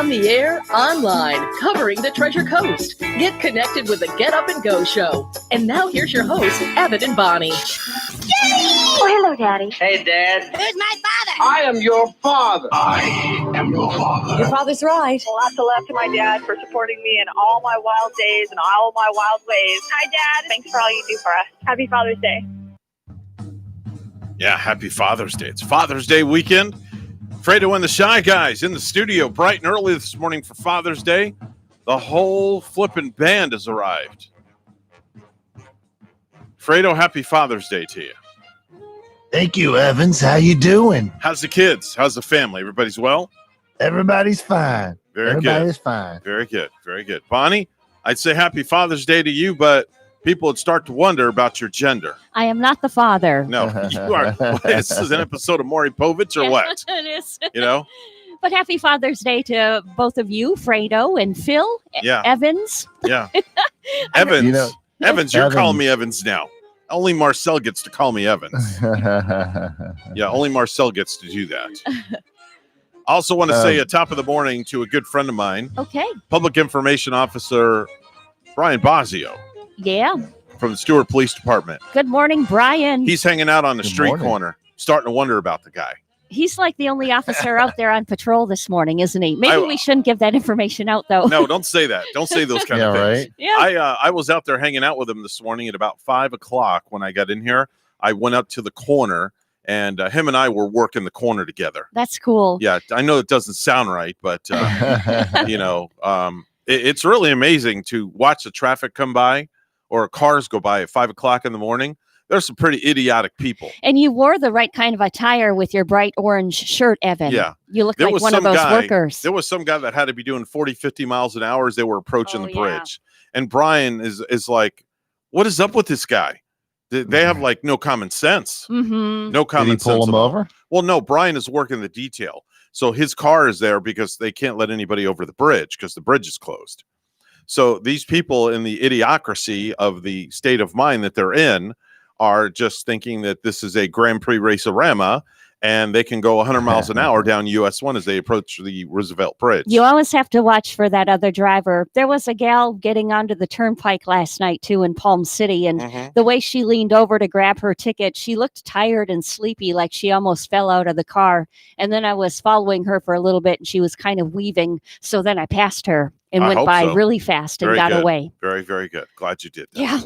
On the air, online, covering the Treasure Coast. Get connected with the Get Up and Go show. And now here's your host, Evan and Bonnie. Oh, hello, Daddy. Hey, Dad. Who's my father? I am your father. I am your father. Your father's right. Lots of love to my dad for supporting me in all my wild days and all my wild ways. Hi, Dad. Thanks for all you do for us. Happy Father's Day. Yeah, happy Father's Day. It's Father's Day weekend. Fredo and the Shy Guys in the studio bright and early this morning for Father's Day. The whole flippin' band has arrived. Fredo, happy Father's Day to you. Thank you, Evans. How you doing? How's the kids? How's the family? Everybody's well? Everybody's fine. Very Everybody's good. fine. Very good. Very good. Bonnie, I'd say happy Father's Day to you, but people would start to wonder about your gender. I am not the father. No, you are. This is an episode of Maury Povich or what? It is. You know? But happy Father's Day to both of you, Fredo and Phil. Yeah. Evans. Yeah. Evans. You know- Evans, you're Evans. calling me Evans now. Only Marcel gets to call me Evans. Yeah, only Marcel gets to do that. I also want to say at top of the morning to a good friend of mine, Okay. Public Information Officer Brian Bosio Yeah. from the Stewart Police Department. Good morning, Brian. He's hanging out on the Good street morning. corner, starting to wonder about the guy. He's like the only officer out there on patrol this morning, isn't he? Maybe I- we shouldn't give that information out, though. No, don't say that. Don't say those kind Yeah, of things. right? Yeah. I was out there hanging out with him this morning at about 5 o'clock when I got in here. I went up to the corner, and him and I were working the corner together. That's cool. Yeah, I know it doesn't sound right, but you know, it's really amazing to watch the traffic come by or cars go by at 5 o'clock in the morning. There's some pretty idiotic people. And you wore the right kind of attire with your bright orange shirt, Evan. Yeah. You look There like was one of some those guy- workers. There was some guy that had to be doing 40, 50 miles an hour as they were approaching Oh, the yeah. bridge. And Brian is like, what is up with this guy? They have like no common sense. Mm-hmm. No Did he common pull sense. him at all. over? Well, no, Brian is working the detail. So his car is there because they can't let anybody over the bridge because the bridge is closed. So these people in the idiocracy of the state of mind that they're in are just thinking that this is a Grand Prix Race-A-Rama and they can go 100 miles an hour down US 1 as they approach the Roosevelt Bridge. You always have to watch for that other driver. There was a gal getting onto the turnpike last night, too, in Palm City. And Mhm. the way she leaned over to grab her ticket, she looked tired and sleepy, like she almost fell out of the car. And then I was following her for a little bit, and she was kind of weaving. So then I passed her and I went hope by so. really fast and Very got good. away. Very, very good. Glad you did that. Yeah.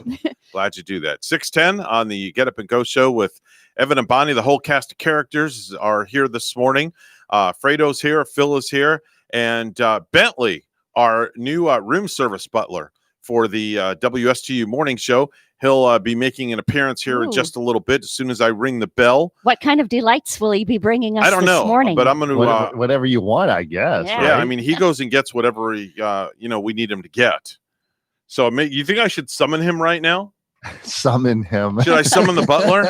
Glad you do that. 6:10 on the Get Up and Go show with Evan and Bonnie. The whole cast of characters are here this morning. Fredo's here, Phil is here, and Bentley, our new room service butler for the WSTU morning show. He'll be making an appearance here in Ooh. just a little bit as soon as I ring the bell. What kind of delights will he be bringing us I don't this know, morning? but I'm going to. Whatever you want, I guess. Yeah. Yeah, right? I mean, he goes and gets whatever he, we need him to get. So, you think I should summon him right now? Summon him. Should I summon the butler?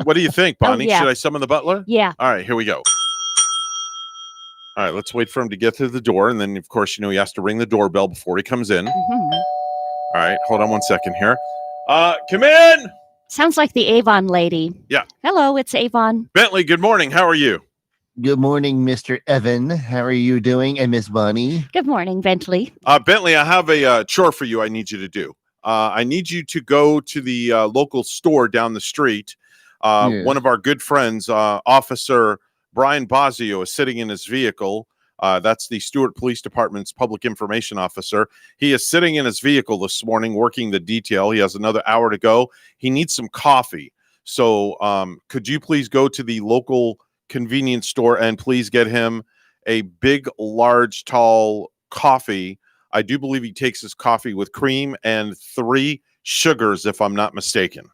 What do you think, Bonnie? yeah. Should I summon the butler? Yeah. All right, here we go. All right, let's wait for him to get through the door. And then, of course, he has to ring the doorbell before he comes in. Mhm. All right, hold on 1 second here. Come in. Sounds like the Avon lady. Yeah. Hello, it's Avon. Bentley, good morning. How are you? Good morning, Mr. Evan. How are you doing? And Miss Bunny? Good morning, Bentley. Bentley, I have a chore for you I need you to do. I need you to go to the local store down the street. Yeah. One of our good friends, Officer Brian Bosio, is sitting in his vehicle. That's the Stewart Police Department's public information officer. He is sitting in his vehicle this morning working the detail. He has another hour to go. He needs some coffee. So could you please go to the local convenience store and please get him a big, large, tall coffee? I do believe he takes his coffee with cream and 3 sugars, if I'm not mistaken.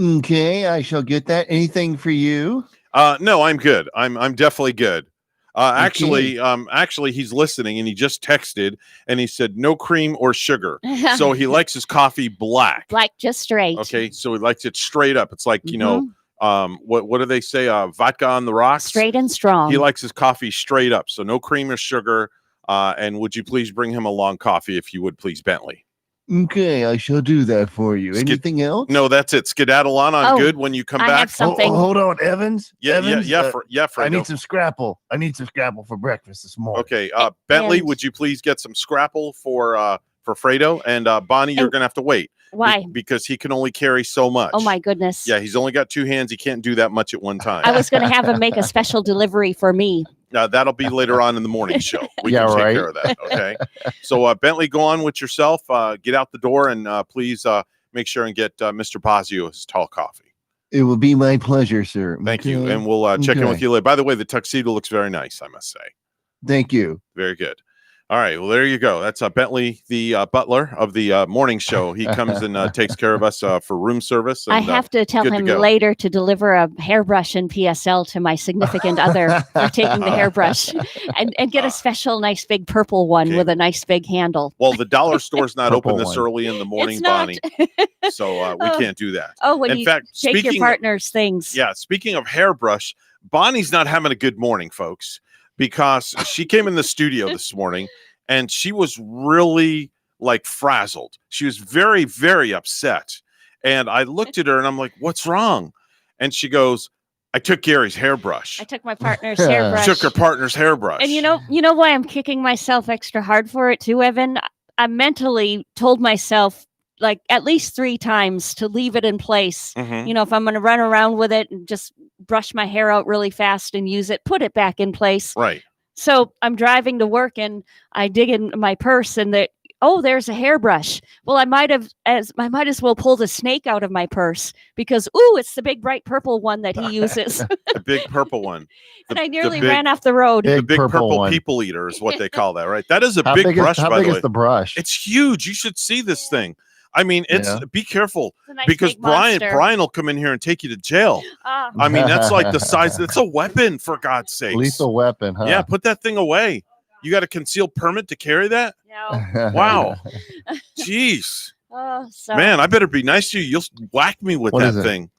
Okay, I shall get that. Anything for you? No, I'm good. I'm definitely good. Okay. Actually, he's listening, and he just texted, and he said no cream or sugar. So he likes his coffee black. Black, just straight. Okay, so he likes it straight up. It's like Mhm. what do they say? Vodka on the rocks. Straight and strong. He likes his coffee straight up, so no cream or sugar. And would you please bring him a long coffee, if you would, please, Bentley? Okay, I shall do that for you. Skid- Anything else? No, that's it. Skedaddle on Oh, good when you come I back. have something. Hold on, Evans. Yeah, Evans, yeah, I Fredo. need some scrapple. I need some scrapple for breakfast this morning. Okay, Bentley, And- would you please get some scrapple for Fredo? And Bonnie, you're And- gonna have to wait. Why? Because he can only carry so much. Oh my goodness. Yeah, he's only got 2 hands. He can't do that much at one time. I was going to have him make a special delivery for me. That'll be later on in the morning show. We Yeah, can take right. care of that. Okay. So Bentley, go on with yourself. Get out the door and please make sure and get Mr. Bosio his tall coffee. It will be my pleasure, sir. Thank you. Okay? And we'll check in with Okay. you later. By the way, the tuxedo looks very nice, I must say. Thank you. Very good. All right. Well, there you go. That's Bentley, the butler of the morning show. He comes and takes care of us for room service. And, I have to tell good to him go. later to deliver a hairbrush and PSL to my significant other for taking the hairbrush and get a special nice big purple one Okay. with a nice big handle. Well, the dollar store's not Purple open this one. early in the morning, It's not. Bonnie. So we Oh. can't do that. Oh, when In you fact, take your speaking- partner's things. Yeah, speaking of hairbrush, Bonnie's not having a good morning, folks, because she came in the studio this morning and she was really like frazzled. She was very, very upset. And I looked at her and I'm like, what's wrong? And she goes, I took Gary's hairbrush. I took my partner's hairbrush. Took her partner's hairbrush. And you know why I'm kicking myself extra hard for it too, Evan? I mentally told myself like at least 3 times to leave it in place. Mhm. You know, if I'm going to run around with it and just brush my hair out really fast and use it, put it back in place. Right. So I'm driving to work and I dig in my purse and there's a hairbrush. Well, I might as well pull the snake out of my purse because it's the big bright purple one that he uses. The big purple one. And I nearly big- ran off the road. The Big big purple one. people eater is what they call that, right? That is a How big big brush, is, how by big the is way. the brush? It's huge. You should see this thing. I mean, Yeah. be careful It's a nice because big monster. Brian will come in here and take you to jail. Ah, I mean, that's like the size. It's a weapon, for God's sake. Lethal weapon, huh? Yeah, put that thing away. You got a concealed permit to carry that? no. Wow. Jeez. Oh, so Man, I better be nice to you. You'll whack me with What that is it? thing.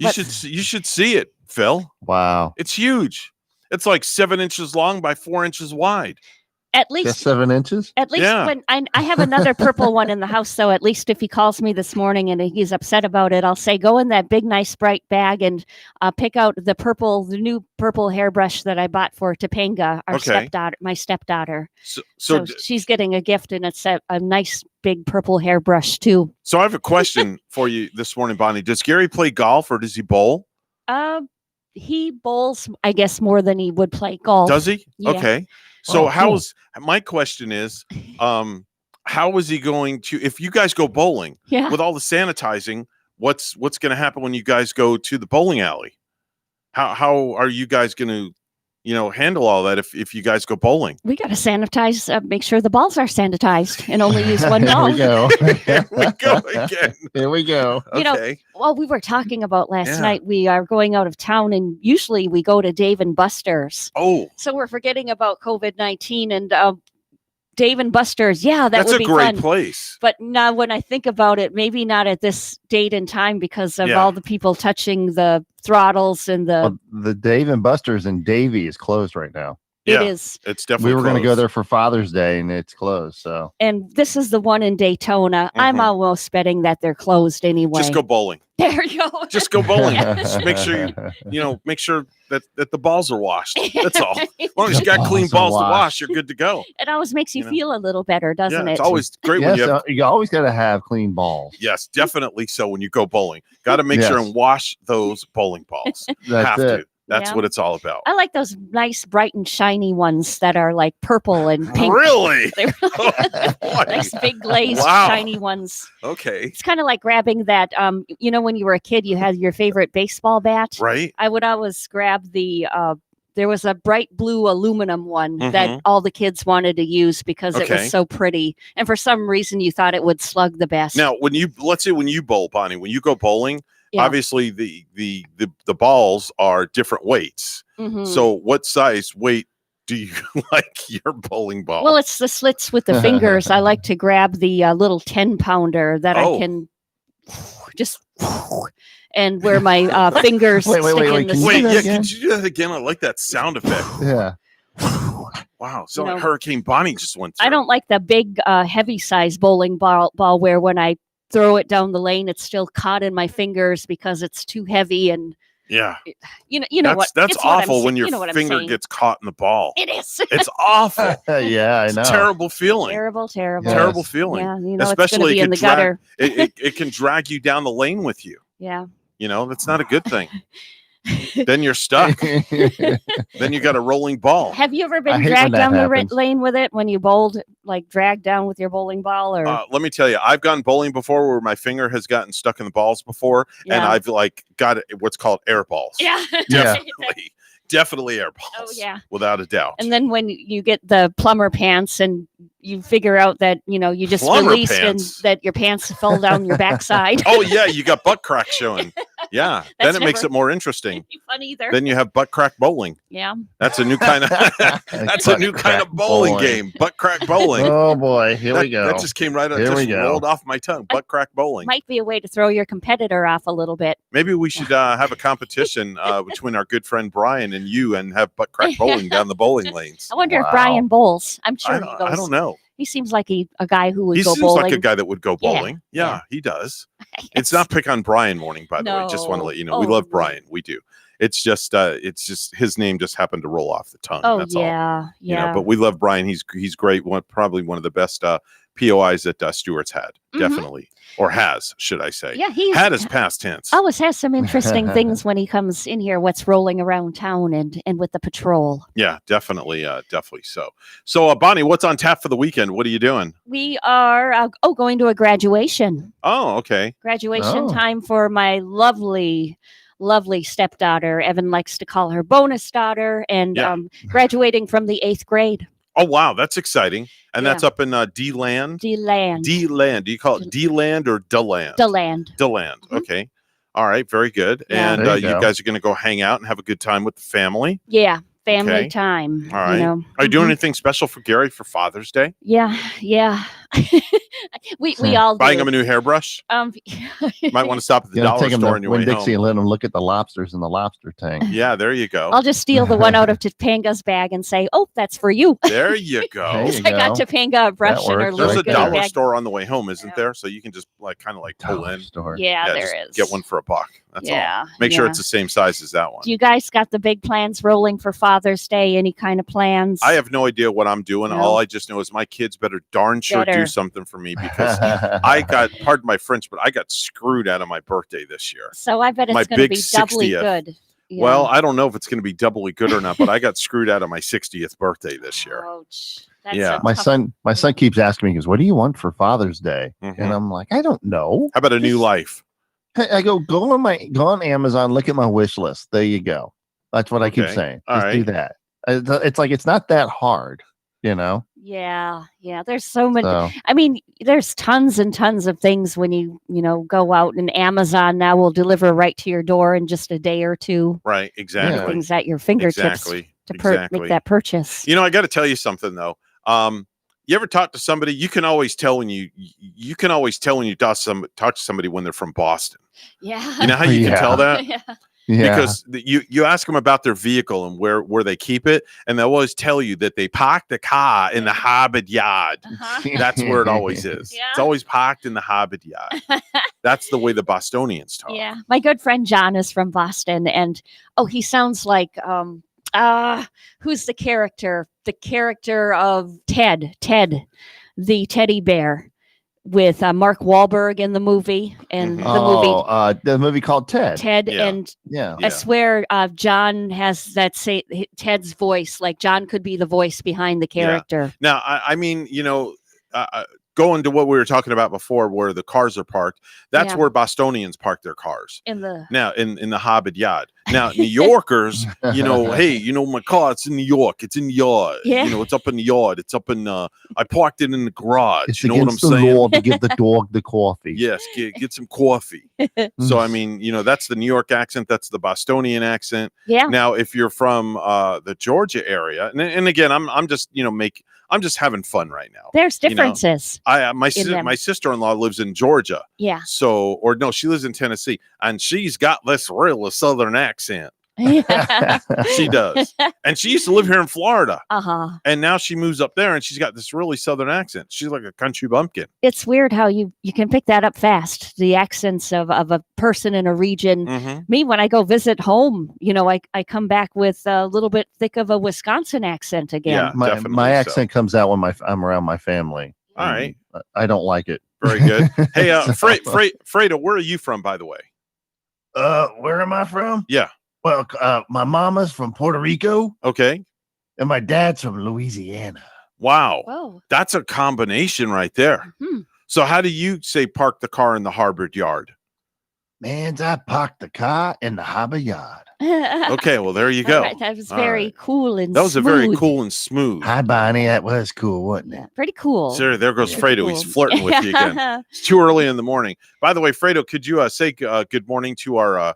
You What? should see it, Phil. Wow. It's huge. It's like 7 inches long by 4 inches wide. at That's least 7 inches? Yeah. when I have another purple one in the house, so at least if he calls me this morning and he's upset about it, I'll say, go in that big, nice, bright bag and pick out the new purple hairbrush that I bought for Topanga, Okay. my stepdaughter. So So she's getting a gift, and it's a nice big purple hairbrush too. So I have a question for you this morning, Bonnie. Does Gary play golf or does he bowl? He bowls, I guess, more than he would play golf. Does he? Yeah. Okay. So Oh, cool. my question is, how is he going to, if you guys go bowling Yeah. with all the sanitizing, what's going to happen when you guys go to the bowling alley? How are you guys going to, handle all that if you guys go bowling? We got to sanitize, make sure the balls are sanitized and only use one Here ball. we go. Here we go again. Here we go. You know, Okay. Well, we were talking about last Yeah. night. We are going out of town, and usually we go to Dave and Buster's. Oh, So we're forgetting about COVID-19 and Dave and Buster's. Yeah, that that's would a be great fun. place. But now, when I think about it, maybe not at this date and time because of Yeah. all the people touching the throttles and Well, the Dave and Buster's in Davie is closed right now. Yeah, it is. it's definitely We were going to go closed. there for Father's Day and it's closed. So And this is the one in Daytona. I'm Mhm. almost betting that they're closed anyway. Just go bowling. There you go. Just go bowling. Yeah. Just make sure make sure that the balls are washed. That's all. As long as you got Balls clean are balls to wash, washed. you're good to go. It always makes you You know? feel a little better, doesn't Yeah, it? it's always great when yes, you have. you always got to have clean balls. Yes, definitely so when you go bowling. Got to make sure Yes. and wash those bowling balls. That's Have it. to. That's Yeah. what it's all about. I like those nice, bright and shiny ones that are like purple and pink. Really? They're Boy. nice, big glazed, Wow. shiny ones. Okay. It's kind of like grabbing that. When you were a kid, you had your favorite baseball bat. Right. I would always grab the. There was a bright blue aluminum one Mhm. that all the kids wanted to use because it Okay. was so pretty, and for some reason you thought it would slug the best. Now, let's say when you bowl, Bonnie, when you go bowling, Yeah. obviously the balls are different weights. Mhm. So, what size weight do you like your bowling ball? Well, it's the slits with the fingers. I like to grab the little 10-pounder that Oh. I can just and where my fingers Wait, stick in the can you Wait, do that yeah, again? could you do that again? I like that sound effect. Yeah. Wow. So You like know, Hurricane Bonnie just went through. I don't like the big, heavy size bowling ball where when I throw it down the lane, it's still caught in my fingers because it's too heavy. And Yeah. you know what? That's It's what I'm awful sa- when your you know what I'm finger saying. gets caught in the ball. It is It's awful. Yeah, I It's know. a terrible feeling. terrible. Yes. Terrible feeling. Yeah, you know, Especially it's it going to be in could the gutter. It can drag you down the lane with you. Yeah. You know, that's not a good thing. Then you're stuck. Then you got a rolling ball. Have you ever I been hate when dragged that down the happens. lane with it when you bowled, like dragged down with your bowling ball? Or Let me tell you, I've gone bowling before where my finger has gotten stuck in the balls before, and Yeah. I've like got what's called air balls. yeah. Yeah. Definitely air balls. Oh, yeah. Without a doubt. And then when you get the plumber pants and you figure out that, you know, you just Plumber released pants? and that your pants fell down your backside. Oh yeah, you got butt crack showing. Yeah. Then That's it makes never- it more interesting. Fun either. Then you have butt crack bowling. Yeah. That's a new kind of that's a Butt new kind of crack bowling bowling. game. Butt crack bowling. Oh boy, here that, we go. That just came right out. Here we Just go. rolled off my tongue. Butt crack bowling. Might be a way to throw your competitor off a little bit. Maybe we should have a competition between our good friend Brian and you, and have butt crack bowling down the bowling lanes. I wonder if Wow. Brian bowls. I'm sure I he don't, goes. I don't know. He seems like a guy who would He go seems bowling. like a guy that would go Yeah, bowling. Yeah, he does. It's Yes. not pick on Brian morning, by the way. Just want to No. let you know we Oh, love no. Brian. We do. It's just his name just happened to roll off the tongue. Oh That's all. yeah, You yeah. know, but we love Brian. He's great. Probably one of the best POIs that Stewart's had. Mhm. Definitely, or has, should I say? yeah, he's Had is past tense. always has some interesting things when he comes in here. What's rolling around town and with the patrol. Yeah, definitely so. So, Bonnie, what's on tap for the weekend? What are you doing? We are going to a graduation. Oh, okay. Graduation Oh. time for my lovely stepdaughter. Evan likes to call her bonus daughter, and Yeah. graduating from the 8th grade. Oh, wow, that's exciting. And Yeah. that's up in D-Land. D-Land. D-Land. Do you call it D-Land or DeLand? DeLand. DeLand. Mhm. Okay. All right. Very good. Yeah. And There you you go. guys are going to go hang out and have a good time with the family. Yeah, family Okay. time. All right. You know. Are you doing Mhm. anything special for Gary for Father's Day? Yeah. we all Buying do. him a new hairbrush? Might want to stop at the You know, dollar take him store to on your Winn way Dixie home. and let him look at the lobsters in the lobster tank. Yeah, there you go. I'll just steal the one out of Topanga's bag and say, "Oh, that's for you." There you go. There you I got go. Topanga a brush in her works. There's little a Right there. dollar bag. store on the way home, isn't Yeah. there? So you can just kind of pull Dollar in. store. Yeah, just there is. Get one for $1. That's all. Yeah. Make sure yeah. it's the same size as that one. Do you guys got the big plans rolling for Father's Day? Any kind of plans? I have no idea what I'm doing. No. All I just know is my kids better darn sure do Better. something for me, because I got, pardon my French, but I got screwed out of my birthday this year. So I bet my it's going to big be doubly 60th. good. Yeah. Well, I don't know if it's going to be doubly good or not, but I got screwed out of my 60th birthday this year. Ouch. That's Yeah. a my tough- son keeps asking me, he goes, "What do you want for Father's Day?" Mhm. And I'm like, "I don't know." How about a new life? I go go on Amazon, look at my wish list. There you go. That's what I keep Okay. saying. All Just do right. that. It's like it's not that hard, you know. Yeah. There's so many. So I mean, there's tons and tons of things when you go out, and Amazon now will deliver right to your door in just a day or two. Right. Exactly. Things at your fingertips Exactly. to Exactly. make that purchase. You know, I got to tell you something though. You ever talk to somebody? You can always tell when you talk to somebody when they're from Boston. Yeah. You know how you can Yeah. tell that? Yeah. yeah, Because you ask them about their vehicle and where they keep it, and they'll always tell you that they park the car in the Harvard yard. Uh-huh. That's where it always is. Yeah. It's always parked in the Harvard yard. That's the way the Bostonians talk. Yeah, my good friend John is from Boston, and he sounds like who's the character? The character of Ted, the teddy bear, with Mark Wahlberg in the movie, and Mhm. the movie called Ted. Ted, Yeah. and Yeah. Yeah. I swear John has that Ted's voice. Like John could be the voice behind the Yeah. character. Now, I mean, going to what we were talking about before, where the cars are parked, that's Yeah. where Bostonians park their cars. In the Now, in the Harvard yard. Now, New Yorkers, hey, my car, it's in New York. It's in the yard. Yeah. It's up in the yard. It's up in, I parked it in the garage. It's You know what I'm against the saying? law to give the dog the coffee. Yes, get some coffee. So, I mean, that's the New York accent. That's the Bostonian accent. yeah. Now, if you're from the Georgia area, and again, I'm just, I'm just having fun right now. There's know, differences. My them. sister-in-law lives in Georgia. Yeah. So, or no, she lives in Tennessee, and she's got this real Southern accent. Yeah. She does. And she used to live here in Florida. Uh-huh. And now she moves up there and she's got this really southern accent. She's like a country bumpkin. It's weird how you can pick that up fast, the accents of a person in a region. Mm-hmm. Me, when I go visit home, I come back with a little bit thick of a Wisconsin accent again. Yeah. my definitely so. accent comes out when I'm around my family. All right. I don't like it. Very good. Hey, So- Fredo, where are you from, by the way? Where am I from? Yeah. Well, my mama's from Puerto Rico Okay. and my dad's from Louisiana. Wow. Whoa. That's a combination right there. Mhm. So how do you say park the car in the Harvard yard? Man, I parked the car in the harbor yard. Okay, well, there you All go. right, that was All very right. cool and That was a very smooth. cool and smooth. Hi, Bonnie. That was cool, wasn't Yeah, it? pretty cool. Sir, there goes Pretty Fredo. He's cool. flirting with you again. It's too early in the morning. By the way, Fredo, could you say good morning to our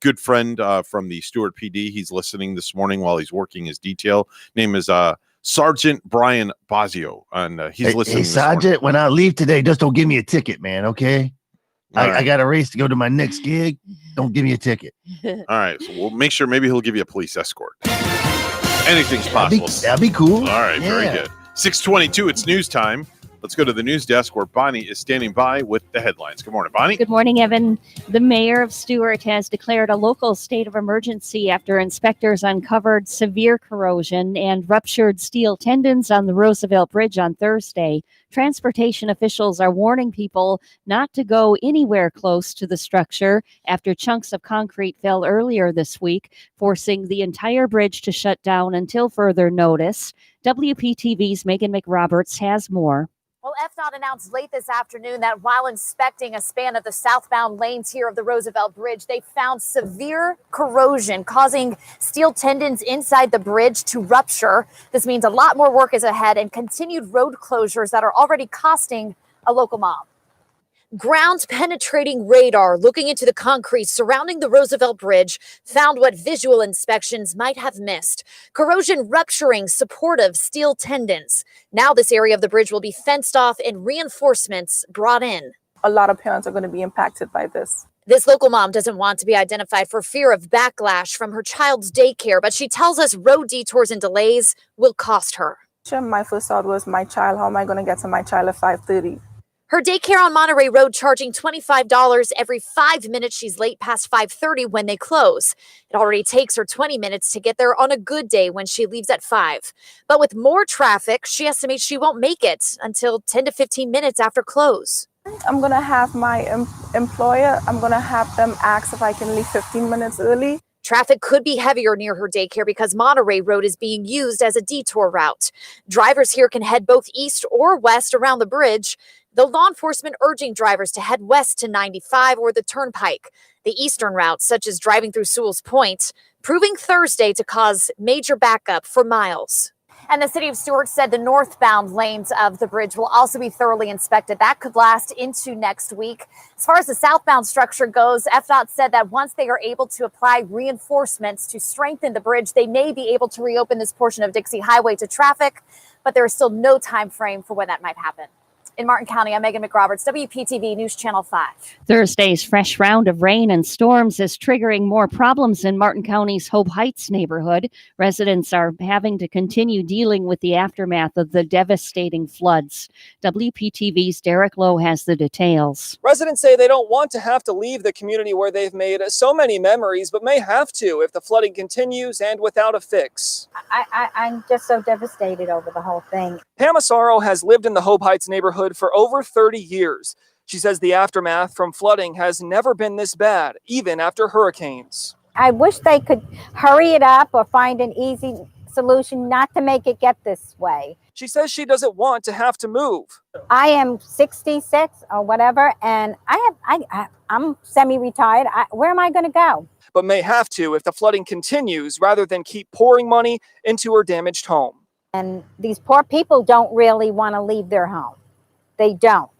good friend from the Stewart PD? He's listening this morning while he's working his detail. Name is Sergeant Brian Bozio, and he's listening. Hey, this morning. Sergeant, when I leave today, just don't give me a ticket, man, okay? All I right. got a race to go to my next gig. Don't give me a ticket. All right, so we'll make sure maybe he'll give you a police escort. Anything's possible. That'd be cool. All right, very Yeah. good. 6:22. It's news time. Let's go to the news desk where Bonnie is standing by with the headlines. Good morning, Bonnie. Good morning, Evan. The mayor of Stewart has declared a local state of emergency after inspectors uncovered severe corrosion and ruptured steel tendons on the Roosevelt Bridge on Thursday. Transportation officials are warning people not to go anywhere close to the structure after chunks of concrete fell earlier this week, forcing the entire bridge to shut down until further notice. WPTV's Megan McRoberts has more. Well, FDOT announced late this afternoon that while inspecting a span of the southbound lanes here of the Roosevelt Bridge, they found severe corrosion causing steel tendons inside the bridge to rupture. This means a lot more work is ahead and continued road closures that are already costing a local mom. Ground penetrating radar looking into the concrete surrounding the Roosevelt Bridge found what visual inspections might have missed. Corrosion rupturing supportive steel tendons. Now this area of the bridge will be fenced off and reinforcements brought in. A lot of parents are going to be impacted by this. This local mom doesn't want to be identified for fear of backlash from her child's daycare, but she tells us road detours and delays will cost her. My first thought was, my child, how am I going to get to my child at 5:30? Her daycare on Monterey Road charging $25 every 5 minutes she's late past 5:30 when they close. It already takes her 20 minutes to get there on a good day when she leaves at 5. But with more traffic, she estimates she won't make it until 10 to 15 minutes after close. I'm going to have my employer, I'm going to have them ask if I can leave 15 minutes early. Traffic could be heavier near her daycare because Monterey Road is being used as a detour route. Drivers here can head both east or west around the bridge, though law enforcement urging drivers to head west to 95 or the Turnpike. The eastern route, such as driving through Sewell's Point, proving Thursday to cause major backup for miles. And the city of Stewart said the northbound lanes of the bridge will also be thoroughly inspected. That could last into next week. As far as the southbound structure goes, FDOT said that once they are able to apply reinforcements to strengthen the bridge, they may be able to reopen this portion of Dixie Highway to traffic, but there is still no time frame for when that might happen. In Martin County, I'm Megan McRoberts, WPTV News Channel 5. Thursday's fresh round of rain and storms is triggering more problems in Martin County's Hope Heights neighborhood. Residents are having to continue dealing with the aftermath of the devastating floods. WPTV's Derek Lowe has the details. Residents say they don't want to have to leave the community where they've made so many memories, but may have to if the flooding continues and without a fix. I'm just so devastated over the whole thing. Pam Asaro has lived in the Hope Heights neighborhood for over 30 years. She says the aftermath from flooding has never been this bad, even after hurricanes. I wish they could hurry it up or find an easy solution not to make it get this way. She says she doesn't want to have to move. I am 66 or whatever, and I'm semi-retired. Where am I going to go? But may have to if the flooding continues rather than keep pouring money into her damaged home. And these poor people don't really want to leave their home. They don't.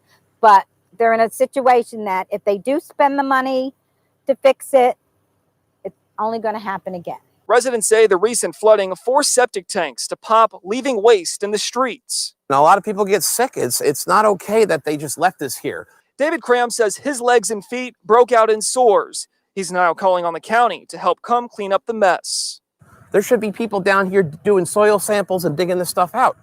But they're in a situation that if they do spend the money to fix it, it's only going to happen again. Residents say the recent flooding forced septic tanks to pop, leaving waste in the streets. Now, a lot of people get sick. It's not okay that they just left this here. David Cram says his legs and feet broke out in sores. He's now calling on the county to help come clean up the mess. There should be people down here doing soil samples and digging this stuff out.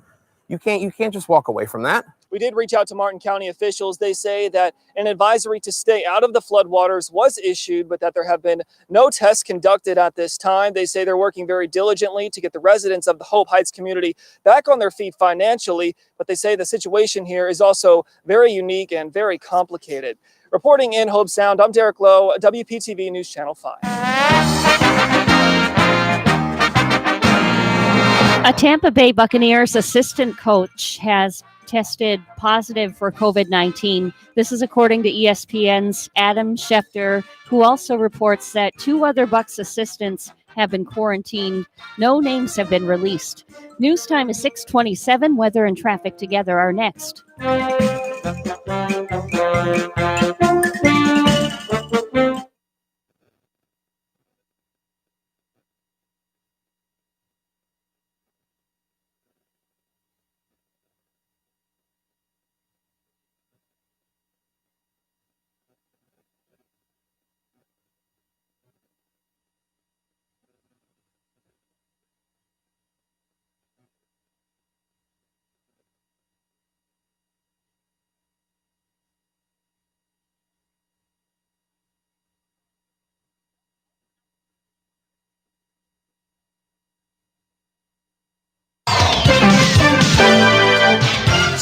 You can't just walk away from that. We did reach out to Martin County officials. They say that an advisory to stay out of the floodwaters was issued, but that there have been no tests conducted at this time. They say they're working very diligently to get the residents of the Hope Heights community back on their feet financially, but they say the situation here is also very unique and very complicated. Reporting in Hobe Sound, I'm Derek Lowe, WPTV News Channel 5. A Tampa Bay Buccaneers assistant coach has tested positive for COVID-19. This is according to ESPN's Adam Schefter, who also reports that 2 other Bucs assistants have been quarantined. No names have been released. News time is 6:27. Weather and traffic together are next.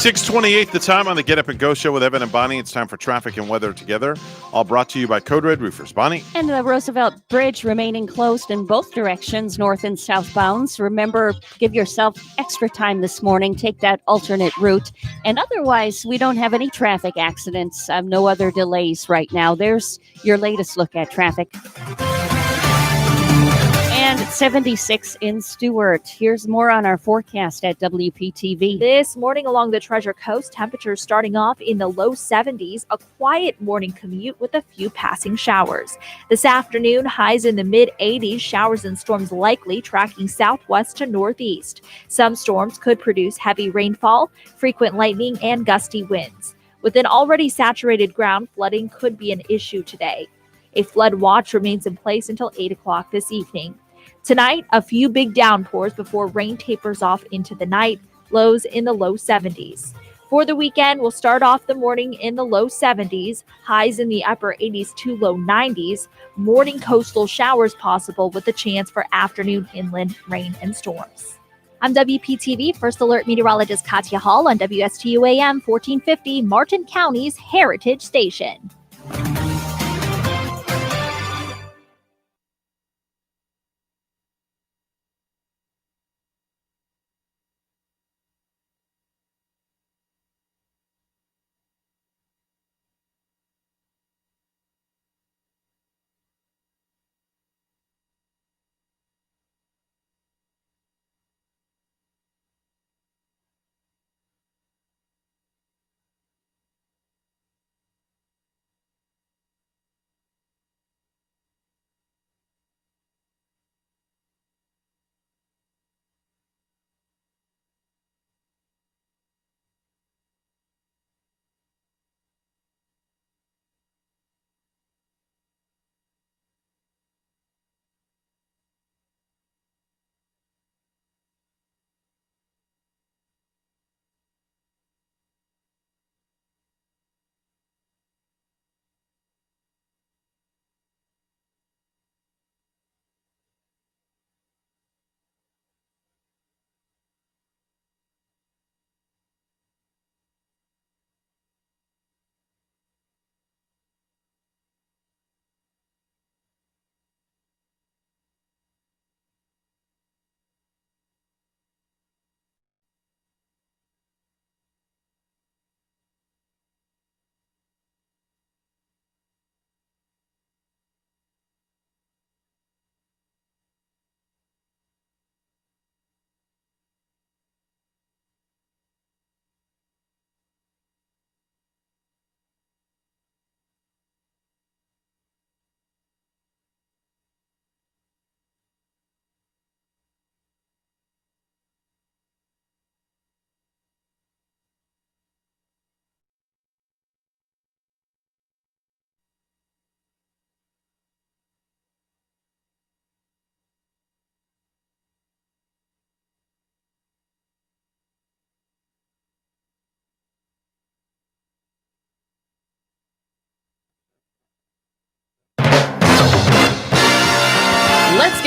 .628 the time on the Get Up and Go show with Evan and Bonnie. It's time for traffic and weather together. All brought to you by Code Red Roofers. Bonnie? And the Roosevelt Bridge remaining closed in both directions, north and southbounds. Remember, give yourself extra time this morning. Take that alternate route. And otherwise, we don't have any traffic accidents. No other delays right now. There's your latest look at traffic. And 76 in Stewart. Here's more on our forecast at WPTV. This morning along the Treasure Coast, temperatures starting off in the low 70s, a quiet morning commute with a few passing showers. This afternoon, highs in the mid-80s, showers and storms likely tracking southwest to northeast. Some storms could produce heavy rainfall, frequent lightning, and gusty winds. With an already saturated ground, flooding could be an issue today. A flood watch remains in place until 8 o'clock this evening. Tonight, a few big downpours before rain tapers off into the night, lows in the low 70s. For the weekend, we'll start off the morning in the low 70s, highs in the upper 80s to low 90s, morning coastal showers possible with a chance for afternoon inland rain and storms. I'm WPTV First Alert Meteorologist Katya Hall on WSTU AM 1450, Martin County's Heritage Station.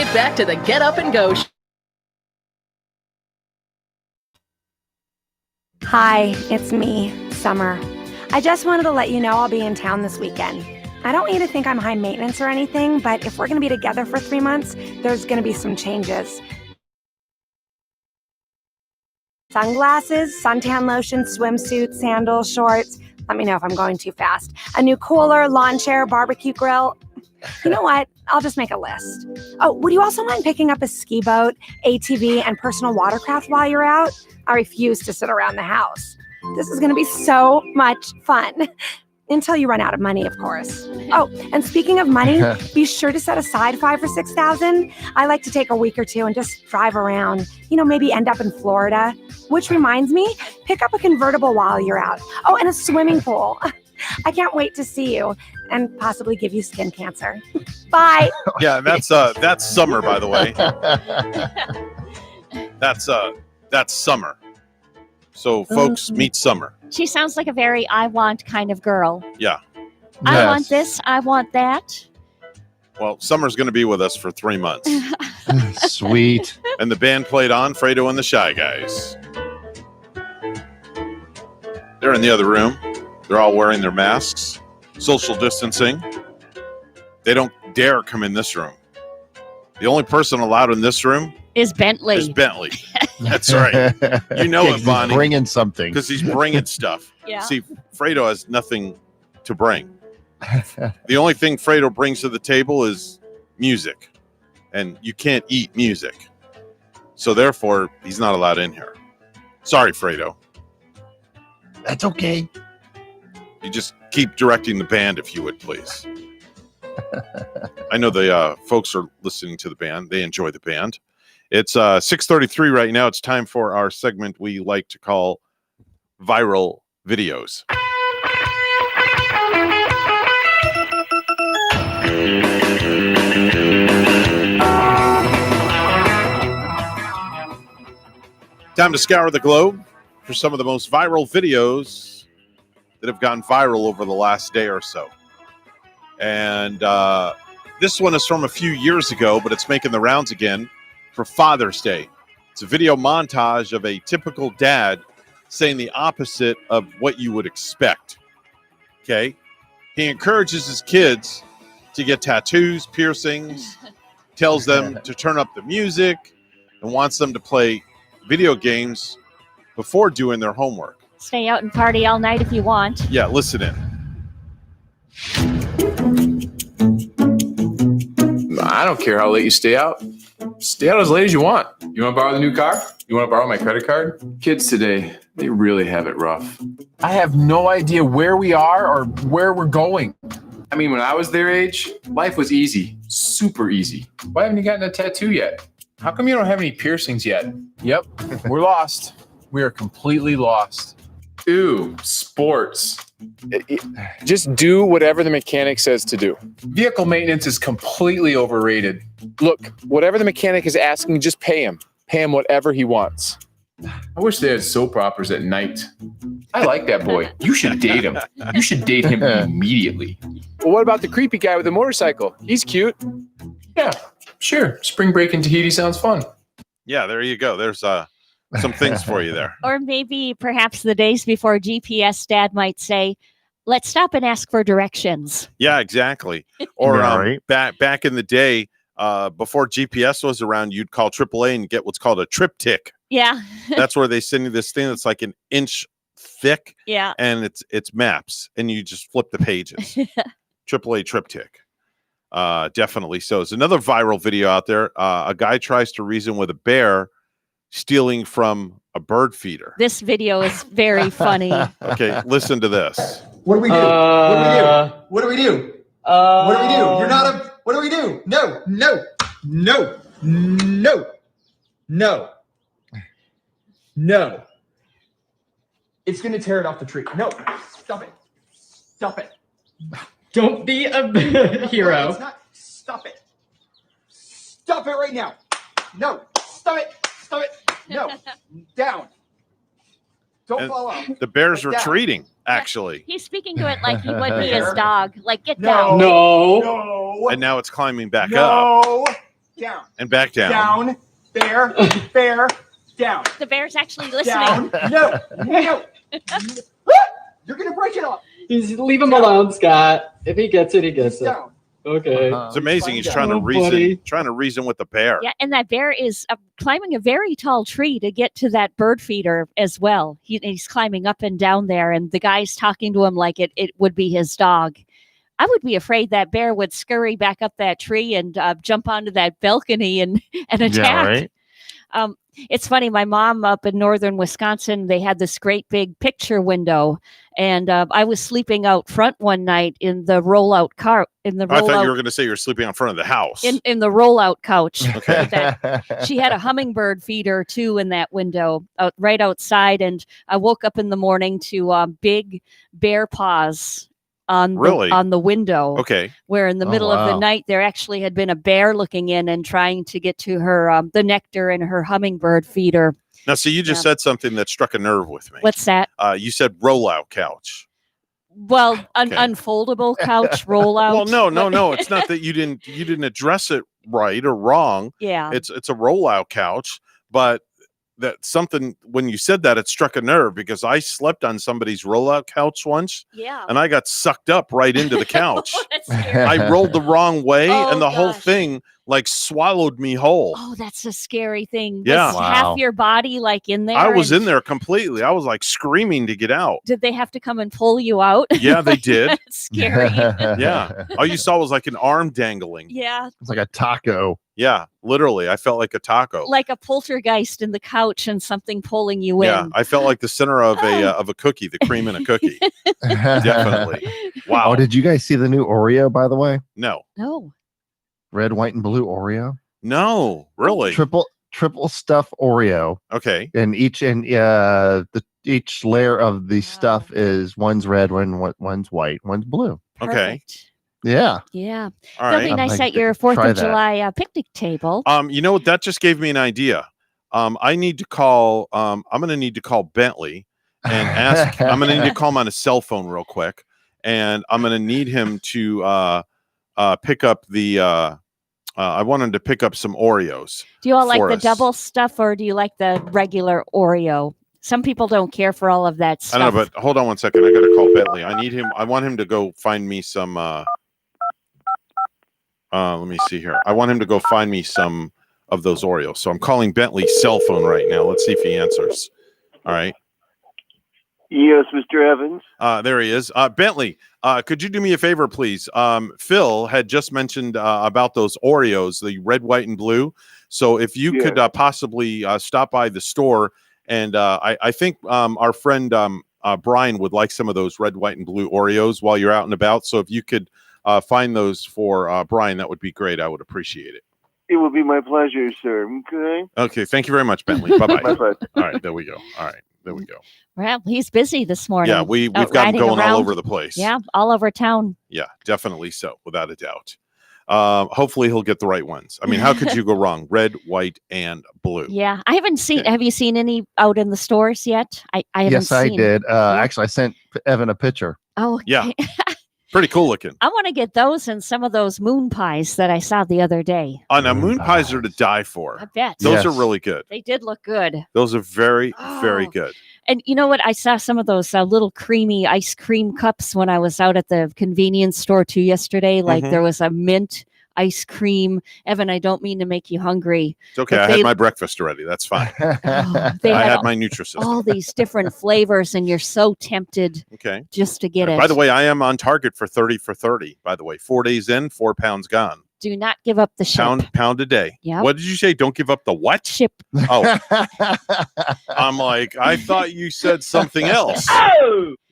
get back to the Get Up and Go show. Hi, it's me, Summer. I just wanted to let you know I'll be in town this weekend. I don't want you to think I'm high maintenance or anything, but if we're going to be together for 3 months, there's going to be some changes. Sunglasses, suntan lotion, swimsuit, sandals, shorts. Let me know if I'm going too fast. A new cooler, lawn chair, barbecue grill. You know what? I'll just make a list. Oh, would you also mind picking up a ski boat, ATV, and personal watercraft while you're out? I refuse to sit around the house. This is going to be so much fun. Until you run out of money, of course. Oh, and speaking of money, be sure to set aside $5,000 or $6,000. I like to take a week or two and just drive around. You know, maybe end up in Florida. Which reminds me, pick up a convertible while you're out. Oh, and a swimming pool. I can't wait to see you and possibly give you skin cancer. Bye. Yeah, that's Summer, by the way. That's Summer. So, folks, meet Summer. She sounds like a very I want kind of girl. Yeah. I want this. I want that. Well, Summer's going to be with us for 3 months. Sweet. And the band played on Fredo and the Shy Guys. They're in the other room. They're all wearing their masks, social distancing. They don't dare come in this room. The only person allowed in this room is Bentley. That's right. You know it, Bonnie. He's bringing something. Because he's bringing stuff. Yeah. See, Fredo has nothing to bring. The only thing Fredo brings to the table is music. And you can't eat music. So therefore, he's not allowed in here. Sorry, Fredo. That's okay. You just keep directing the band, if you would, please. I know the folks are listening to the band. They enjoy the band. It's 6:33 right now. It's time for our segment we like to call Viral Videos. Time to scour the globe for some of the most viral videos that have gone viral over the last day or so. And this one is from a few years ago, but it's making the rounds again for Father's Day. It's a video montage of a typical dad saying the opposite of what you would expect. Okay? He encourages his kids to get tattoos, piercings, tells them to turn up the music, and wants them to play video games before doing their homework. Stay out and party all night if you want. Yeah, listen in. I don't care how late you stay out. Stay out as late as you want. You want to borrow the new car? You want to borrow my credit card? Kids today, they really have it rough. I have no idea where we are or where we're going. I mean, when I was their age, life was easy. Super easy. Why haven't you gotten a tattoo yet? How come you don't have any piercings yet? Yep, we're lost. We are completely lost. Ooh, sports. Just do whatever the mechanic says to do. Vehicle maintenance is completely overrated. Look, whatever the mechanic is asking, just pay him. Pay him whatever he wants. I wish they had soap operas at night. I like that boy. You should date him. You should date him immediately. Well, what about the creepy guy with the motorcycle? He's cute. Yeah, sure. Spring break in Tahiti sounds fun. Yeah, there you go. There's some things for you there. Or maybe perhaps the days before GPS, Dad might say, let's stop and ask for directions. Yeah, exactly. Or Yeah, right. back in the day, before GPS was around, you'd call AAA and get what's called a triptych. Yeah. That's where they send you this thing that's like an inch thick. Yeah. And it's maps, and you just flip the pages. AAA triptych. Definitely so. There's another viral video out there. A guy tries to reason with a bear stealing from a bird feeder. This video is very funny. Okay, listen to this. What do we do? What do we do? What do we do? You're not a. What do we do? No, no, no, no, no, no. It's gonna tear it off the tree. No, stop it. Stop it. Don't be a hero. It's not. Stop it. Stop it right now. No, stop it. Stop it. No, down. Don't And fall off. The bear's Get down. retreating, actually. He's speaking to it like he would be his Bear. dog. Like, get No. down. No. And now it's climbing back up. No. Down. And back down. Down. Bear. Bear. Down. The bear's actually listening. Down. No. No. You're gonna break it off. Leave him alone, Scott. If he gets it, he gets it. Down. Okay. It's amazing. He's trying to Oh, reason. buddy. Trying to reason with the bear. Yeah, and that bear is climbing a very tall tree to get to that bird feeder as well. He's climbing up and down there, and the guy's talking to him like it would be his dog. I would be afraid that bear would scurry back up that tree and jump onto that balcony and attack. Yeah, right. It's funny. My mom up in northern Wisconsin, they had this great big picture window, and I was sleeping out front one night in the rollout car. I thought you were going to say you were sleeping out front of the house. In the rollout couch. Okay. She had a hummingbird feeder too in that window right outside, and I woke up in the morning to big bear paws on the window. Okay. Where in the middle of the night there actually had been a bear looking in and trying to get to her the nectar in her hummingbird feeder. Now, see, you just said something that struck a nerve with me. What's that? You said rollout couch. Well, an unfoldable couch rollout. Well, no. It's not that you didn't address it right or wrong. Yeah. It's a rollout couch, but that something when you said that, it struck a nerve because I slept on somebody's rollout couch once. Yeah. And I got sucked up right into the couch. That's scary. I rolled the wrong way and the whole gosh. thing like swallowed me whole. Oh, that's a scary thing. Yeah. Was Wow. half your body like in there? I was and in there completely. I was like screaming to get out. Did they have to come and pull you out? Yeah, they did. That's scary. Yeah. All you saw was like an arm dangling. Yeah. It's like a taco. Yeah, literally. I felt like a taco. Like a poltergeist in the couch and something pulling you Yeah, in. I felt like the center of a cookie, the cream in a cookie. Definitely. Wow. Oh, did you guys see the new Oreo, by the way? No. No. Red, white, and blue Oreo. No, really. Triple stuff Oreo. Okay. And each layer of the stuff is one's red, one's white, one's blue. Okay. Yeah. Yeah. All That'll right. be I'd nice like at to your 4th try of that. July picnic table. You know what? That just gave me an idea. I need to call. I'm going to need to call Bentley and ask. I'm going to need to call him on his cell phone real quick, and I'm going to need him to pick up the. I want him to pick up some Oreos. Do you all like for the us. double stuff or do you like the regular Oreo? Some people don't care for all of that I stuff. don't know, but hold on one second. I got to call Bentley. I need him. I want him to go find me some. Let me see here. I want him to go find me some of those Oreos. So I'm calling Bentley's cell phone right now. Let's see if he answers. All right. Yes, Mr. Evans. There he is. Bentley, could you do me a favor, please? Phil had just mentioned about those Oreos, the red, white, and blue. So if you could possibly stop by the store, and I think our friend Brian would like some of those red, white, and blue Oreos while you're out and about. So if you could find those for Brian, that would be great. I would appreciate it. It will be my pleasure, sir. Okay. Okay. Thank you very much, Bentley. Bye-bye. My pleasure. All right. There we go. All right. There we go. Well, he's busy this morning. Yeah, we've out got him riding going all around. over the place. Yeah, all over town. Yeah, definitely so, without a doubt. Hopefully he'll get the right ones. I mean, how could you go wrong? Red, white, and blue. Yeah, I haven't seen. Have you seen any out in the stores yet? I haven't Yes, I seen. did. Actually, I sent Evan a picture. Oh, okay. Yeah. Pretty cool looking. I want to get those and some of those moon pies that I saw the other day. Now, moon pies are to die for. I bet. Those are really good. They did look good. Those are very, very good. And you know what? I saw some of those little creamy ice cream cups when I was out at the convenience store too yesterday. Like Mhm. there was a mint ice cream. Evan, I don't mean to make you hungry. It's okay. but I they- had my breakfast already. That's fine. they I had had my Nutrisystem. all these different flavors, and you're so tempted Okay. just to get it. By the way, I am on target for 30 for 30. By the way, 4 days in, 4 pounds gone. do not give up the ship. Pound a day. Yep. What did you say? Don't give up the what? Ship. Oh. I'm like, I thought you said something else.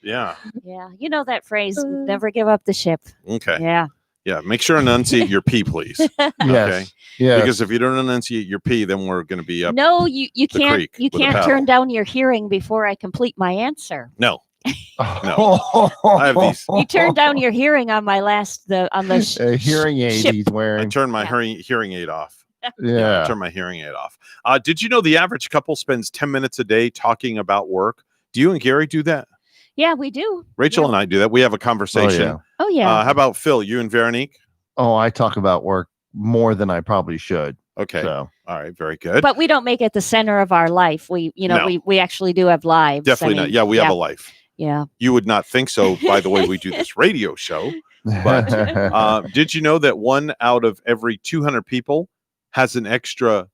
Yeah. Yeah, you know that phrase, never give up the ship. Okay. Yeah. Yeah. Make sure to enunciate your P, please. Okay. Yes. Yes. Because if you don't enunciate your P, then we're going to be up. No, you the can't creek you with a can't paddle. turn down your hearing before I complete my answer. No. No. I have these. You turned down your hearing on my hearing aid ship. he's wearing. I turned my hearing aid off. Yeah. I turned my hearing aid off. Did you know the average couple spends 10 minutes a day talking about work? Do you and Gary do that? Yeah, we do. Rachel and I do that. We have a conversation. Oh yeah. How about Phil? You and Veronique? Oh, I talk about work more than I probably should. Okay. So All right. Very good. But we don't make it the center of our life. No. We actually do have lives. Definitely not. Yeah, we have a life. Yeah. You would not think so by the way we do this radio show. But did you know that 1 out of every 200 people has an extra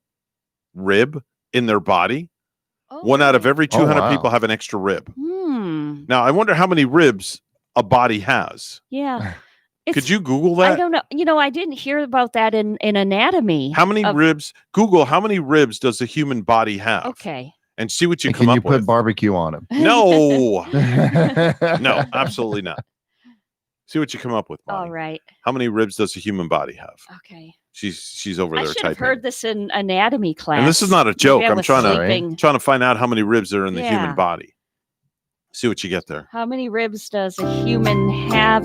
rib in their body? 1 out of every 200 people have an extra rib. Now, I wonder how many ribs a body has. Yeah. Could you Google that? I don't know. I didn't hear about that in anatomy. How many ribs? Google how many ribs does a human body have? Okay. And see what you And come can you up put with. barbecue on them? No. No, absolutely not. See what you come up with, Bonnie. All right. How many ribs does a human body have? Okay. She's over I there should have typing. heard this in anatomy class. And this is not a joke. Maybe I I'm was trying sleeping. to find out how many ribs are in the Yeah. human body. See what you get there. How many ribs does a human have?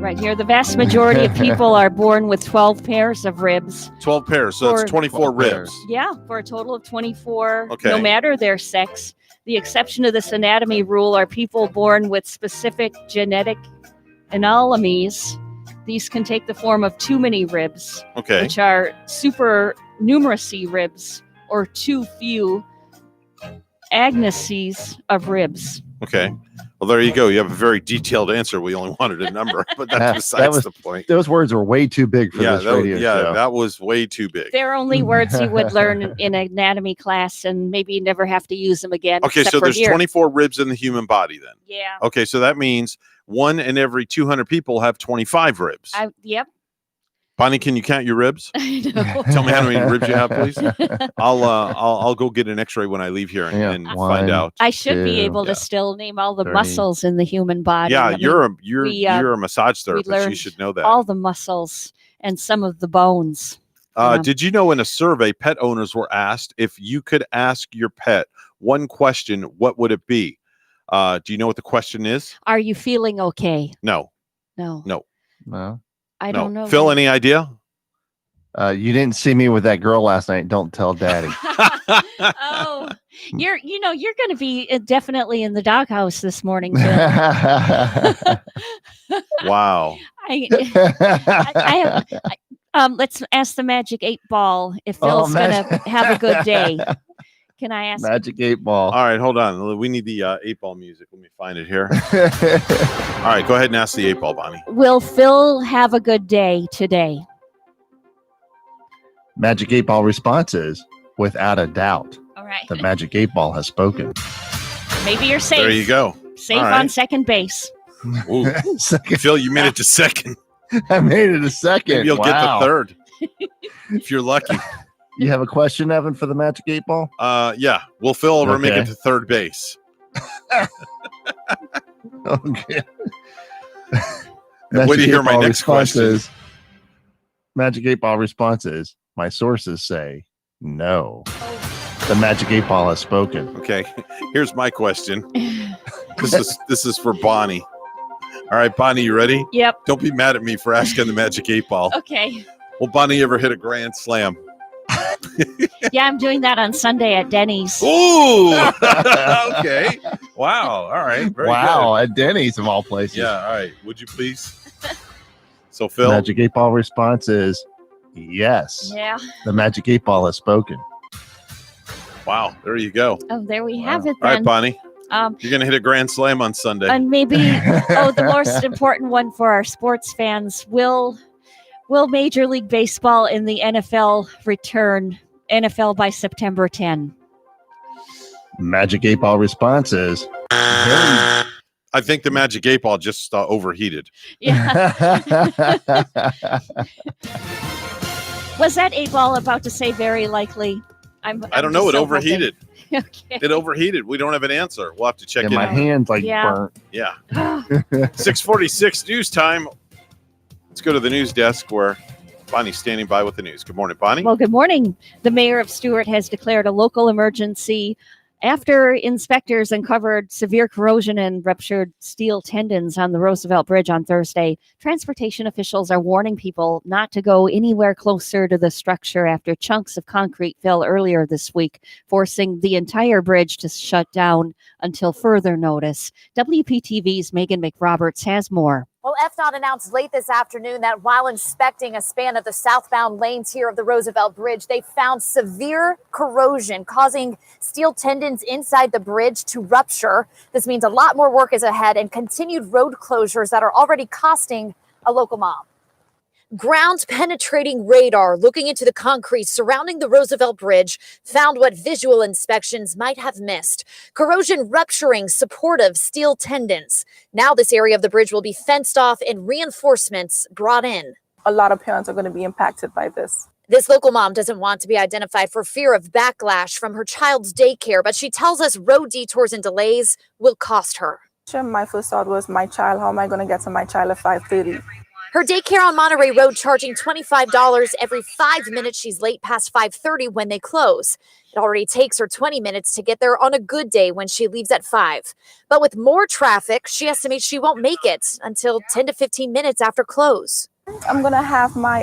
Right here, the vast majority of people are born with 12 pairs of ribs. 12 pairs, so For- that's 24 ribs. Yeah, for a total of 24, Okay. no matter their sex. The exception to this anatomy rule are people born with specific genetic anomalies. These can take the form of too many ribs, Okay. which are supernumeracy ribs, or too few agnocies of ribs. Okay. Well, there you go. You have a very detailed answer. We only wanted a number, but that's besides the point. Those words were way too big for this radio show. that was way too big. They're only words you would learn in anatomy class, and maybe never have to use them again. Okay, except so for there's here. 24 ribs in the human body then. Yeah. Okay, so that means 1 in every 200 people have 25 ribs. Yep. Bonnie, can you count your ribs? I know. Tell me how many ribs you have, please. I'll go get an X-ray when I leave here and find out. I should be able to still name all the 30. muscles in the human body. Yeah, I mean, you're we, a massage we therapist. You learned should know that. all the muscles and some of the bones. Did you know in a survey, pet owners were asked if you could ask your pet one question, what would it be? Do you know what the question is? Are you feeling okay? No. No. No. I don't know. Phil, any idea? You didn't see me with that girl last night. Don't tell Daddy. Oh, you're going to be definitely in the doghouse this morning, Phil. Wow. Let's ask the Magic 8 Ball if Phil's going to have a good day. Can I ask? Magic 8 Ball. All right, hold on. We need the 8 Ball music. Let me find it here. All right, go ahead and ask the 8 Ball, Bonnie. Will Phil have a good day today? Magic 8 Ball response is, without a doubt, All right. the Magic 8 Ball has spoken. Maybe you're safe. There you go. Safe All right. on second base. Ooh. Phil, you made it to second. I made it a second. Maybe you'll get the Wow. third if you're lucky. You have a question, Evan, for the Magic 8 Ball? Yeah. Will Phil ever make it Okay. to third base? Okay. Wait to hear my next question. Magic 8 Ball response is, my sources say no. The Magic 8 Ball has spoken. Okay. Here's my question. This is for Bonnie. All right, Bonnie, you ready? Yep. Don't be mad at me for asking the Magic 8 Ball. Okay. Will Bonnie ever hit a grand slam? Yeah, I'm doing that on Sunday at Denny's. Ooh. Okay. Wow. All right. Very Wow, at Denny's of all places. good. Yeah. All right. Would you please? So, Phil. Magic 8 Ball response is yes. Yeah. The Magic 8 Ball has spoken. Wow. There you go. Oh, there we have it All right, then. Bonnie. Um, You're going to hit a grand slam on Sunday. and maybe, the most important one for our sports fans, will Major League Baseball in the NFL return NFL by September 10? Magic 8 Ball response is I think the Magic 8 Ball just overheated. Yeah. Was that 8 Ball about to say very likely? I don't know. It so overheated. hoping. Okay. It overheated. We don't have an answer. We'll have to check and it my out. hand's like Yeah. burnt. Yeah. 6:46 news time. Let's go to the news desk where Bonnie's standing by with the news. Good morning, Bonnie. Well, good morning. The mayor of Stewart has declared a local emergency after inspectors uncovered severe corrosion and ruptured steel tendons on the Roosevelt Bridge on Thursday. Transportation officials are warning people not to go anywhere closer to the structure after chunks of concrete fell earlier this week, forcing the entire bridge to shut down until further notice. WPTV's Megan McRoberts has more. Well, FDOT announced late this afternoon that while inspecting a span of the southbound lanes here of the Roosevelt Bridge, they found severe corrosion causing steel tendons inside the bridge to rupture. This means a lot more work is ahead and continued road closures that are already costing a local mom. Ground penetrating radar looking into the concrete surrounding the Roosevelt Bridge found what visual inspections might have missed. Corrosion rupturing supportive steel tendons. Now this area of the bridge will be fenced off and reinforcements brought in. A lot of parents are going to be impacted by this. This local mom doesn't want to be identified for fear of backlash from her child's daycare, but she tells us road detours and delays will cost her. My first thought was, my child, how am I going to get to my child at 5:30? Her daycare on Monterey Road charging $25 every 5 minutes she's late past 5:30 when they close. It already takes her 20 minutes to get there on a good day when she leaves at 5. But with more traffic, she estimates she won't make it until 10 to 15 minutes after close. I'm going to have my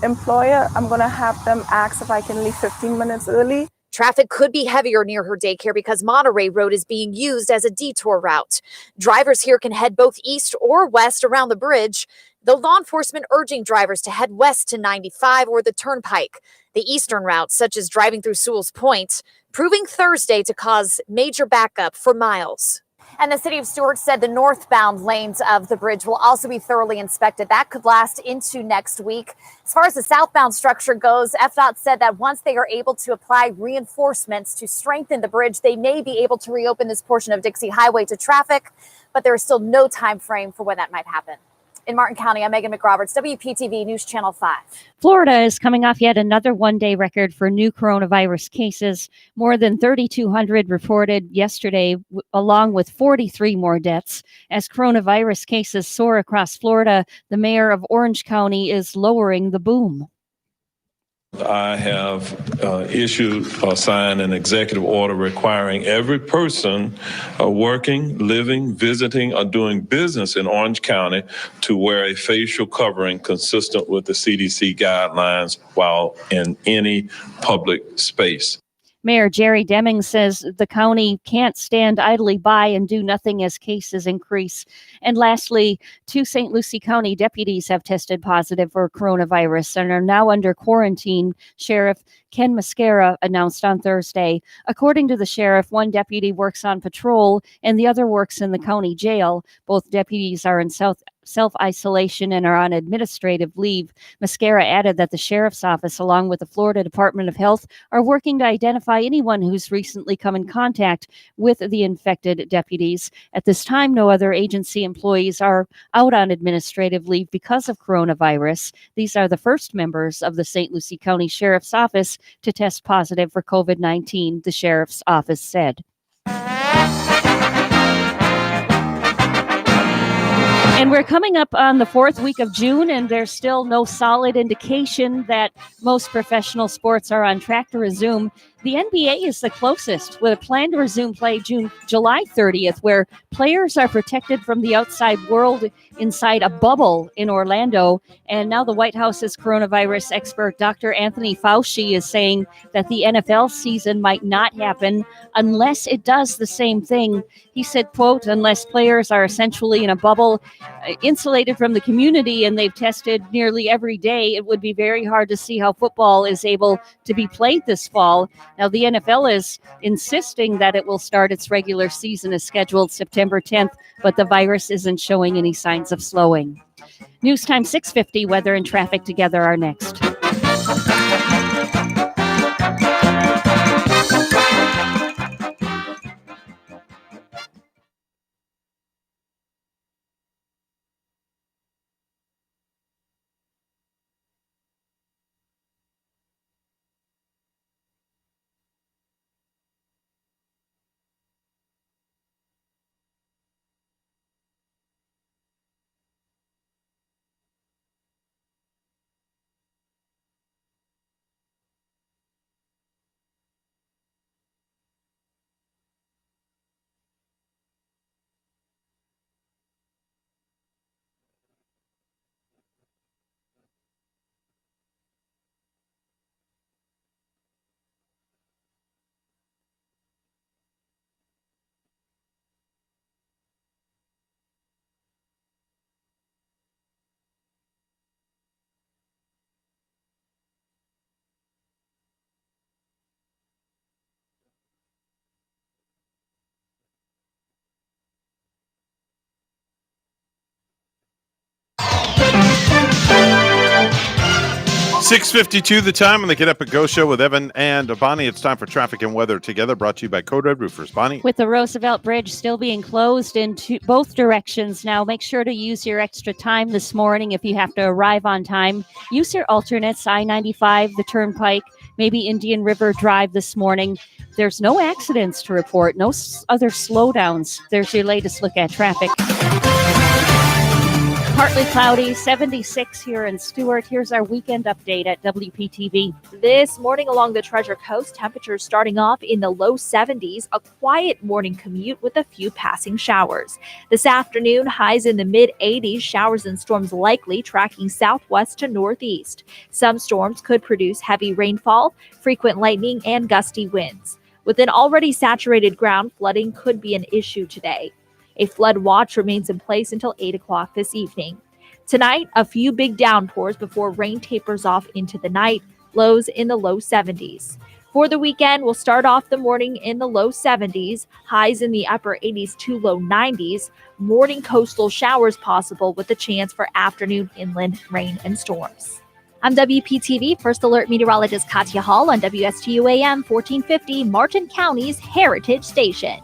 employer, I'm going to have them ask if I can leave 15 minutes early. Traffic could be heavier near her daycare because Monterey Road is being used as a detour route. Drivers here can head both east or west around the bridge, though law enforcement urging drivers to head west to 95 or the Turnpike. The eastern route, such as driving through Sewell's Point, proving Thursday to cause major backup for miles. And the city of Stuart said the northbound lanes of the bridge will also be thoroughly inspected. That could last into next week. As far as the southbound structure goes, FDOT said that once they are able to apply reinforcements to strengthen the bridge, they may be able to reopen this portion of Dixie Highway to traffic, but there is still no time frame for when that might happen. In Martin County, I'm Megan McRoberts, WPTV News Channel 5. Florida is coming off yet another one-day record for new coronavirus cases. More than 3,200 reported yesterday, along with 43 more deaths. As coronavirus cases soar across Florida, the mayor of Orange County is lowering the boom. I have issued or signed an executive order requiring every person working, living, visiting, or doing business in Orange County to wear a facial covering consistent with the CDC guidelines while in any public space. Mayor Jerry Deming says the county can't stand idly by and do nothing as cases increase. And lastly, 2 St. Lucie County deputies have tested positive for coronavirus and are now under quarantine, Sheriff Ken Mascara announced on Thursday. According to the sheriff, one deputy works on patrol and the other works in the county jail. Both deputies are in self-isolation and are on administrative leave. Mascara added that the sheriff's office, along with the Florida Department of Health, are working to identify anyone who's recently come in contact with the infected deputies. At this time, no other agency employees are out on administrative leave because of coronavirus. These are the first members of the St. Lucie County Sheriff's Office to test positive for COVID-19, the sheriff's office said. And we're coming up on the 4th week of June, and there's still no solid indication that most professional sports are on track to resume. The NBA is the closest, with a plan to resume play July 30th, where players are protected from the outside world inside a bubble in Orlando. And now the White House's coronavirus expert, Dr. Anthony Fauci, is saying that the NFL season might not happen unless it does the same thing. He said, quote, unless players are essentially in a bubble, insulated from the community, and they've tested nearly every day, it would be very hard to see how football is able to be played this fall. Now, the NFL is insisting that it will start its regular season as scheduled September 10th, but the virus isn't showing any signs of slowing. News Time 6:50, weather and traffic together are next. 6:52 the time on the Get Up and Go show with Evan and Bonnie. It's time for traffic and weather together, brought to you by Code Red Roofers. Bonnie? With the Roosevelt Bridge still being closed in both directions now, make sure to use your extra time this morning if you have to arrive on time. Use your alternates, I-95, the Turnpike, maybe Indian River Drive this morning. There's no accidents to report, no other slowdowns. There's your latest look at traffic. Partly cloudy, 76 here in Stewart. Here's our weekend update at WPTV. This morning along the Treasure Coast, temperatures starting off in the low 70s, a quiet morning commute with a few passing showers. This afternoon, highs in the mid 80s, showers and storms likely tracking southwest to northeast. Some storms could produce heavy rainfall, frequent lightning, and gusty winds. With an already saturated ground, flooding could be an issue today. A flood watch remains in place until 8 o'clock this evening. Tonight, a few big downpours before rain tapers off into the night, lows in the low 70s. For the weekend, we'll start off the morning in the low 70s, highs in the upper 80s to low 90s, morning coastal showers possible with a chance for afternoon inland rain and storms. I'm WPTV First Alert Meteorologist Katya Hall on WSTU AM 1450, Martin County's Heritage Station.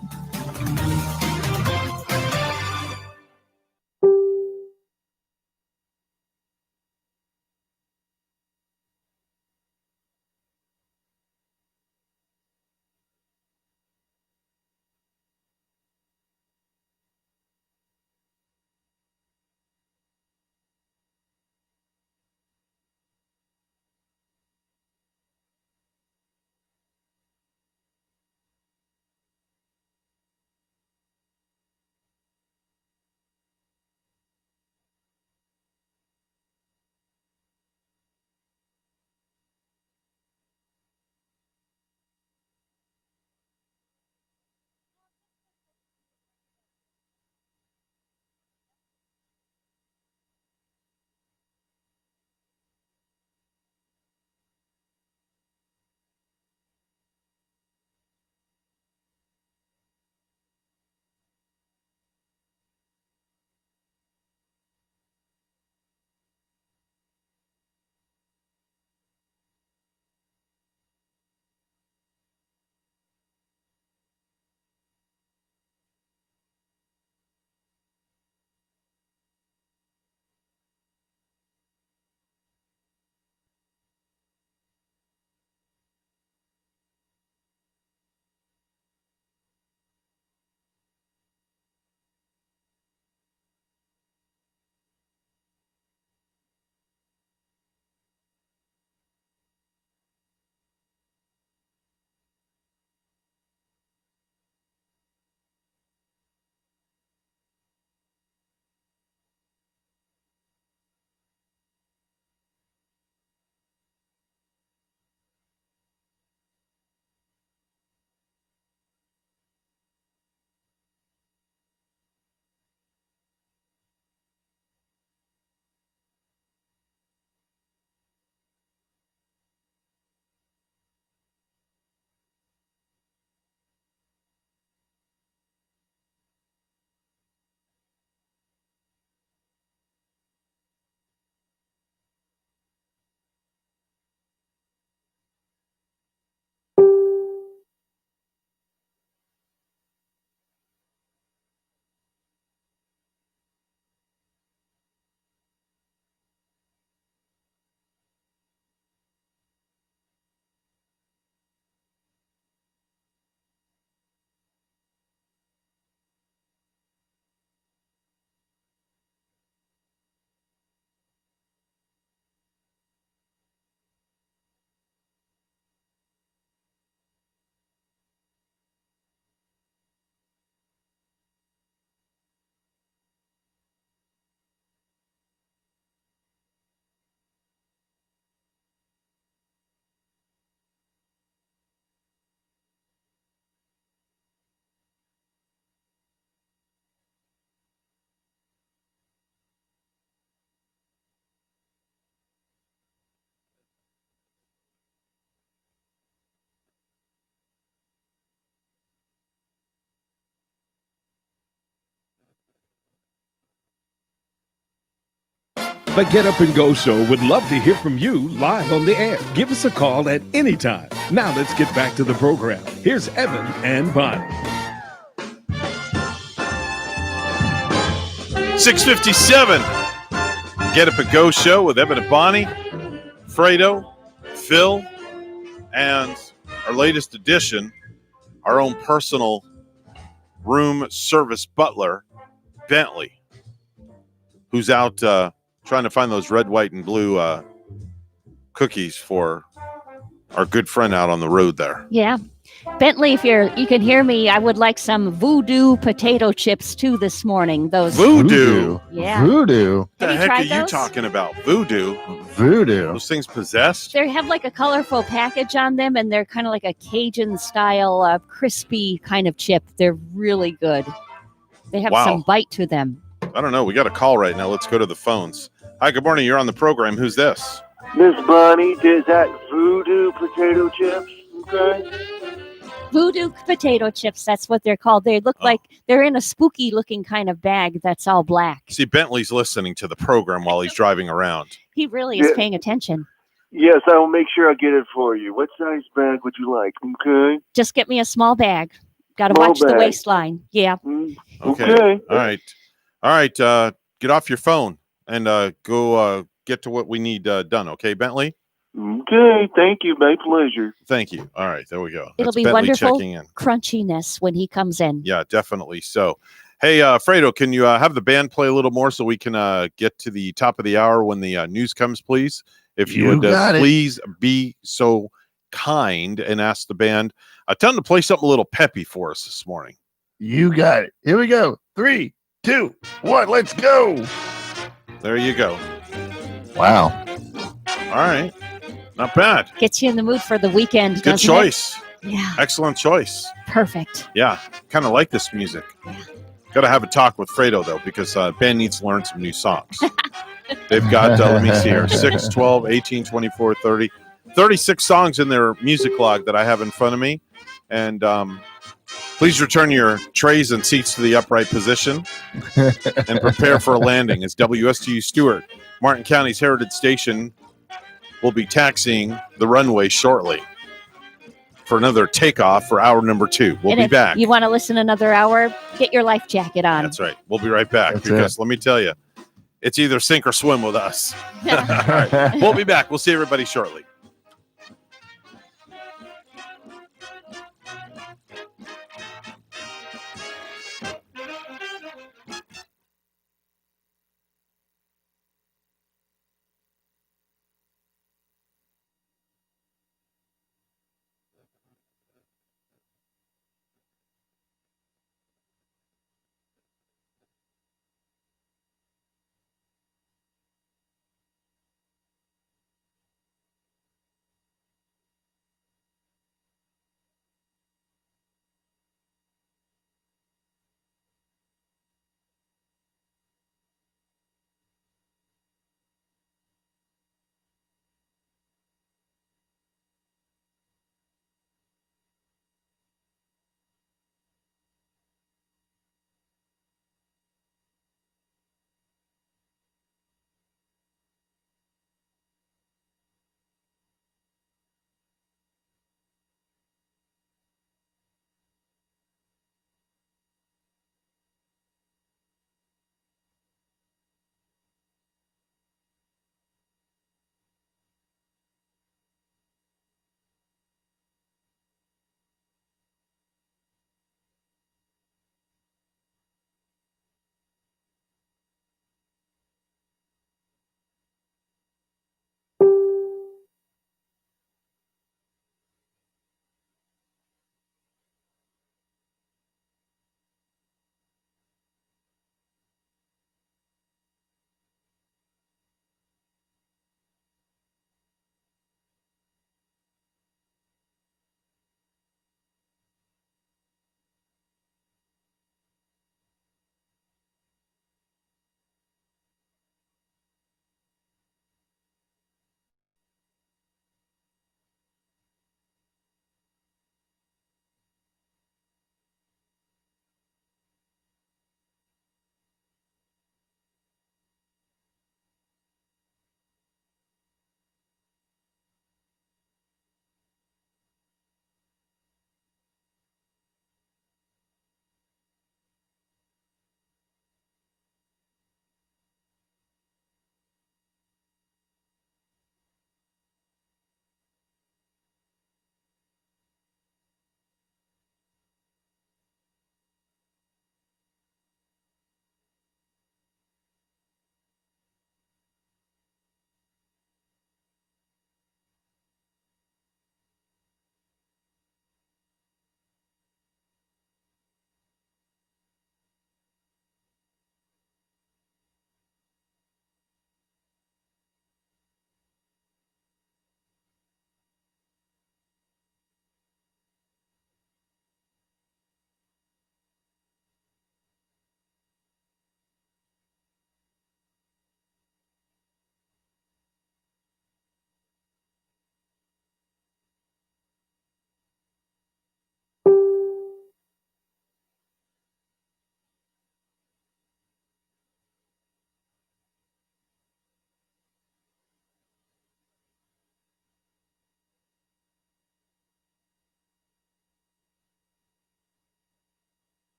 The Get Up and Go Show would love to hear from you live on the air. Give us a call at any time. Now let's get back to the program. Here's Evan and Bonnie. 6:57. Get Up and Go Show with Evan and Bonnie, Fredo, Phil, and our latest addition, our own personal room service butler, Bentley, who's out trying to find those red, white, and blue cookies for our good friend out on the road there. Yeah. Bentley, if you can hear me, I would like some Voodoo potato chips too this morning. Those Voodoo? Yeah. Voodoo? What the Have you heck are tried you those? talking about? Voodoo? Voodoo? Those things possessed? They have like a colorful package on them, and they're kind of like a Cajun style, crispy kind of chip. They're really good. They have Wow. some bite to them. I don't know. We got a call right now. Let's go to the phones. Hi, good morning. You're on the program. Who's this? Miss Bonnie, is that Voodoo potato chips? Okay. Voodoo potato chips, that's what they're called. They look like they're in a spooky looking kind of bag that's all black. See, Bentley's listening to the program while he's driving around. He really is Yeah. paying attention. Yes, I will make sure I get it for you. What size bag would you like? Okay. Just get me a small bag. Got to Small watch the bag. waistline. Yeah. Okay. All right. All right. Get off your phone and go get to what we need done. Okay, Bentley? Okay. Thank you. My pleasure. Thank you. All right. There we go. It'll That's be Bentley wonderful checking in. crunchiness when he comes in. Yeah, definitely. So, hey, Fredo, can you have the band play a little more so we can get to the top of the hour when the news comes, please? If you would got it. please be so kind and ask the band. Tell them to play something a little peppy for us this morning. You got it. Here we go. 3, 2, 1. Let's go. There you go. Wow. All right. Not bad. Gets you in the mood for the weekend. Good doesn't choice. It? Yeah. Excellent choice. Perfect. Yeah. Kind of like this music. Got to have a talk with Fredo, though, because band needs to learn some new songs. They've got, let me see here, 6, 12, 18, 24, 30, 36 songs in their music log that I have in front of me. And please return your trays and seats to the upright position and prepare for a landing as WSTU Stewart, Martin County's Heritage Station, will be taxiing the runway shortly for another takeoff for hour number 2. We'll And be if back. you want to listen another hour, get your life jacket on. That's right. We'll be right back because let me tell you, it's either sink or swim with us. All right. We'll be back. We'll see everybody shortly.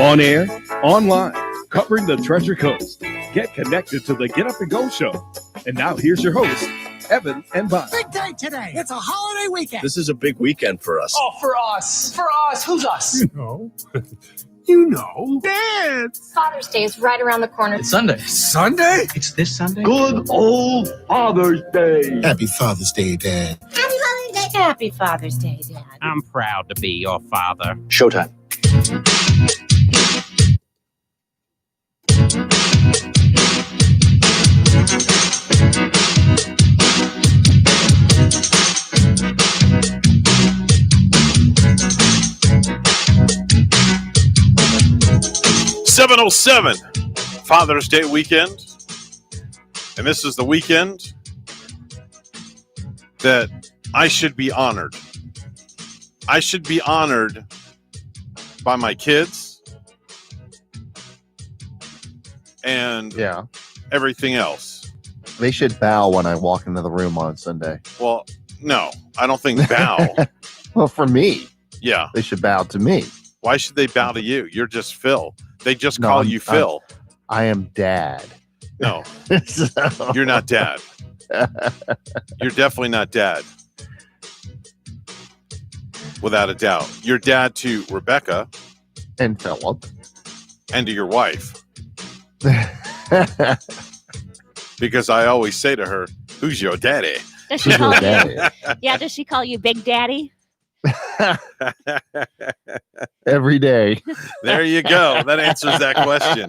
On air, online, covering the Treasure Coast. Get connected to the Get Up and Go Show. And now here's your host, Evan and Bonnie. Big day today. It's a holiday weekend. This is a big weekend for us. Oh, for us. For us. Who's us? You know. You know. Dance. Father's Day is right around the corner. It's Sunday. Sunday? It's this Sunday. Good old Father's Day. Happy Father's Day, Dad. Happy Father's Day. Happy Father's Day, Dad. I'm proud to be your father. Showtime. .707 Father's Day weekend, and this is the weekend that I should be honored. I should be honored by my kids and everything else. They should bow when I walk into the room on Sunday. Well, no, I don't think bow. Well, for me, yeah, they should bow to me. Why should they bow to you? You're just Phil. They just call you Phil. I am Dad. No, So- you're not Dad. You're definitely not Dad. Without a doubt. You're dad to Rebecca. And Philip. And to your wife. Because I always say to her, who's your daddy? Does she call you? Yeah, does she call you Big Daddy? Every day. There you go. That answers that question.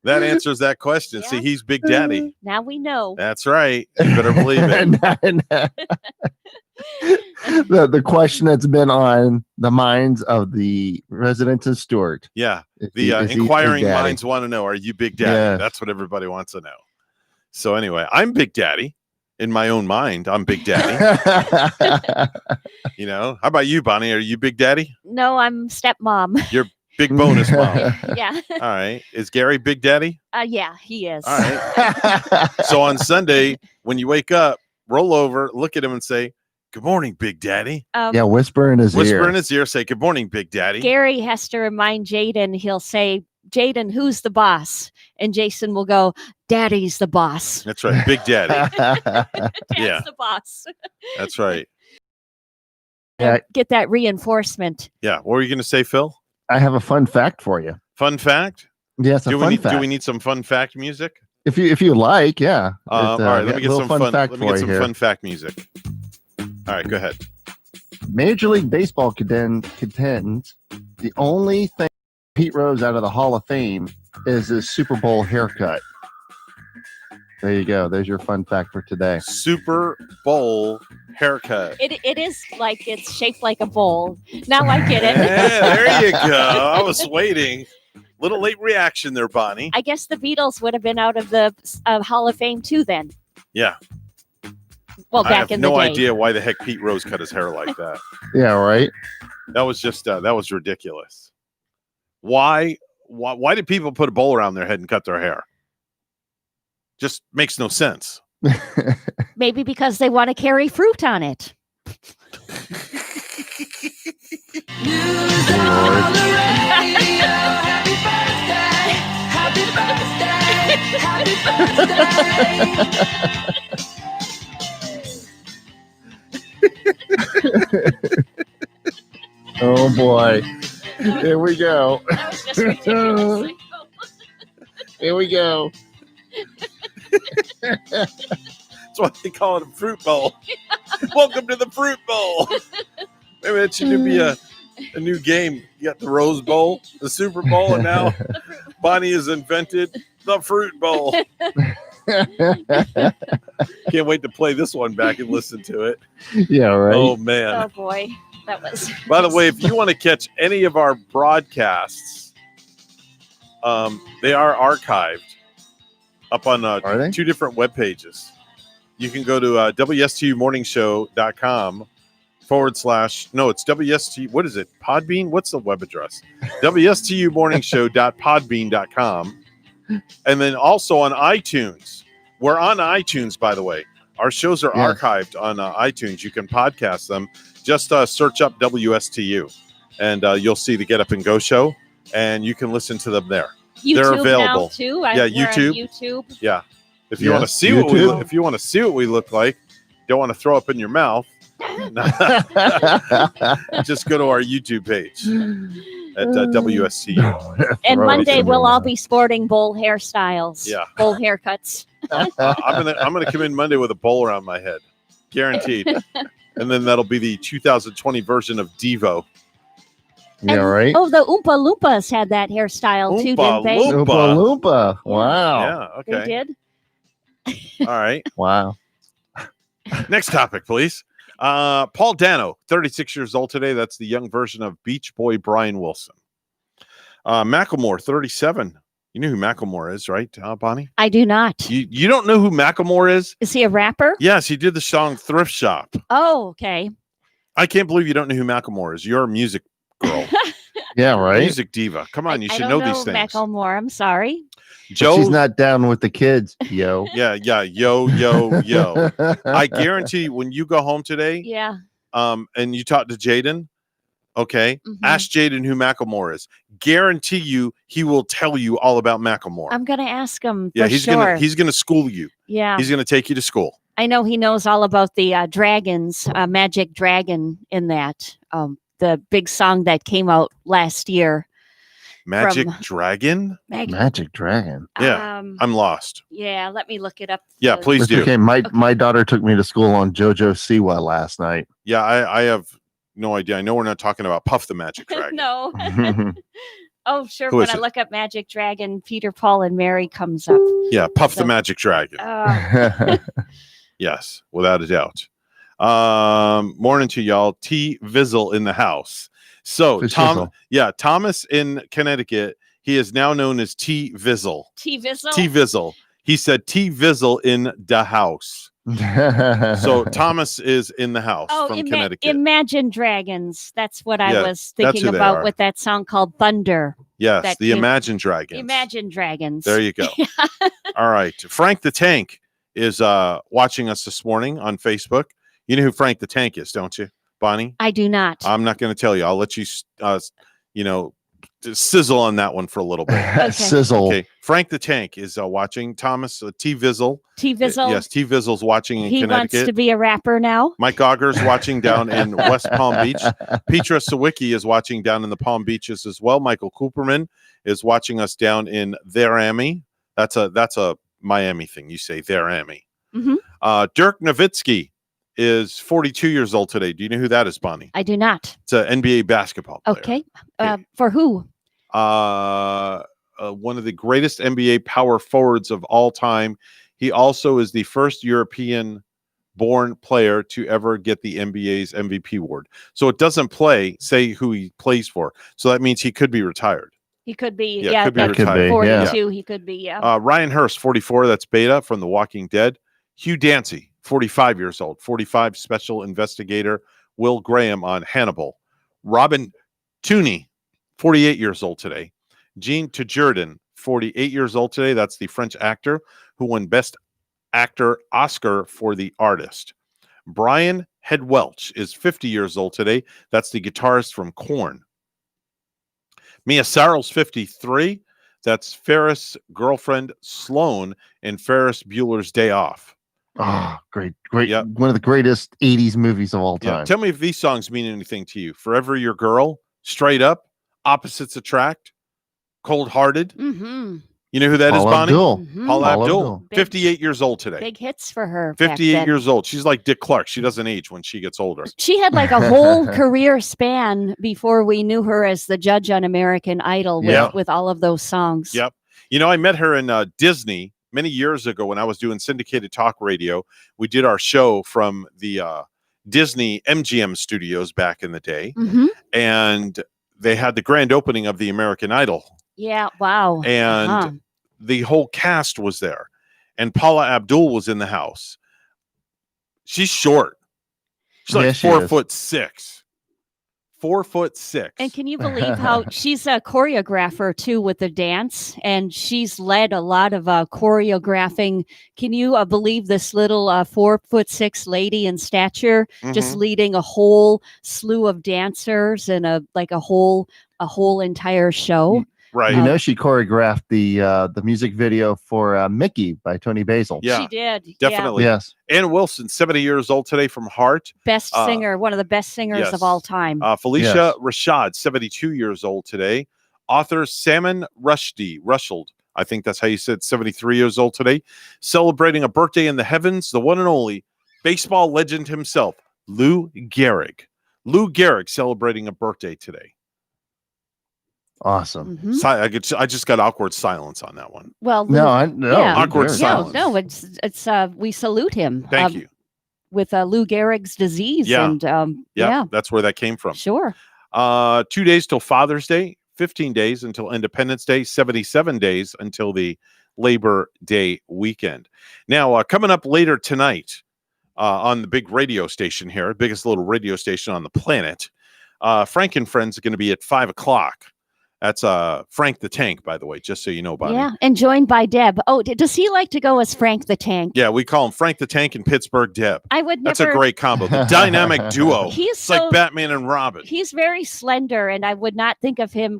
That answers that question. See, he's Big Daddy. Now we know. That's right. You better believe it. The question that's been on the minds of the residents of Stuart. Yeah. Is The he Big inquiring Daddy? minds want to know, are you Big Daddy? Yes. That's what everybody wants to know. So anyway, I'm Big Daddy. In my own mind, I'm Big Daddy. You know, how about you, Bonnie? Are you Big Daddy? No, I'm stepmom. You're big bonus mom. Yeah. All right. Is Gary Big Daddy? Yeah, he is. All right. So on Sunday, when you wake up, roll over, look at him and say, good morning, Big Daddy. Yeah, whisper in his ear. Whisper in his ear, say, good morning, Big Daddy. Gary has to remind Jaden. He'll say, Jaden, who's the boss? And Jason will go, Daddy's the boss. That's right. Big Daddy. Dad's Yeah. the boss. That's right. Yeah. Get that reinforcement. Yeah. What were you going to say, Phil? I have a fun fact for you. Fun fact? Yes, a fun fact. Do we need some fun fact music? If you like, yeah. All right. Let me get some fun fact Let me for get you some here. fun fact music. All right. Go ahead. Major League Baseball contends the only thing Pete Rose out of the Hall of Fame is his Super Bowl haircut. There you go. There's your fun fact for today. Super Bowl haircut. It is like it's shaped like a bowl. Now I get it. Yeah, there you go. I was waiting. Little late reaction there, Bonnie. I guess the Beatles would have been out of the Hall of Fame too then. Yeah. Well, I back have in the no day. idea why the heck Pete Rose cut his hair like that. Yeah, right. That was just that was ridiculous. Why did people put a bowl around their head and cut their hair? Just makes no sense. Maybe because they want to carry fruit on it. Oh boy. Here we go. That was just ridiculous. Here we go. That's why they call it a fruit bowl. Welcome to the fruit bowl. Maybe that should be a new game. You got the Rose Bowl, the Super Bowl, and now Bonnie has invented the Fruit Bowl. Can't wait to play this one back and listen to it. Yeah, right. Oh, man. Oh boy, that was. By the way, if you want to catch any of our broadcasts, they are archived up on two different web pages. You can go to WSTUmorningshow.com / it's WST. What is it? Podbean? What's the web address? WSTUmorningshow.podbean.com. And then also on iTunes. We're on iTunes, by the way. Our shows are archived on iTunes. You can podcast them. Just search up WSTU. and you'll see the Get Up and Go show, and you can listen to them there. YouTube They're available. now too. Yeah, We're on YouTube. YouTube. Yeah. If you Yes, want to see what we YouTube. if you want to see what we look like, don't want to throw up in your mouth. Just go to our YouTube page at WSCU. And Right. Monday we'll all be sporting bowl hairstyles. Yeah. Bowl haircuts. I'm gonna come in Monday with a bowl around my head, guaranteed. And then that'll be the 2020 version of Devo. Yeah, right. Oh, the Oompa Loompas had that hairstyle too, Oompa didn't they? Loompa. Oompa Loompa. Wow. Yeah. They Okay. did. All right. Wow. Next topic, please. Paul Dano, 36 years old today. That's the young version of Beach Boy Brian Wilson. Macklemore, 37. You know who Macklemore is, right, Bonnie? I do not. You don't know who Macklemore is? Is he a rapper? Yes, he did the song Thrift Shop. Oh, okay. I can't believe you don't know who Macklemore is. You're a music girl, Yeah, right. music diva. Come on, you I should don't know know these things. Macklemore. I'm sorry. But Joe, she's not down with the kids, yo. yeah, yo. I guarantee when you go home today, Yeah. and you talk to Jaden, okay, Mhm. ask Jaden who Macklemore is. Guarantee you he will tell you all about Macklemore. I'm gonna ask him. Yeah, for he's sure. gonna school you. Yeah. He's gonna take you to school. I know he knows all about the dragons, Magic Dragon in that. The big song that came out last year. Magic From- Dragon? Magic Dragon. Yeah. I'm lost. Yeah, let me look it up. Yeah, please It's do. okay. My daughter took me to school on JoJo Siwa last night. Yeah, I have no idea. I know we're not talking about Puff the Magic Dragon. No. Oh, sure. Who When is I it? look up Magic Dragon, Peter, Paul, and Mary comes up. Yeah, Puff the So- Magic Dragon. Oh, Yes, without a doubt. Morning to y'all. T Vizzle in the house. So Fizzle. Thomas in Connecticut. He is now known as T Vizzle. T Vizzle. T Vizzle. He said T Vizzle in the house. So Thomas is in the house Oh, from Connecticut. Imagine Dragons. That's what I Yeah, was that's thinking who they about are. with that song called Thunder. Yes, that the came- Imagine Dragons. Imagine Dragons. There you go. All right. Frank the Tank is watching us this morning on Facebook. You know who Frank the Tank is, don't you, Bonnie? I do not. I'm not going to tell you. I'll let you, sizzle on that one for a little bit. Sizzle. Okay. Frank the Tank is watching. Thomas T Vizzle. T Vizzle. Yes, T Vizzle's watching in He wants Connecticut. to be a rapper now. Mike Augur's watching down in West Palm Beach. Petra Sawicki is watching down in the Palm Beaches as well. Michael Cooperman is watching us down in Miami. That's a Miami thing. You say Miami. Mhm. Dirk Nowitzki is 42 years old today. Do you know who that is, Bonnie? I do not. It's an NBA basketball player. Okay. For who? One of the greatest NBA power forwards of all time. He also is the first European-born player to ever get the NBA's MVP award. So it doesn't say who he plays for. So that means he could be retired. He could be. Yeah, Yeah, could be that's retired. 42. He could be. Yeah. Ryan Hurst, 44. That's Beta from The Walking Dead. Hugh Dancy, 45 years old. 45, special investigator. Will Graham on Hannibal. Robin Tooney, 48 years old today. Jean Tujardin, 48 years old today. That's the French actor who won Best Actor Oscar for The Artist. Brian Head Welch is 50 years old today. That's the guitarist from Korn. Mia Sarrell's 53. That's Ferris' girlfriend Sloane in Ferris Bueller's Day Off. Oh, great. One of the greatest 80s movies of all Yeah. time. Tell me if these songs mean anything to you. Forever Your Girl, Straight Up, Opposites Attract, Cold Hearted. Mm-hmm. You know who that is, Paula Bonnie? Abdul. Paula Paula Abdul. Abdul. 58 years old today. Big hits for her. back 58 then. years old. She's like Dick Clark. She doesn't age when she gets older. She had like a whole career span before we knew her as the judge on American Idol with all of those songs. Yep. You know, I met her in Disney many years ago when I was doing syndicated talk radio. We did our show from the Disney MGM studios back in the day. Mm-hmm. And they had the grand opening of the American Idol. Yeah. Wow. And Uh-huh. the whole cast was there. And Paula Abdul was in the house. She's short. She's like Yeah, she 4'6". 4'6". And can you believe how she's a choreographer too with the dance, and she's led a lot of choreographing. Can you believe this little 4'6" lady in stature just leading a whole slew of dancers and a whole entire show? Right. You know, she choreographed the music video for Mickey by Tony Basil. Yeah, She did. definitely. Yeah. Yes. Ann Wilson, 70 years old today from Heart. Best singer, one of the best singers yes. of all time. Felicia Rashad, 72 years old today. Author Salman Rushdie, I think that's how you said, 73 years old today. Celebrating a birthday in the heavens, the one and only baseball legend himself, Lou Gehrig. Lou Gehrig celebrating a birthday today. Awesome. I just got awkward silence on that one. Well, Awkward silence. No, it's we salute him. Thank you. With Lou Gehrig's disease, Yeah. and Yeah, that's where that came from. Sure. 2 days till Father's Day, 15 days until Independence Day, 77 days until the Labor Day weekend. Now, coming up later tonight on the big radio station here, biggest little radio station on the planet, Frank and Friends are going to be at 5 o'clock. That's Frank the Tank, by the way, just so you know about him. And joined by Deb. Oh, does he like to go as Frank the Tank? Yeah, we call him Frank the Tank and Pittsburgh Deb. I would That's never. a great combo. The dynamic duo. It's like Batman and Robin. He's very slender, and I would not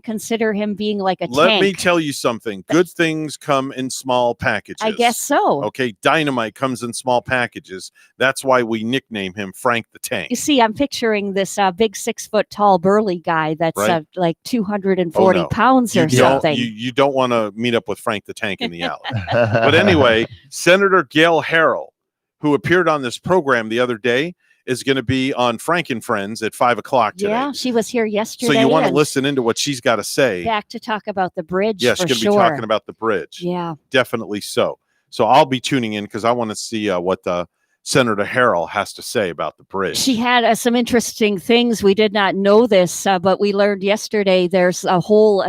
consider him being like a Let tank. me tell you something. Good things come in small packages. I guess so. Okay, dynamite comes in small packages. That's why we nickname him Frank the Tank. You see, I'm picturing this big 6 foot tall burly guy that's Right. like 240 pounds or You don't- something. You don't want to meet up with Frank the Tank in the alley. But anyway, Senator Gail Harrell, who appeared on this program the other day, is going to be on Frank and Friends at 5 o'clock today. Yeah, she was here yesterday. So you want to and listen into what she's got to say. back to talk about the bridge. Yes, for she's going to sure. be talking about the bridge. Yeah. Definitely so. So I'll be tuning in because I want to see what Senator Harrell has to say about the bridge. She had some interesting things. We did not know this, but we learned yesterday there's a whole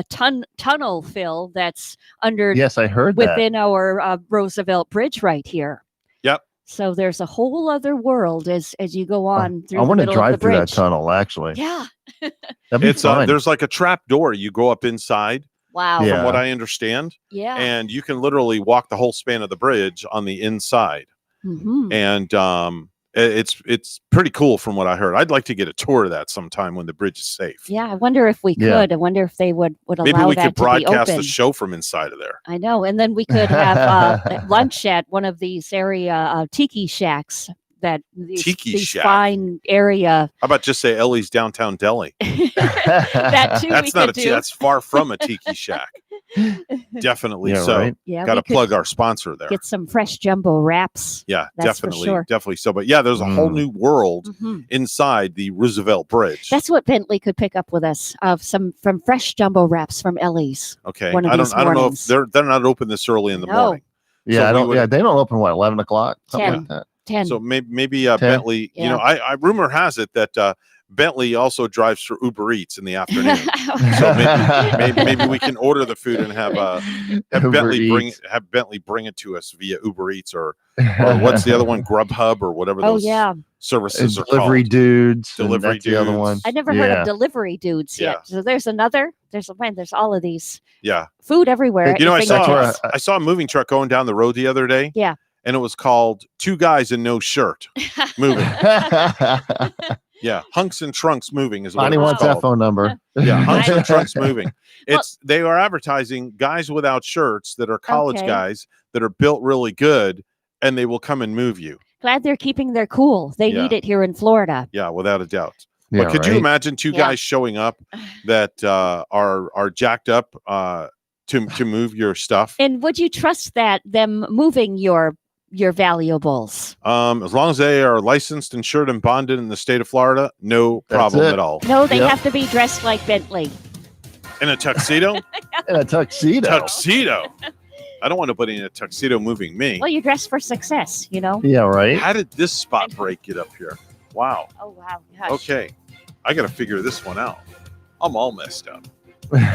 tunnel fill that's under. Yes, I heard that. within our Roosevelt Bridge right here. Yep. So there's a whole other world as you go on through I the want to middle drive of the through that bridge. tunnel, actually. Yeah. That'd be It's fun. there's like a trap door. You go up inside. Wow. From what I understand. Yeah. And you can literally walk the whole span of the bridge on the inside. Mhm. And it's pretty cool from what I heard. I'd like to get a tour of that sometime when the bridge is safe. Yeah, I wonder if we Yeah. could. I wonder if they would allow Maybe we that could to be broadcast open. the show from inside of there. I know, and then we could have lunch at one of these area tiki shacks. Tiki these shack. fine area. How about just say Ellie's Downtown Deli? That too. That's we not could a do. that's far from a tiki shack. Definitely Yeah, so. right. Yeah, Got to we could plug our sponsor there. Get some fresh jumbo wraps. Yeah, That's for definitely, sure. definitely so. But yeah, there's a whole new world Mhm. inside the Roosevelt Bridge. That's what Bentley could pick up with us of some from fresh jumbo wraps from Ellie's. Okay, one of I these don't know if mornings. they're not open this early in the No. morning. Yeah, So I we don't. would- Yeah, they don't open what 11 o'clock, something 10. like that. 10. So maybe Bentley. You Yeah. know, I rumor has it that Bentley also drives for Uber Eats in the afternoon. So maybe we can order the food and have Uber Bentley bring it to us via Uber Eats or what's the other one, Grubhub or whatever Oh those yeah, services are Delivery called. dudes. and Delivery that's the other dudes. one. I never heard Yeah. of delivery dudes yet. So there's another. There's all of these. Yeah. Food everywhere. You know, I at your saw fingertips. I saw a moving truck going down the road the other day. Yeah. And it was called Two Guys in No Shirt Moving. Yeah, Hunks and Trunks Moving is what Bonnie it was wants that called. phone number. Yeah, Hunks and Trunks Moving. They are advertising guys without shirts that are college Okay. guys that are built really good, and they will come and move you. Glad they're keeping their cool. They Yeah. need it here in Florida. Yeah, without a doubt. Yeah, But could you right. imagine two Yeah. guys showing up that are jacked up to move your stuff? And would you trust them moving your valuables? As long as they are licensed, insured, and bonded in the state of Florida, no That's problem it. at all. No, they Yep. have to be dressed like Bentley. In a tuxedo? In a tuxedo. Tuxedo. I don't want nobody in a tuxedo moving me. Well, you dress for success, you know. Yeah, right. How did this spot break get up here? Wow. Oh wow. Hush. Okay. I got to figure this one out. I'm all messed up.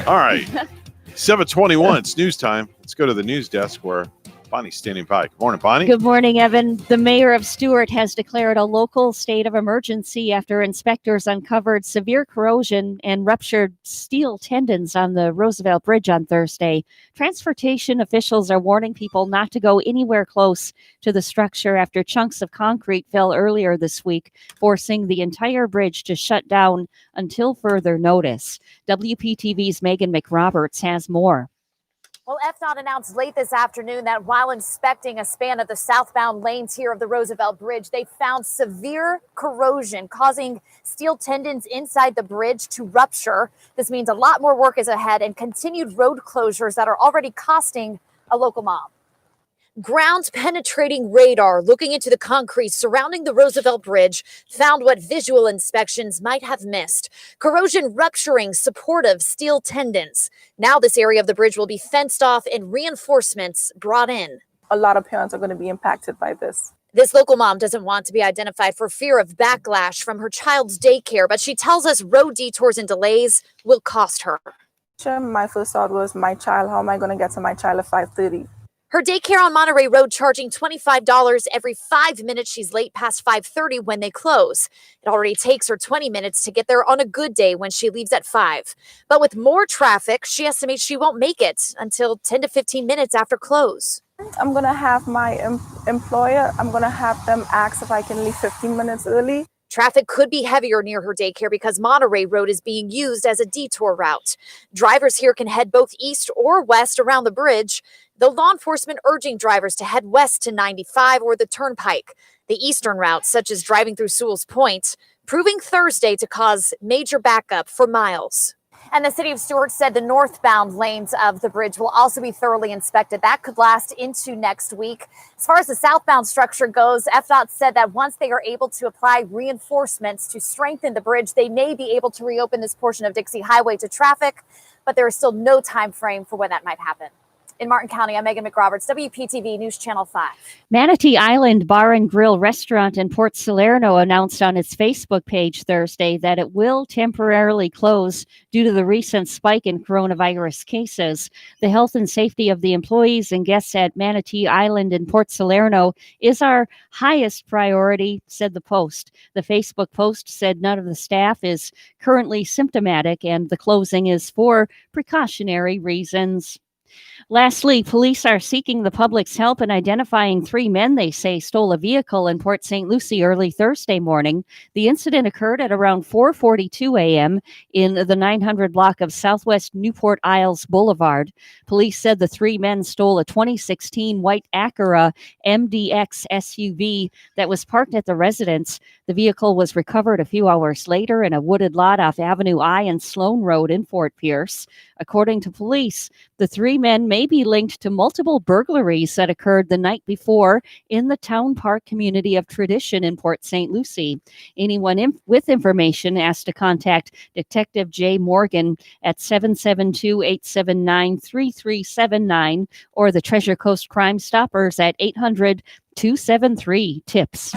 All right. 7:21. It's news time. Let's go to the news desk where Bonnie's standing by. Good morning, Bonnie. Good morning, Evan. The mayor of Stewart has declared a local state of emergency after inspectors uncovered severe corrosion and ruptured steel tendons on the Roosevelt Bridge on Thursday. Transportation officials are warning people not to go anywhere close to the structure after chunks of concrete fell earlier this week, forcing the entire bridge to shut down until further notice. WPTV's Megan McRoberts has more. Well, FDOT announced late this afternoon that while inspecting a span of the southbound lanes here of the Roosevelt Bridge, they found severe corrosion causing steel tendons inside the bridge to rupture. This means a lot more work is ahead and continued road closures that are already costing a local mom. Ground-penetrating radar looking into the concrete surrounding the Roosevelt Bridge found what visual inspections might have missed. Corrosion rupturing supportive steel tendons. Now this area of the bridge will be fenced off and reinforcements brought in. A lot of parents are going to be impacted by this. This local mom doesn't want to be identified for fear of backlash from her child's daycare, but she tells us road detours and delays will cost her. My first thought was, my child, how am I going to get to my child at 5:30? Her daycare on Monterey Road charging $25 every 5 minutes she's late past 5:30 when they close. It already takes her 20 minutes to get there on a good day when she leaves at 5. But with more traffic, she estimates she won't make it until 10 to 15 minutes after close. I'm going to have my employer, I'm going to have them ask if I can leave 15 minutes early. Traffic could be heavier near her daycare because Monterey Road is being used as a detour route. Drivers here can head both east or west around the bridge, though law enforcement urging drivers to head west to 95 or the Turnpike. The eastern route, such as driving through Sewell's Point, proving Thursday to cause major backup for miles. And the city of Stewart said the northbound lanes of the bridge will also be thoroughly inspected. That could last into next week. As far as the southbound structure goes, FDOT said that once they are able to apply reinforcements to strengthen the bridge, they may be able to reopen this portion of Dixie Highway to traffic, but there is still no time frame for when that might happen. In Martin County, I'm Megan McRoberts, WPTV News Channel 5. Manatee Island Bar and Grill Restaurant in Port Salerno announced on its Facebook page Thursday that it will temporarily close due to the recent spike in coronavirus cases. The health and safety of the employees and guests at Manatee Island in Port Salerno is our highest priority, said the post. The Facebook post said none of the staff is currently symptomatic and the closing is for precautionary reasons. Lastly, police are seeking the public's help in identifying 3 men they say stole a vehicle in Port St. Lucie early Thursday morning. The incident occurred at around 4:42 a.m. in the 900 block of Southwest Newport Isles Boulevard. Police said the 3 men stole a 2016 white Acura MDX SUV that was parked at the residence. The vehicle was recovered a few hours later in a wooded lot off Avenue I and Sloan Road in Fort Pierce. According to police, the 3 men may be linked to multiple burglaries that occurred the night before in the Town Park community of Tradition in Port St. Lucie. Anyone with information asked to contact Detective Jay Morgan at 772-879-3379 or the Treasure Coast Crime Stoppers at 800-273-TIPS.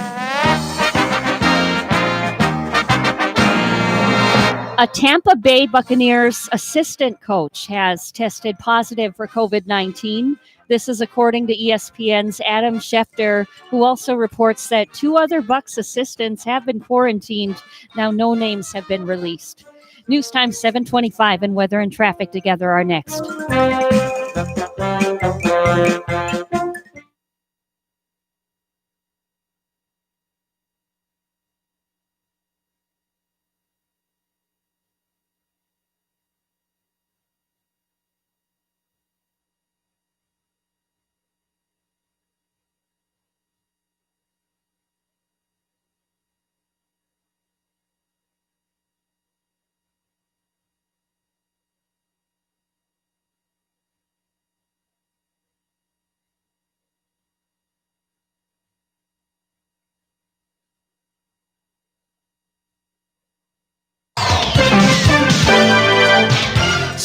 A Tampa Bay Buccaneers assistant coach has tested positive for COVID-19. This is according to ESPN's Adam Schefter, who also reports that 2 other Bucs assistants have been quarantined. Now, no names have been released. News Time 7:25 and weather and traffic together are next.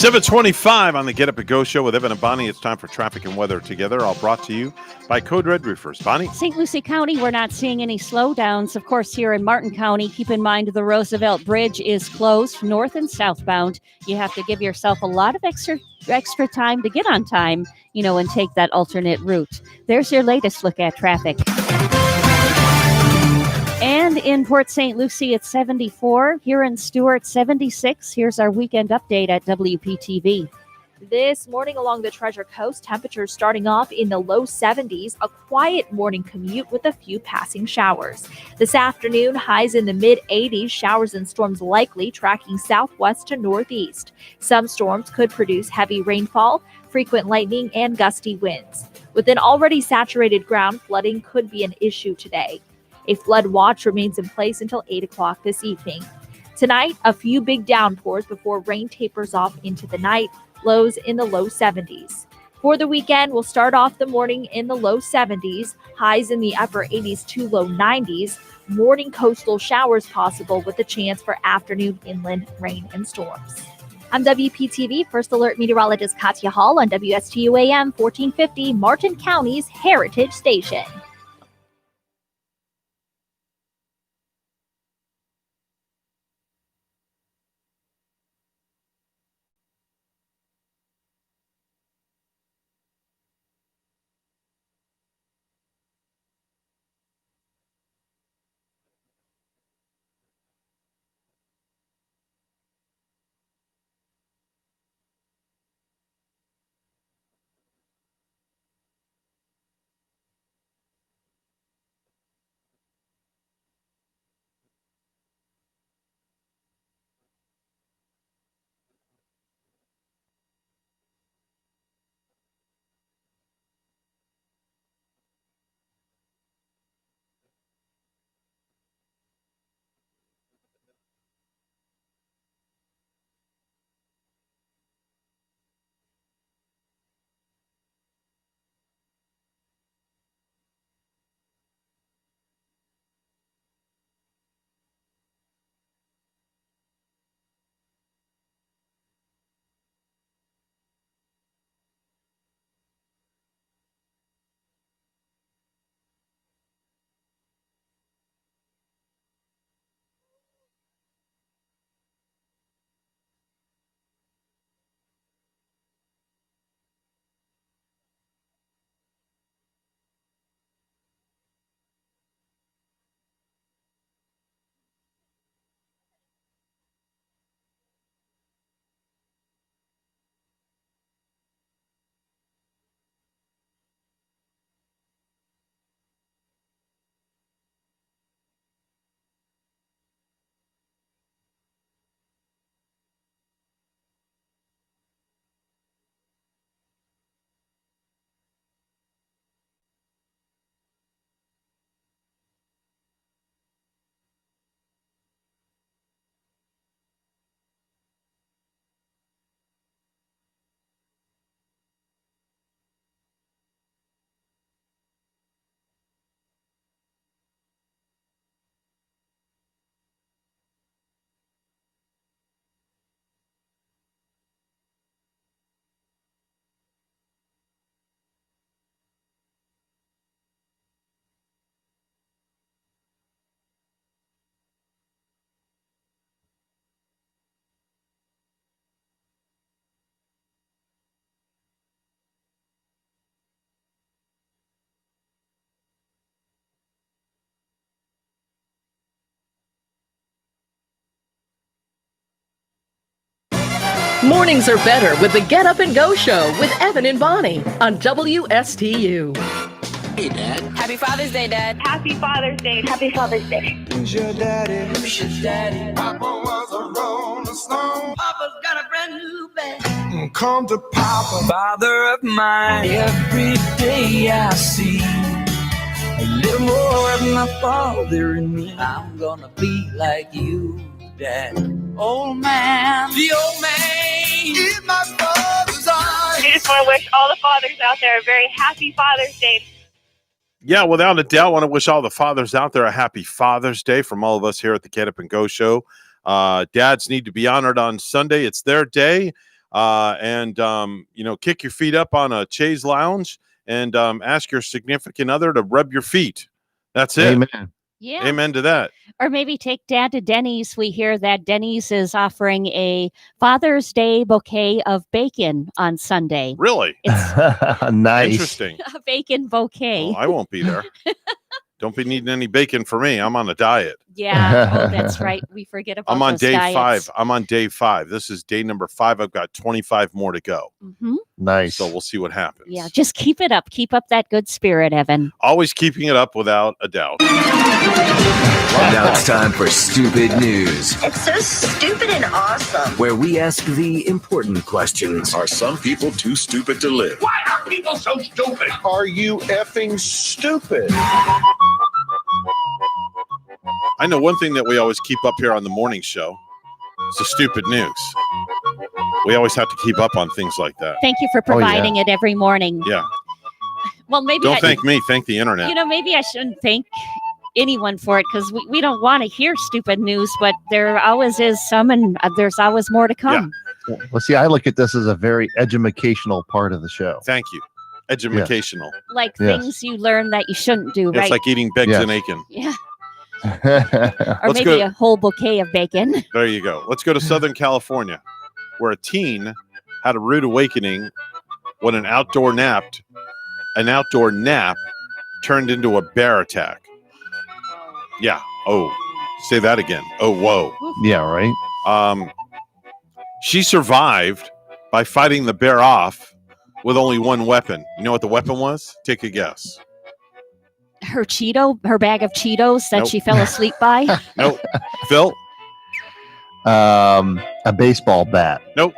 7:25 on the Get Up and Go show with Evan and Bonnie. It's time for traffic and weather together, all brought to you by Code Red Roofers. Bonnie? St. Lucie County, we're not seeing any slowdowns. Of course, here in Martin County, keep in mind the Roosevelt Bridge is closed north and southbound. You have to give yourself a lot of extra time to get on time, and take that alternate route. There's your latest look at traffic. And in Port St. Lucie, it's 74. Here in Stuart, 76. Here's our weekend update at WPTV. This morning along the Treasure Coast, temperatures starting off in the low 70s, a quiet morning commute with a few passing showers. This afternoon, highs in the mid-80s, showers and storms likely tracking southwest to northeast. Some storms could produce heavy rainfall, frequent lightning, and gusty winds. With an already saturated ground, flooding could be an issue today. A flood watch remains in place until 8 o'clock this evening. Tonight, a few big downpours before rain tapers off into the night, lows in the low 70s. For the weekend, we'll start off the morning in the low 70s, highs in the upper 80s to low 90s, morning coastal showers possible with a chance for afternoon inland rain and storms. I'm WPTV First Alert Meteorologist Katya Hall on WSTU AM 1450, Martin County's Heritage Station. Mornings are better with the Get Up and Go show with Evan and Bonnie on WSTU. Hey, Dad. Happy Father's Day, Dad. Happy Father's Day. Happy Father's Day. Who's your daddy? Who's your daddy? Papa was a rolling stone. Papa's got a brand new bed. Come to Papa, father of mine. Every day I see a little more of my father in me. I'm gonna be like you, Dad. Old man. The old man is my father's eyes. I just want to wish all the fathers out there a very happy Father's Day. Yeah, without a doubt, I want to wish all the fathers out there a happy Father's Day from all of us here at the Get Up and Go show. Dads need to be honored on Sunday. It's their day. and kick your feet up on a chaise lounge and ask your significant other to rub your feet. That's it. Amen. Yeah. Amen to that. Or maybe take Dad to Denny's. We hear that Denny's is offering a Father's Day bouquet of bacon on Sunday. Really? It's Nice. Interesting. a bacon bouquet. Well, I won't be there. Don't be needing any bacon for me. I'm on a diet. Yeah. Oh, that's right. We forget about I'm on those day diets. 5. I'm on day 5. This is day number 5. I've got 25 more to go. Mhm. Nice. So we'll see what happens. Yeah. Just keep it up. Keep up that good spirit, Evan. Always keeping it up without a doubt. Now it's time for Stupid News, It's so stupid and awesome. where we ask the important questions. Are some people too stupid to live? Why are people so stupid? Are you effing stupid? I know one thing that we always keep up here on the morning show. It's the stupid news. We always have to keep up on things like that. Thank you for providing it every morning. Yeah. Well, maybe Don't thank me. Thank the internet. maybe I shouldn't thank anyone for it because we don't want to hear stupid news, but there always is some, and there's always more to come. Well, see, I look at this as a very educational part of the show. Thank you. Educational. Like Yes. things you learn that you shouldn't do, It's right? like eating Beggs Yes. and Aiken. Yeah. Or Let's maybe go- a whole bouquet of bacon. There you go. Let's go to Southern California, where a teen had a rude awakening when an outdoor nap turned into a bear attack. Yeah. Oh, say that again. Oh, whoa. Yeah, right. She survived by fighting the bear off with only one weapon. You know what the weapon was? Take a guess. Her bag of Cheetos that Nope. she fell asleep by. Nope. Phil? A baseball bat. Nope.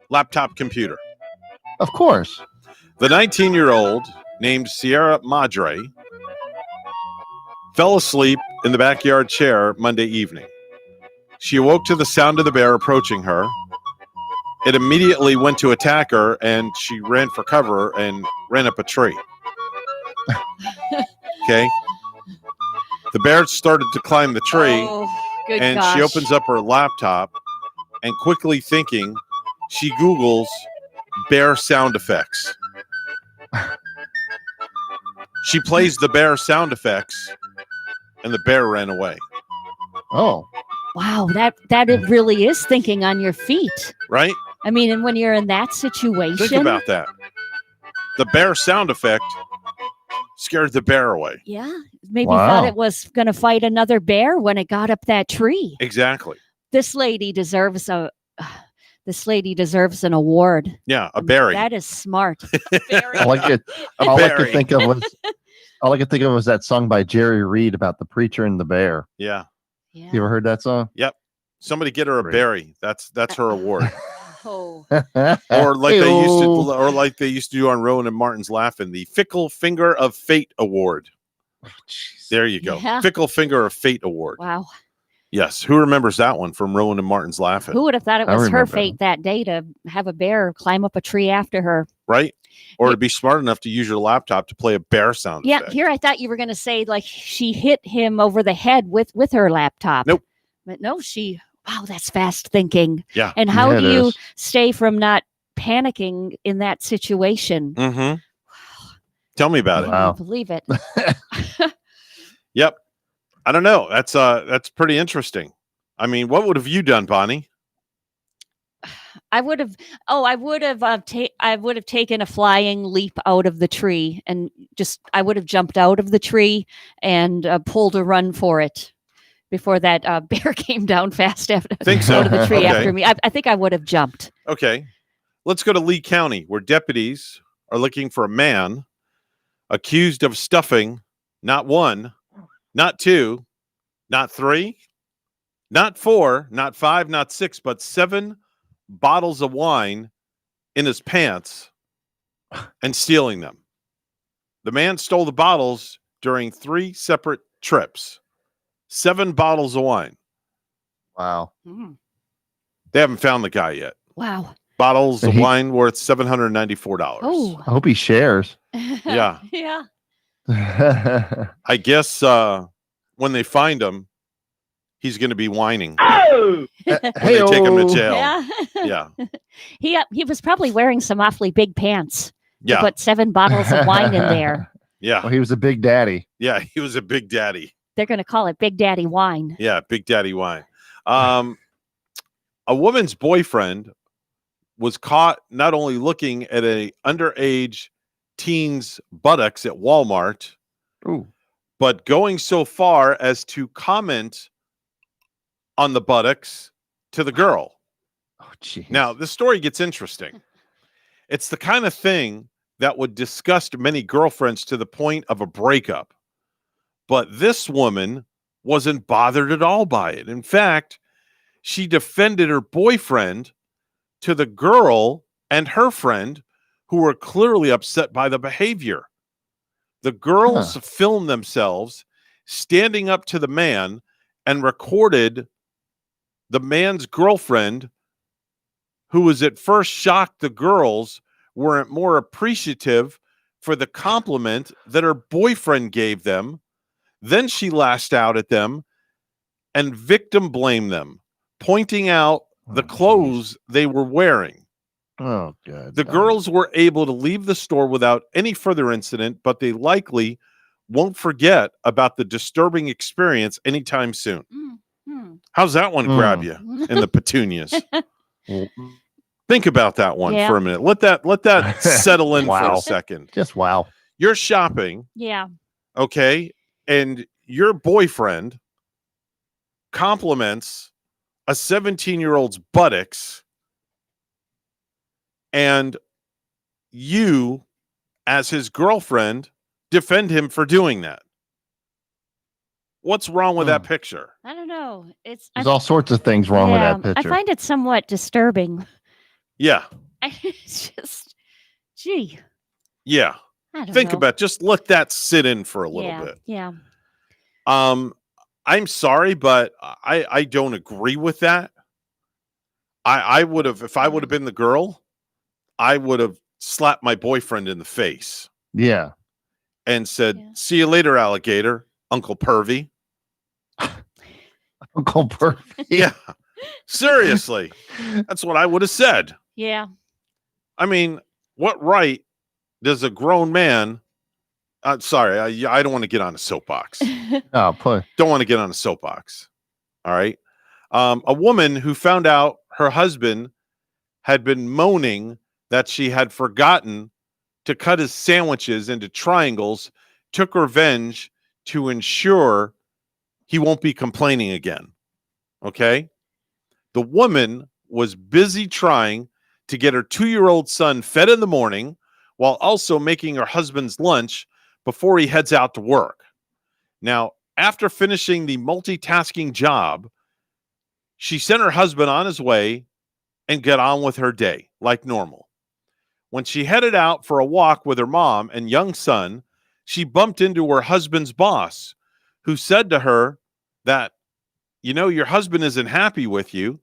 Laptop computer. Of course. The 19-year-old named Sierra Madre fell asleep in the backyard chair Monday evening. She awoke to the sound of the bear approaching her. It immediately went to attack her, and she ran for cover and ran up a tree. Okay. The bear started to climb the tree, Oh, good and gosh. she opens up her laptop, and quickly thinking, she Googles bear sound effects. She plays the bear sound effects, and the bear ran away. Oh. Wow, that it really is thinking on your feet. Right? I mean, and when you're in that situation, Think about that. The bear sound effect scared the bear away. yeah, maybe Wow. thought it was going to fight another bear when it got up that tree. Exactly. This lady deserves an award. Yeah, a berry. That is smart. All I could berry. think of was that song by Jerry Reed about the preacher and the bear. Yeah. You ever heard that song? Yep. Somebody get her a berry. That's her award. Oh. Or like Hey-o. they used to do on Rowan and Martin's Laughing, the Fickle Finger of Fate Award. There you go. Yeah. Fickle Finger of Fate Award. Wow. Yes. Who remembers that one from Rowan and Martin's Laughing? Who would have thought it I was her remember fate that day to have a bear climb up a tree after her? Right? Or to be smart enough to use your laptop to play a bear sound Yeah, effect. here I thought you were going to say like she hit him over the head with her laptop. Nope. But no, wow, that's fast thinking. Yeah. And how Yeah, do it you is. stay from not panicking in that situation? Mm-hmm. Tell me about I it. can't believe it. Yep. I don't know. That's pretty interesting. I mean, what would have you done, Bonnie? I would have taken a flying leap out of the tree and I would have jumped out of the tree and pulled a run for it before that bear came down fast after Think so. out of the tree Okay. after me. I think I would have jumped. Okay. Let's go to Lee County, where deputies are looking for a man accused of stuffing not one, not two, not three, not four, not five, not six, but 7 bottles of wine in his pants and stealing them. The man stole the bottles during 3 separate trips. 7 bottles of wine. Wow. They haven't found the guy yet. Wow. Bottles And of he- wine worth $794. Oh. I hope he shares. Yeah. Yeah. I guess when they find him, he's going to be whining Oh. when they take him to jail. Yeah. Yeah. He was probably wearing some awfully big pants. Yeah. To put 7 bottles of wine in there. Yeah. Well, he was a big daddy. Yeah, he was a big daddy. They're going to call it Big Daddy Wine. Yeah, Big Daddy Wine. A woman's boyfriend was caught not only looking at a underage teen's buttocks at Walmart, but going so far as to comment on the buttocks to the girl. Oh, geez. Now, the story gets interesting. It's the kind of thing that would disgust many girlfriends to the point of a breakup. But this woman wasn't bothered at all by it. In fact, she defended her boyfriend to the girl and her friend who were clearly upset by the behavior. The girls filmed themselves standing up to the man and recorded the man's girlfriend, who was at first shocked the girls weren't more appreciative for the compliment that her boyfriend gave them. Then she lashed out at them and victim blamed them, pointing out the clothes they were wearing. Oh, good. The girls were able to leave the store without any further incident, but they likely won't forget about the disturbing experience anytime soon. How's that one grab you in the petunias? Think about that one for a minute. Let that settle in for a second. Just wow. You're shopping. Yeah. Okay. And your boyfriend compliments a 17-year-old's buttocks, and you, as his girlfriend, defend him for doing that. What's wrong with that picture? I don't know. There's all sorts of things wrong with that picture. I find it somewhat disturbing. Yeah. It's just, gee. Yeah. I don't Think know. about, just let that sit in for a little bit. Yeah. I'm sorry, but I don't agree with that. I would have, if I would have been the girl, I would have slapped my boyfriend in the face. Yeah. And said, see you later, alligator, Uncle Pervy. Uncle Pervy. Yeah. Seriously. That's what I would have said. Yeah. I mean, what right does a grown man... sorry, I don't want to get on a soapbox. Don't want to get on a soapbox. All right. A woman who found out her husband had been moaning that she had forgotten to cut his sandwiches into triangles took revenge to ensure he won't be complaining again. Okay. The woman was busy trying to get her 2-year-old son fed in the morning while also making her husband's lunch before he heads out to work. Now, after finishing the multitasking job, she sent her husband on his way and got on with her day like normal. When she headed out for a walk with her mom and young son, she bumped into her husband's boss, who said to her that, you know, your husband isn't happy with you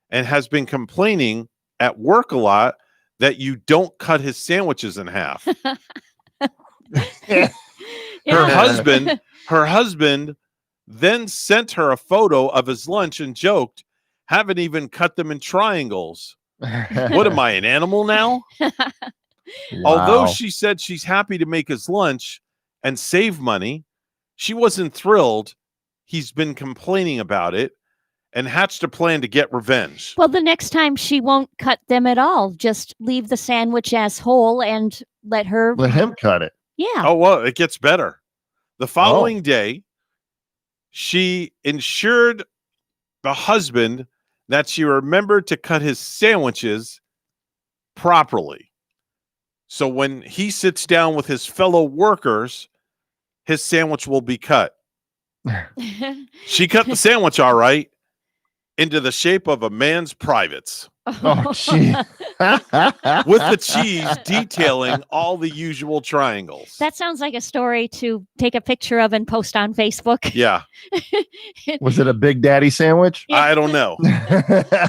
and has been complaining at work a lot that you don't cut his sandwiches in half. Her husband then sent her a photo of his lunch and joked, haven't even cut them in triangles. What am I, an animal now? Although she said she's happy to make his lunch and save money, she wasn't thrilled he's been complaining about it and hatched a plan to get revenge. Well, the next time she won't cut them at all. Just leave the sandwich as whole and let him cut it. Yeah. Oh, well, it gets better. The following day, she ensured the husband that she remembered to cut his sandwiches properly. So when he sits down with his fellow workers, his sandwich will be cut. She cut the sandwich all right into the shape of a man's privates. Oh, gee. With the cheese detailing all the usual triangles. That sounds like a story to take a picture of and post on Facebook. Yeah. Was it a Big Daddy sandwich? I don't know.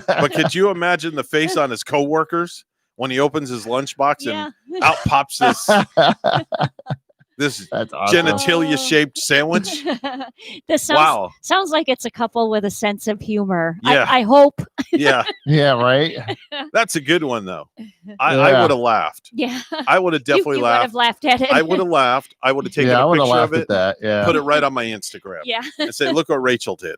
But could you imagine the face on his coworkers when he opens his lunchbox and out pops this This That's awesome. genitalia shaped sandwich. This sounds like it's a couple with a sense of humor. Yeah. I hope. Yeah. Yeah, right. That's a good one, though. I Yeah. would have laughed. Yeah. I would have definitely you would laughed. have laughed at it. I would have laughed. I would have taken Yeah, I a would have picture of laughed it, at that. Yeah. put it right on my Instagram, Yeah. and say, look what Rachel did.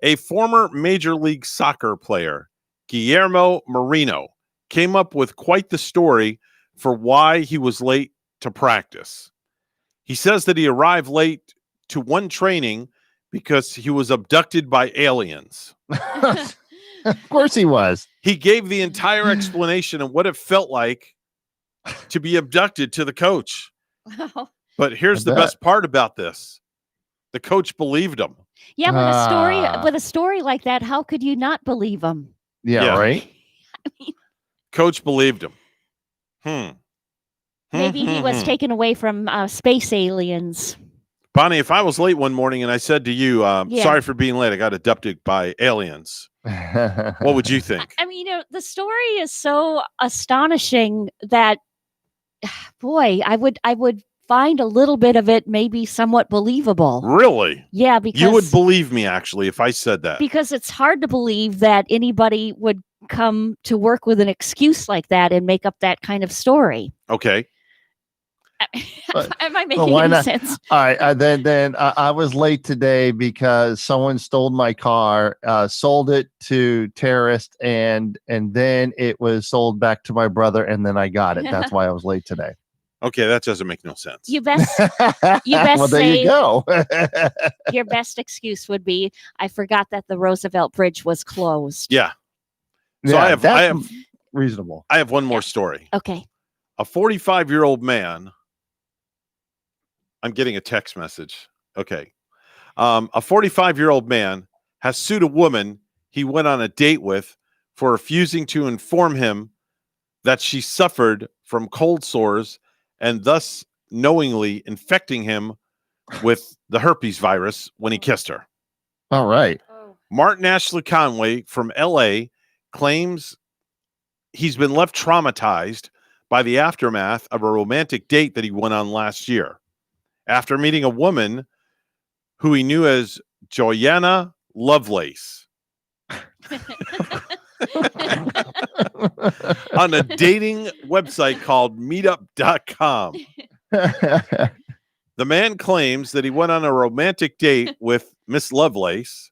A former Major League Soccer player, Guillermo Moreno, came up with quite the story for why he was late to practice. He says that he arrived late to one training because he was abducted by aliens. Of course he was. He gave the entire explanation of what it felt like to be abducted to the coach. But here's I the bet. best part about this. The coach believed him. Yeah, with a story like that, how could you not believe him? Yeah, right. Coach believed him. Maybe he was taken away from space aliens. Bonnie, if I was late one morning and I said to you, Yeah. sorry for being late, I got abducted by aliens, what would you think? I mean, the story is so astonishing that, boy, I would find a little bit of it maybe somewhat believable. Really? Yeah, because You would believe me, actually, if I said that. because it's hard to believe that anybody would come to work with an excuse like that and make up that kind of story. Okay. Am I making Well, why any not? sense? All right. Then I was late today because someone stole my car, sold it to terrorists, and then it was sold back to my brother, and then I got it. That's why I was late today. Okay, that doesn't make no sense. You best Well, there say you go. your best excuse would be, I forgot that the Roosevelt Bridge was closed. Yeah. So Yeah, I that's have reasonable. I have one more story. Okay. A 45-year-old man. I'm getting a text message. Okay. A 45-year-old man has sued a woman he went on a date with for refusing to inform him that she suffered from cold sores and thus knowingly infecting him with the herpes virus when he kissed her. All right. Martin Ashley Conway from LA claims he's been left traumatized by the aftermath of a romantic date that he went on last year. After meeting a woman who he knew as Joanna Lovelace on a dating website called meetup.com. The man claims that he went on a romantic date with Miss Lovelace,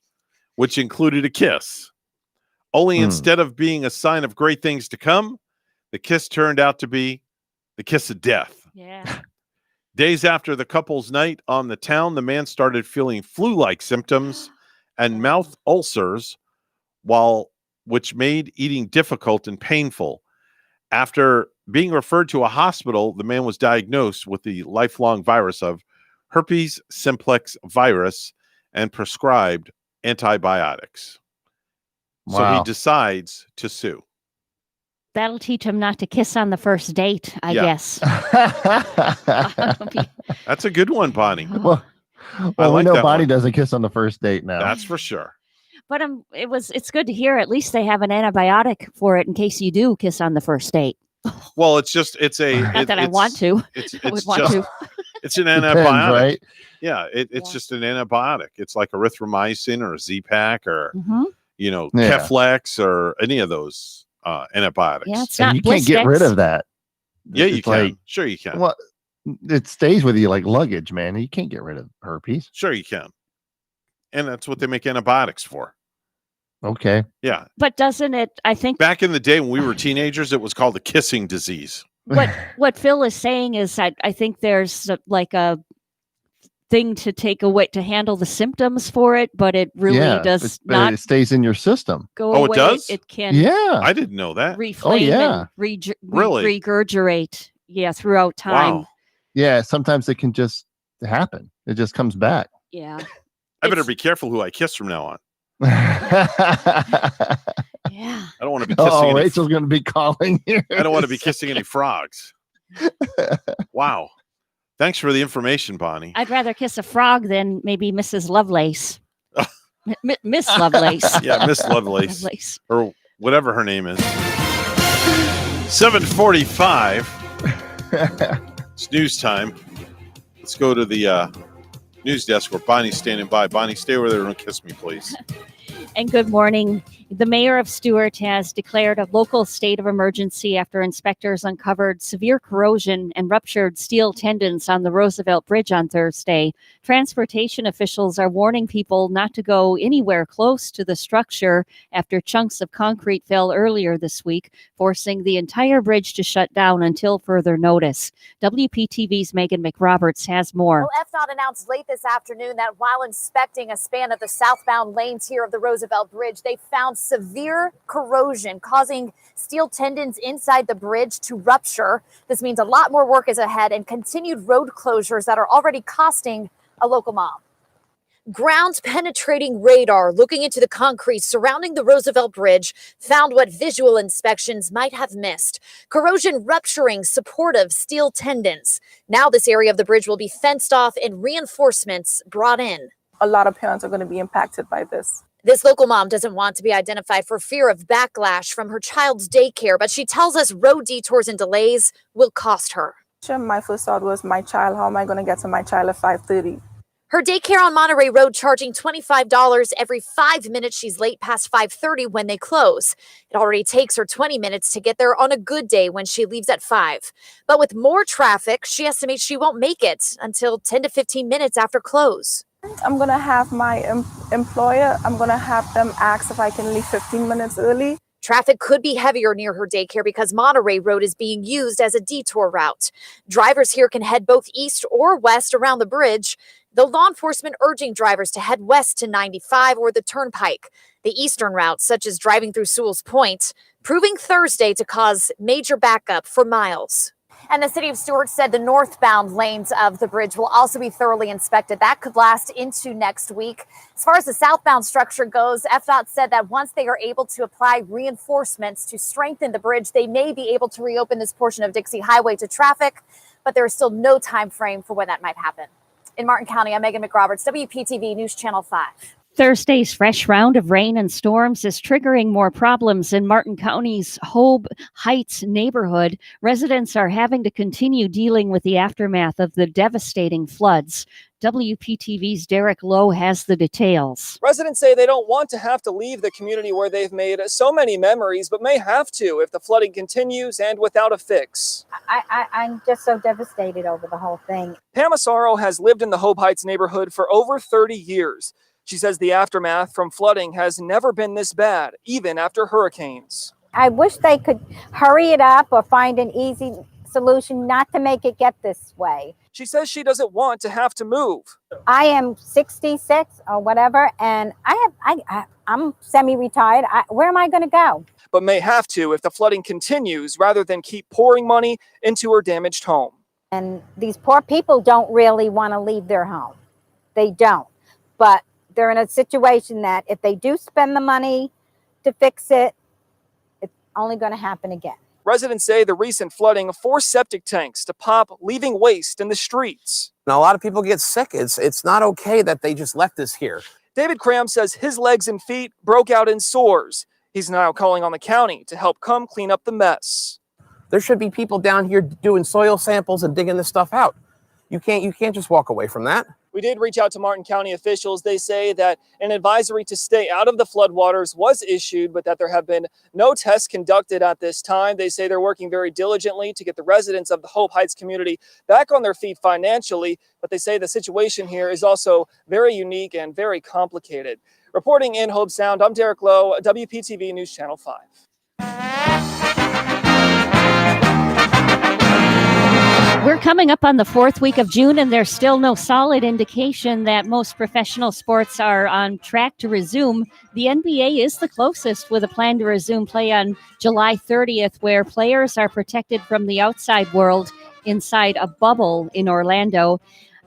which included a kiss. Only instead of being a sign of great things to come, the kiss turned out to be the kiss of death. Yeah. Days after the couple's night on the town, the man started feeling flu-like symptoms and mouth ulcers, which made eating difficult and painful. After being referred to a hospital, the man was diagnosed with the lifelong virus of herpes simplex virus and prescribed antibiotics. So he Wow. decides to sue. That'll teach him not to kiss on the first date, I Yeah. guess. That's a good one, Bonnie. Well, I we like know that Bonnie one. doesn't kiss on the first date now. That's for sure. But it's good to hear at least they have an antibiotic for it in case you do kiss on the first date. Well, it's a. Not that I want to. It's I would it's want just to. it's an Depends, antibiotic, right? Yeah, it's just an antibiotic. It's like erythromycin or a Z-Pak or Mhm. Yeah. Keflex or any of those antibiotics. Yeah, it's And not you can't get rid of that. Yeah, you It's can. like- Sure, you can. Well, it stays with you like luggage, man. You can't get rid of herpes. Sure, you can. And that's what they make antibiotics for. Okay. Yeah. But doesn't it, I think Back in the day when we were teenagers, it was called the kissing disease. what Phil is saying is I think there's like a thing to take away to handle the symptoms for it, but it really does but not it stays in your system. go Oh, away. it does? It can Yeah. I didn't know that. reflame yeah. and Really? regurgitate throughout time. Wow. Yeah. Sometimes it can just happen. It just comes back. Yeah. I better It's- be careful who I kiss from now on. Yeah. I don't want to be kissing Oh, any Rachel's going to be calling here. I don't want to be kissing any frogs. Wow. Thanks for the information, Bonnie. I'd rather kiss a frog than maybe Mrs. Lovelace. Miss Lovelace. Yeah, Miss Lovelace. Lovelace. Or whatever her name is. 7:45. It's news time. Let's go to the news desk where Bonnie's standing by. Bonnie, stay over there and kiss me, please. And good morning. The mayor of Stuart has declared a local state of emergency after inspectors uncovered severe corrosion and ruptured steel tendons on the Roosevelt Bridge on Thursday. Transportation officials are warning people not to go anywhere close to the structure after chunks of concrete fell earlier this week, forcing the entire bridge to shut down until further notice. WPTV's Megan McRoberts has more. Well, FDOT announced late this afternoon that while inspecting a span of the southbound lanes here of the Roosevelt Bridge, they found severe corrosion causing steel tendons inside the bridge to rupture. This means a lot more work is ahead and continued road closures that are already costing a local mom. Ground-penetrating radar looking into the concrete surrounding the Roosevelt Bridge found what visual inspections might have missed. Corrosion rupturing supportive steel tendons. Now this area of the bridge will be fenced off and reinforcements brought in. A lot of parents are going to be impacted by this. This local mom doesn't want to be identified for fear of backlash from her child's daycare, but she tells us road detours and delays will cost her. My first thought was, my child, how am I going to get to my child at 5:30? Her daycare on Monterey Road charging $25 every 5 minutes she's late past 5:30 when they close. It already takes her 20 minutes to get there on a good day when she leaves at 5. But with more traffic, she estimates she won't make it until 10 to 15 minutes after close. I'm going to have my employer, I'm going to have them ask if I can leave 15 minutes early. Traffic could be heavier near her daycare because Monterey Road is being used as a detour route. Drivers here can head both east or west around the bridge, though law enforcement urging drivers to head west to 95 or the Turnpike. The eastern route, such as driving through Sewell's Point, proving Thursday to cause major backup for miles. And the city of Stuart said the northbound lanes of the bridge will also be thoroughly inspected. That could last into next week. As far as the southbound structure goes, FDOT said that once they are able to apply reinforcements to strengthen the bridge, they may be able to reopen this portion of Dixie Highway to traffic, but there is still no time frame for when that might happen. In Martin County, I'm Megan McRoberts, WPTV News Channel 5. Thursday's fresh round of rain and storms is triggering more problems in Martin County's Hobe Heights neighborhood. Residents are having to continue dealing with the aftermath of the devastating floods. WPTV's Derek Lowe has the details. Residents say they don't want to have to leave the community where they've made so many memories, but may have to if the flooding continues and without a fix. I'm just so devastated over the whole thing. Pam Asaro has lived in the Hobe Heights neighborhood for over 30 years. She says the aftermath from flooding has never been this bad, even after hurricanes. I wish they could hurry it up or find an easy solution not to make it get this way. She says she doesn't want to have to move. I am 66 or whatever, and I'm semi-retired. Where am I going to go? But may have to if the flooding continues rather than keep pouring money into her damaged home. And these poor people don't really want to leave their home. They don't. But they're in a situation that if they do spend the money to fix it, it's only going to happen again. Residents say the recent flooding forced septic tanks to pop, leaving waste in the streets. Now, a lot of people get sick. It's not okay that they just left this here. David Cram says his legs and feet broke out in sores. He's now calling on the county to help come clean up the mess. There should be people down here doing soil samples and digging this stuff out. You can't just walk away from that. We did reach out to Martin County officials. They say that an advisory to stay out of the floodwaters was issued, but that there have been no tests conducted at this time. They say they're working very diligently to get the residents of the Hobe Heights community back on their feet financially, but they say the situation here is also very unique and very complicated. Reporting in Hobe Sound, I'm Derek Lowe, WPTV News Channel 5. We're coming up on the 4th week of June, and there's still no solid indication that most professional sports are on track to resume. The NBA is the closest, with a plan to resume play on July 30th, where players are protected from the outside world inside a bubble in Orlando.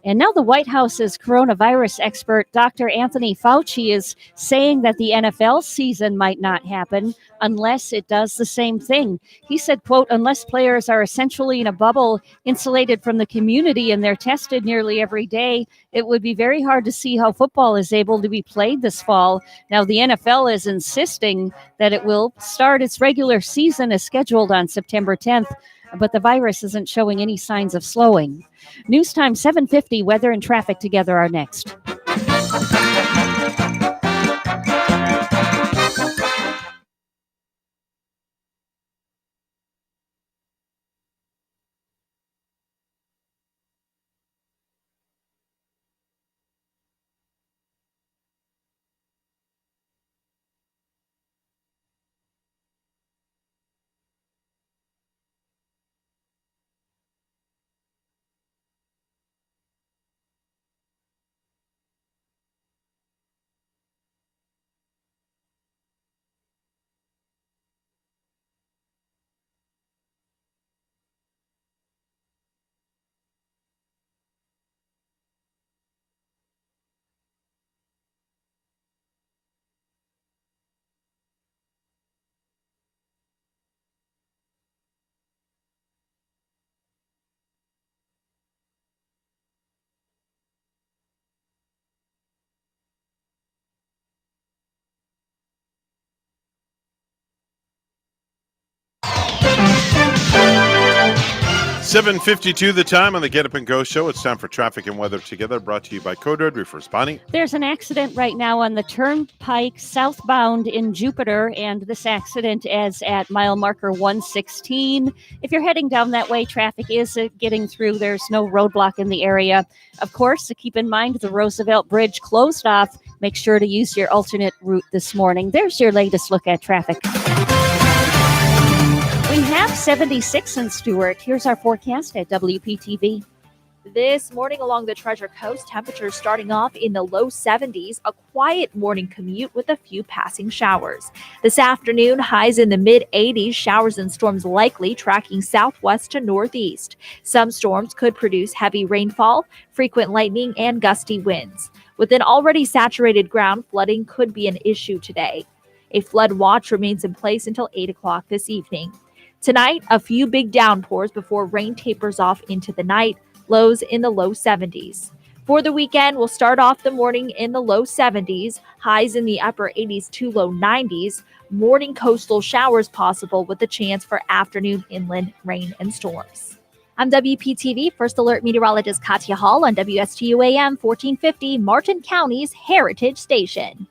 And now the White House's coronavirus expert, Dr. Anthony Fauci, is saying that the NFL season might not happen unless it does the same thing. He said, quote, unless players are essentially in a bubble insulated from the community and they're tested nearly every day, it would be very hard to see how football is able to be played this fall. Now, the NFL is insisting that it will start its regular season as scheduled on September 10th. but the virus isn't showing any signs of slowing. News time 7:50. Weather and traffic together are next. $7:52 the time on the Get Up and Go show. It's time for traffic and weather together, brought to you by Code Red Roofers. Bonnie? There's an accident right now on the Turnpike southbound in Jupiter, and this accident is at mile marker 116. If you're heading down that way, traffic is getting through. There's no roadblock in the area. Of course, to keep in mind, the Roosevelt Bridge closed off. Make sure to use your alternate route this morning. There's your latest look at traffic. We have 76 in Stewart. Here's our forecast at WPTV. This morning along the Treasure Coast, temperatures starting off in the low 70s, a quiet morning commute with a few passing showers. This afternoon, highs in the mid-80s, showers and storms likely tracking southwest to northeast. Some storms could produce heavy rainfall, frequent lightning, and gusty winds. With an already saturated ground, flooding could be an issue today. A flood watch remains in place until 8 o'clock this evening. Tonight, a few big downpours before rain tapers off into the night, lows in the low 70s. For the weekend, we'll start off the morning in the low 70s, highs in the upper 80s to low 90s, morning coastal showers possible with a chance for afternoon inland rain and storms. I'm WPTV First Alert Meteorologist Katya Hall on WSTU AM 1450, Martin County's Heritage Station.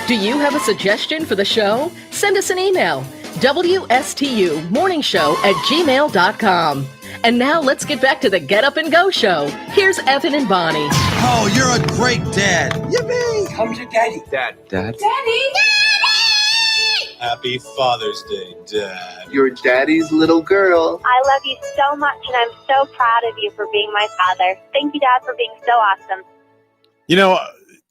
Do you have a suggestion for the show? Send us an email, WSTUmorningshow@gmail.com. And now let's get back to the Get Up and Go show. Here's Evan and Bonnie. Oh, you're a great dad. Yippee! Come to Daddy. Dad. Daddy. Happy Father's Day, Dad. You're Daddy's little girl. I love you so much, and I'm so proud of you for being my father. Thank you, Dad, for being so awesome. You know,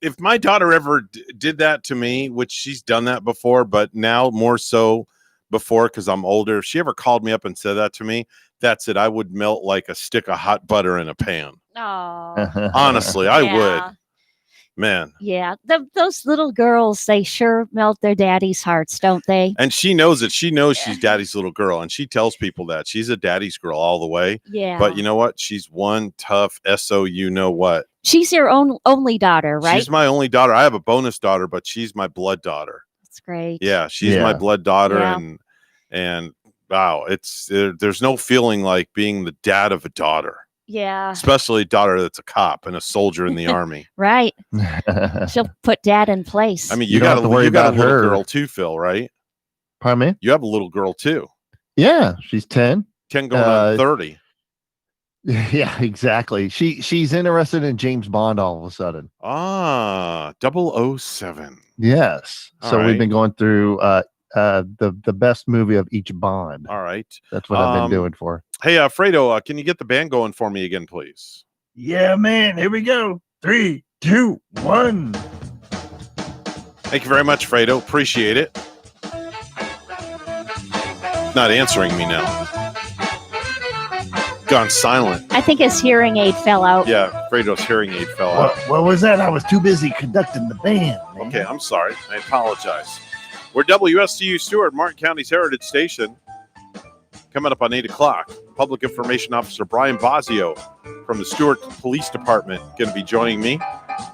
if my daughter ever did that to me, which she's done that before, but now more so before because I'm older, if she ever called me up and said that to me, that's it. I would melt like a stick of hot butter in a pan. Oh, Honestly, I would. Man. Yeah, those little girls, they sure melt their daddy's hearts, don't they? And she knows it. She knows she's daddy's little girl, and she tells people that she's a daddy's girl all the way. Yeah. But you know what? She's one tough SO. You know what? She's your only daughter, right? She's my only daughter. I have a bonus daughter, but she's my blood daughter. That's great. Yeah, she's my blood daughter, Yeah. and wow, there's no feeling like being the dad of a daughter. Yeah. Especially a daughter that's a cop and a soldier in the army. Right. She'll put dad in place. I mean, You you don't got have to worry you got a about little her. girl too, Phil, right? Pardon me? You have a little girl too. Yeah, she's 10. 10 going on 30. Yeah, exactly. She's interested in James Bond all of a sudden. Ah, 007. Yes. All So right. we've been going through the best movie of each Bond. All right. That's what I've been doing for. Hey, Fredo, can you get the band going for me again, please? Yeah, man. Here we go. 3, 2, 1. Thank you very much, Fredo. Appreciate it. Not answering me now. Gone silent. I think his hearing aid fell out. Yeah, Fredo's hearing aid fell out. What was that? I was too busy conducting the band. Man. Okay, I'm sorry. I apologize. We're WSTU Stewart, Martin County's Heritage Station. Coming up on 8 o'clock, Public Information Officer Brian Bosio from the Stewart Police Department going to be joining me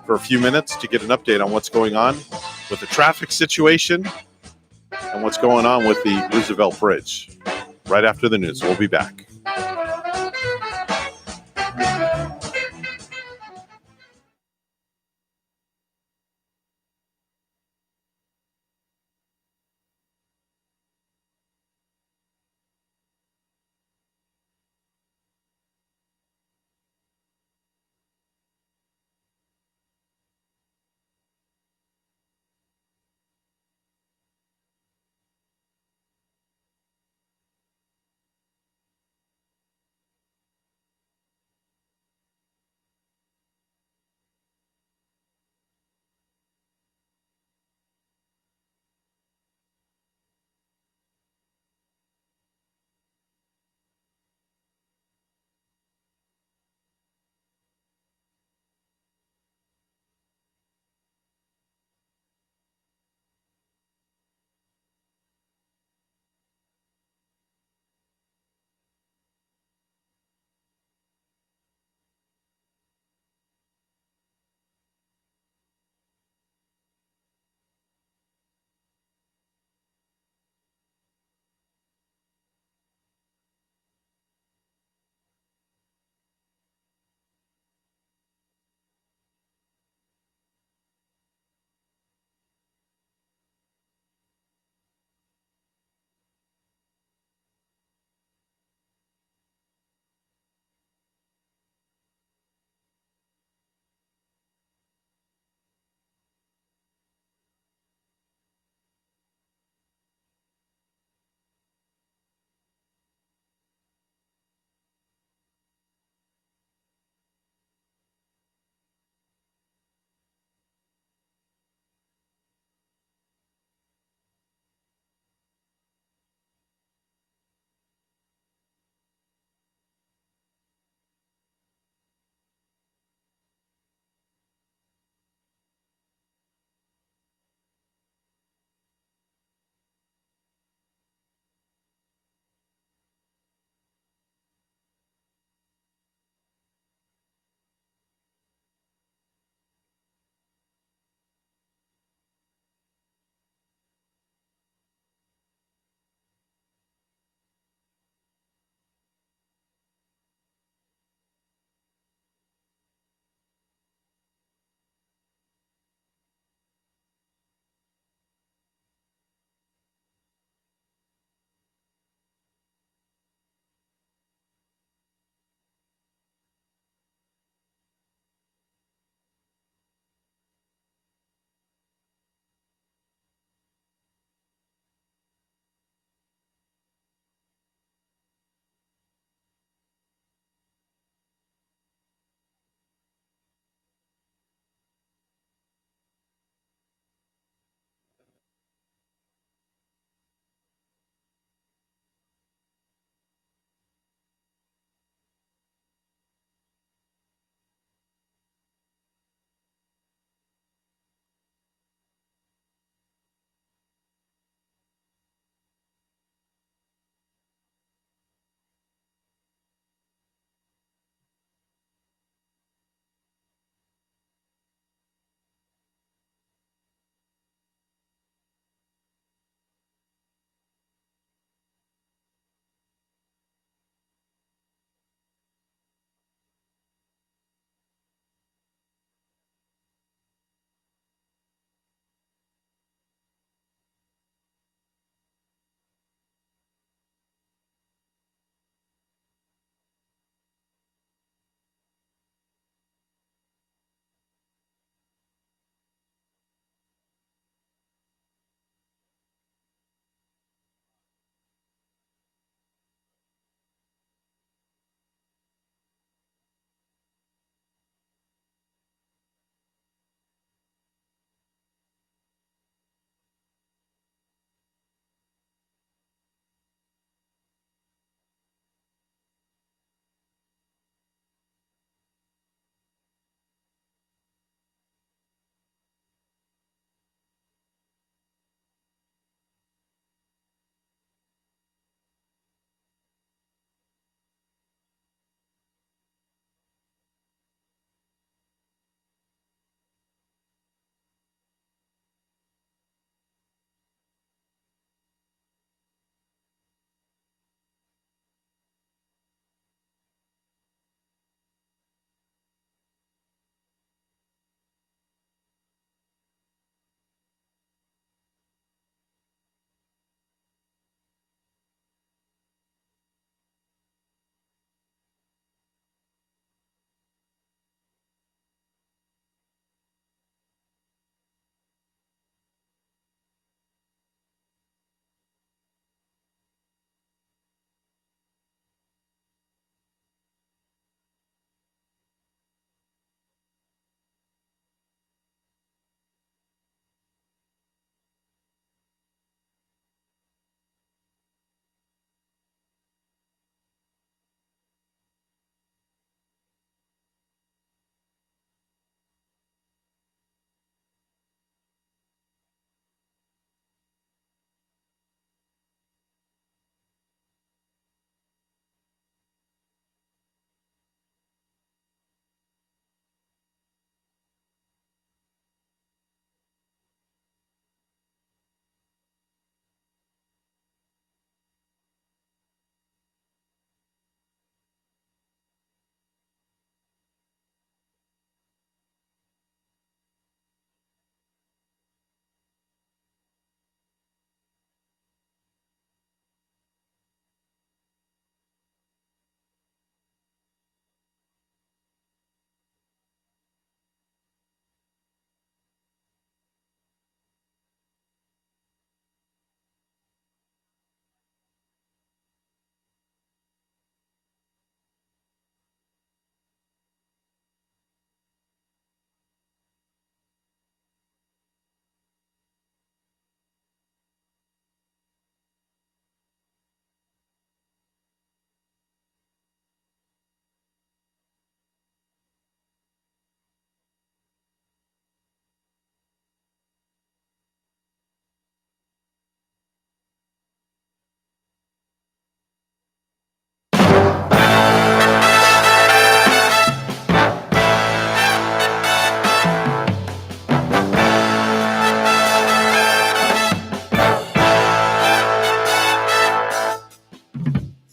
for a few minutes to get an update on what's going on with the traffic situation and what's going on with the Roosevelt Bridge. Right after the news, we'll be back.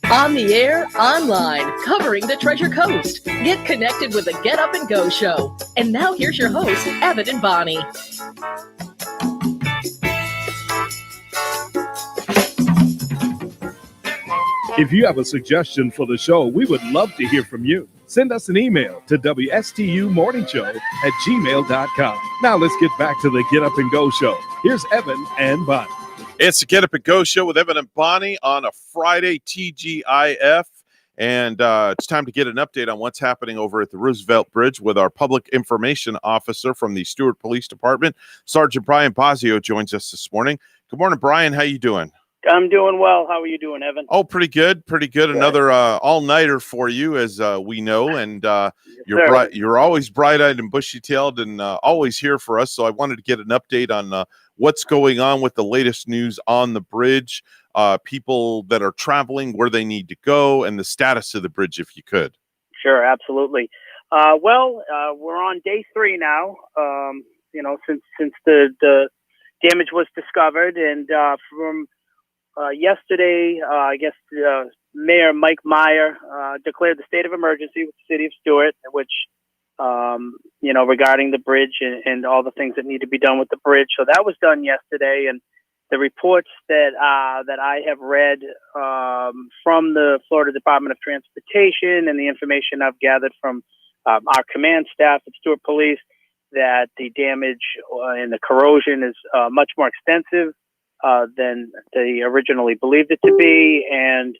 On the air, online, covering the Treasure Coast. Get connected with the Get Up and Go Show. And now here's your host, Evan and Bonnie. If you have a suggestion for the show, we would love to hear from you. Send us an email to WSTUmorningshow@gmail.com. Now let's get back to the Get Up and Go Show. Here's Evan and Bonnie. It's the Get Up and Go Show with Evan and Bonnie on a Friday, TGIF. And it's time to get an update on what's happening over at the Roosevelt Bridge with our public information officer from the Stewart Police Department. Sergeant Brian Bosio joins us this morning. Good morning, Brian. How you doing? I'm doing well. How are you doing, Evan? Oh, pretty good. Pretty good. Another all-nighter for you, as we know. And you're always bright-eyed and bushy-tailed and always here for us. So I wanted to get an update on what's going on with the latest news on the bridge, people that are traveling, where they need to go, and the status of the bridge, if you could. Sure, absolutely. We're on day 3 now, since the damage was discovered. And from yesterday, Mayor Mike Meyer declared the state of emergency with the city of Stewart, which, regarding the bridge and all the things that need to be done with the bridge. So that was done yesterday. And the reports that I have read from the Florida Department of Transportation and the information I've gathered from our command staff at Stewart Police, that the damage and the corrosion is much more extensive than they originally believed it to be. And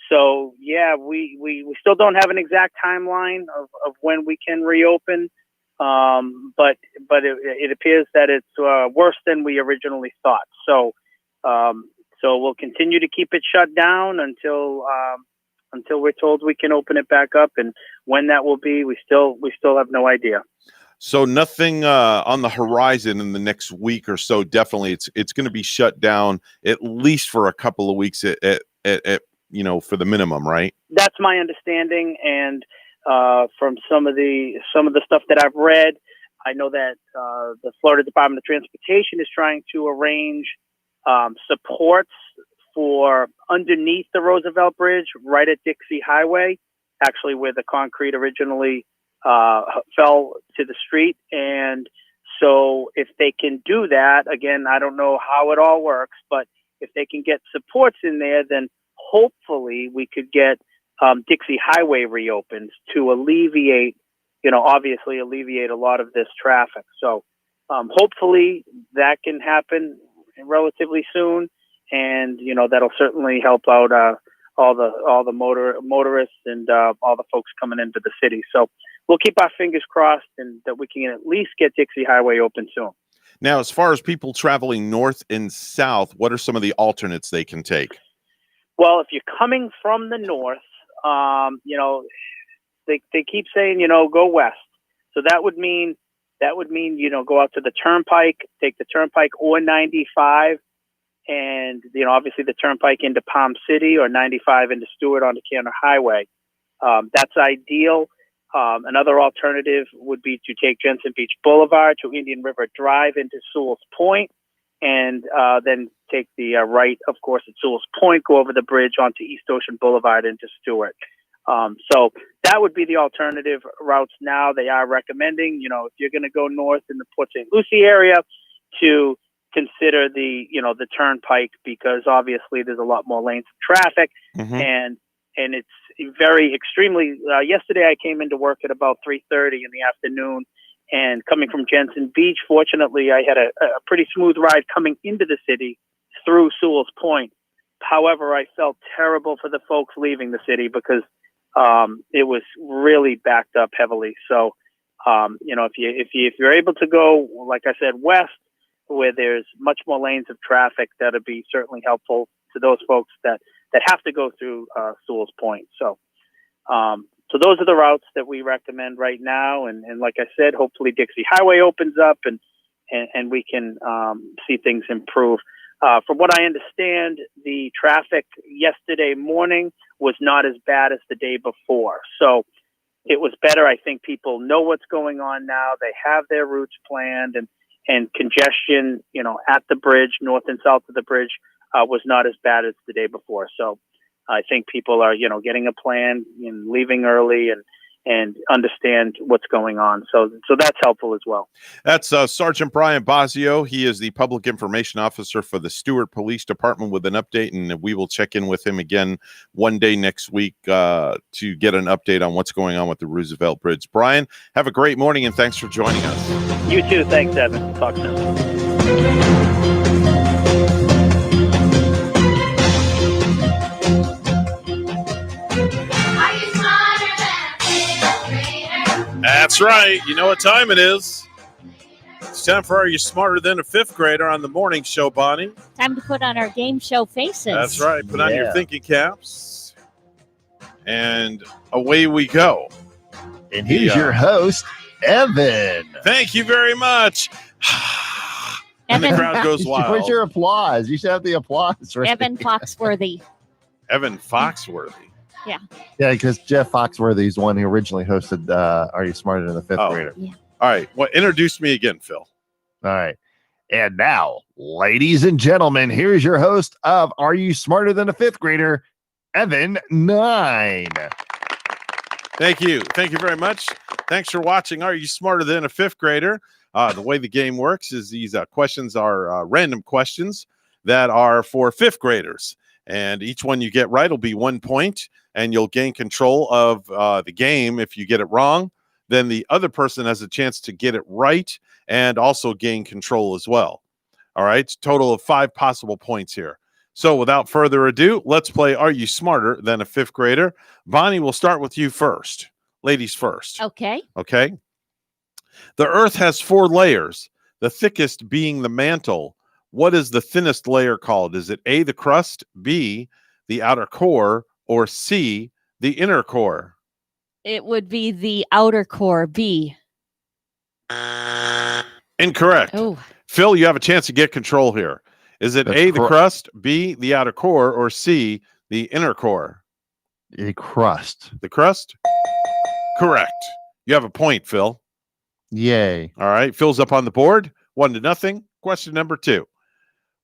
so, we still don't have an exact timeline of when we can reopen. But it appears that it's worse than we originally thought. So we'll continue to keep it shut down until we're told we can open it back up. And when that will be, we still have no idea. So nothing on the horizon in the next week or so. Definitely, it's going to be shut down at least for a couple of weeks at for the minimum, right? That's my understanding, and from some of the stuff that I've read, I know that the Florida Department of Transportation is trying to arrange supports for underneath the Roosevelt Bridge, right at Dixie Highway, actually where the concrete originally fell to the street. And so if they can do that, again, I don't know how it all works, but if they can get supports in there, then hopefully we could get Dixie Highway reopened to alleviate a lot of this traffic. So hopefully that can happen relatively soon. And, that'll certainly help out all the motorists and all the folks coming into the city. So we'll keep our fingers crossed and that we can at least get Dixie Highway open soon. Now, as far as people traveling north and south, what are some of the alternates they can take? Well, if you're coming from the north, they keep saying, go west. So that would mean, go out to the Turnpike, take the Turnpike or 95. And, obviously the Turnpike into Palm City or 95 into Stewart on the Canner Highway. That's ideal. Another alternative would be to take Jensen Beach Boulevard to Indian River Drive into Sewell's Point, and then take the right, of course, at Sewell's Point, go over the bridge onto East Ocean Boulevard into Stewart. So that would be the alternative routes now. They are recommending, if you're going to go north in the Port St. Lucie area, to consider the Turnpike, because obviously there's a lot more lanes of traffic. Mm-hmm. and it's very extremely, yesterday I came into work at about 3:30 in the afternoon, and coming from Jensen Beach, fortunately I had a pretty smooth ride coming into the city through Sewell's Point. However, I felt terrible for the folks leaving the city, because it was really backed up heavily. So if you're able to go, like I said, west, where there's much more lanes of traffic, that'll be certainly helpful to those folks that have to go through Sewell's Point. So those are the routes that we recommend right now. And like I said, hopefully Dixie Highway opens up and we can see things improve. From what I understand, the traffic yesterday morning was not as bad as the day before. So it was better. I think people know what's going on now. They have their routes planned, and congestion, at the bridge, north and south of the bridge, was not as bad as the day before. So I think people are, getting a plan and leaving early and understand what's going on. So that's helpful as well. That's Sergeant Brian Bosio. He is the Public Information Officer for the Stewart Police Department with an update, and we will check in with him again one day next week to get an update on what's going on with the Roosevelt Bridge. Brian, have a great morning, and thanks for joining us. You too. Thanks, Evan. Talk soon. That's right. You know what time it is. It's time for Are You Smarter Than a Fifth Grader on the morning show, Bonnie. Time to put on our game show faces. That's right. Put on your thinking caps. And away we go. And here's your host, Evan. Thank you very much. And the crowd goes wild. Where's your applause? You should have the applause. Right? Evan Foxworthy. Evan Foxworthy. Yeah. Yeah, because Jeff Foxworthy is the one who originally hosted Are You Smarter Than a Fifth Grader? Yeah. All right. Well, introduce me again, Phil. All right. And now, ladies and gentlemen, here's your host of Are You Smarter Than a Fifth Grader, Evan 9. Thank you. Thank you very much. Thanks for watching Are You Smarter Than a Fifth Grader? The way the game works is these questions are random questions that are for fifth graders. And each one you get right will be 1 point, and you'll gain control of the game. If you get it wrong, then the other person has a chance to get it right and also gain control as well. All right, total of 5 possible points here. So without further ado, let's play Are You Smarter Than a Fifth Grader? Bonnie, we'll start with you first. Ladies first. Okay. Okay. The Earth has 4 layers, the thickest being the mantle. What is the thinnest layer called? Is it A, the crust, B, the outer core, or C, the inner core? It would be the outer core, B. Incorrect. Oh. Phil, you have a chance to get control here. Is it A, the crust, B, the outer core, or C, the inner core? The crust. The crust? Correct. You have a point, Phil. Yay. All right. Phil's up on the board. 1-0. Question number 2.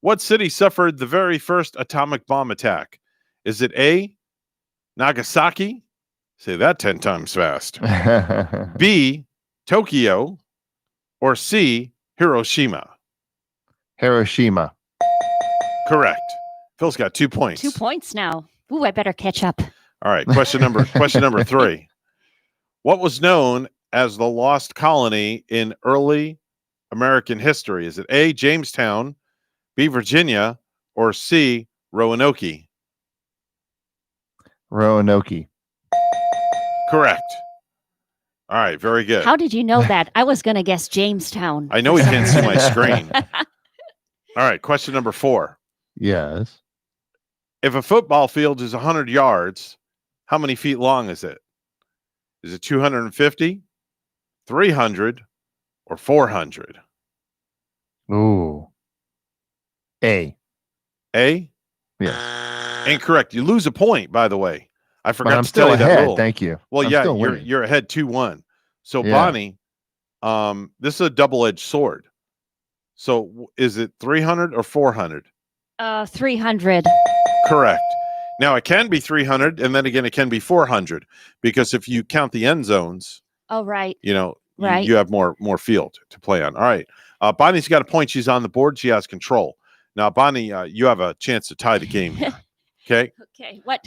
What city suffered the very first atomic bomb attack? Is it A, Nagasaki? Say that 10 times fast. B, Tokyo, or C, Hiroshima? Hiroshima. Correct. Phil's got 2 points. 2 points now. Ooh, I better catch up. All right. Question number 3. What was known as the lost colony in early American history? Is it A, Jamestown, B, Virginia, or C, Roanoke? Roanoke. Correct. All right, very good. How did you know that? I was going to guess Jamestown. I know he can't see my screen. All right, question number 4. Yes. If a football field is 100 yards, how many feet long is it? Is it 250, 300, or 400? Ooh. A. A? Yeah. Incorrect. You lose a point, by the way. I But forgot I'm to tell still you that ahead. rule. Thank you. Well, I'm yeah, still winning. you're ahead 2-1. So Yeah. Bonnie, this is a double-edged sword. So is it 300 or 400? 300. Correct. Now it can be 300, and then again it can be 400 because if you count the end zones, Oh, right. Right. You have more field to play on. All right. Bonnie's got a point. She's on the board. She has control. Now, Bonnie, you have a chance to tie the game here. Okay. Okay. What?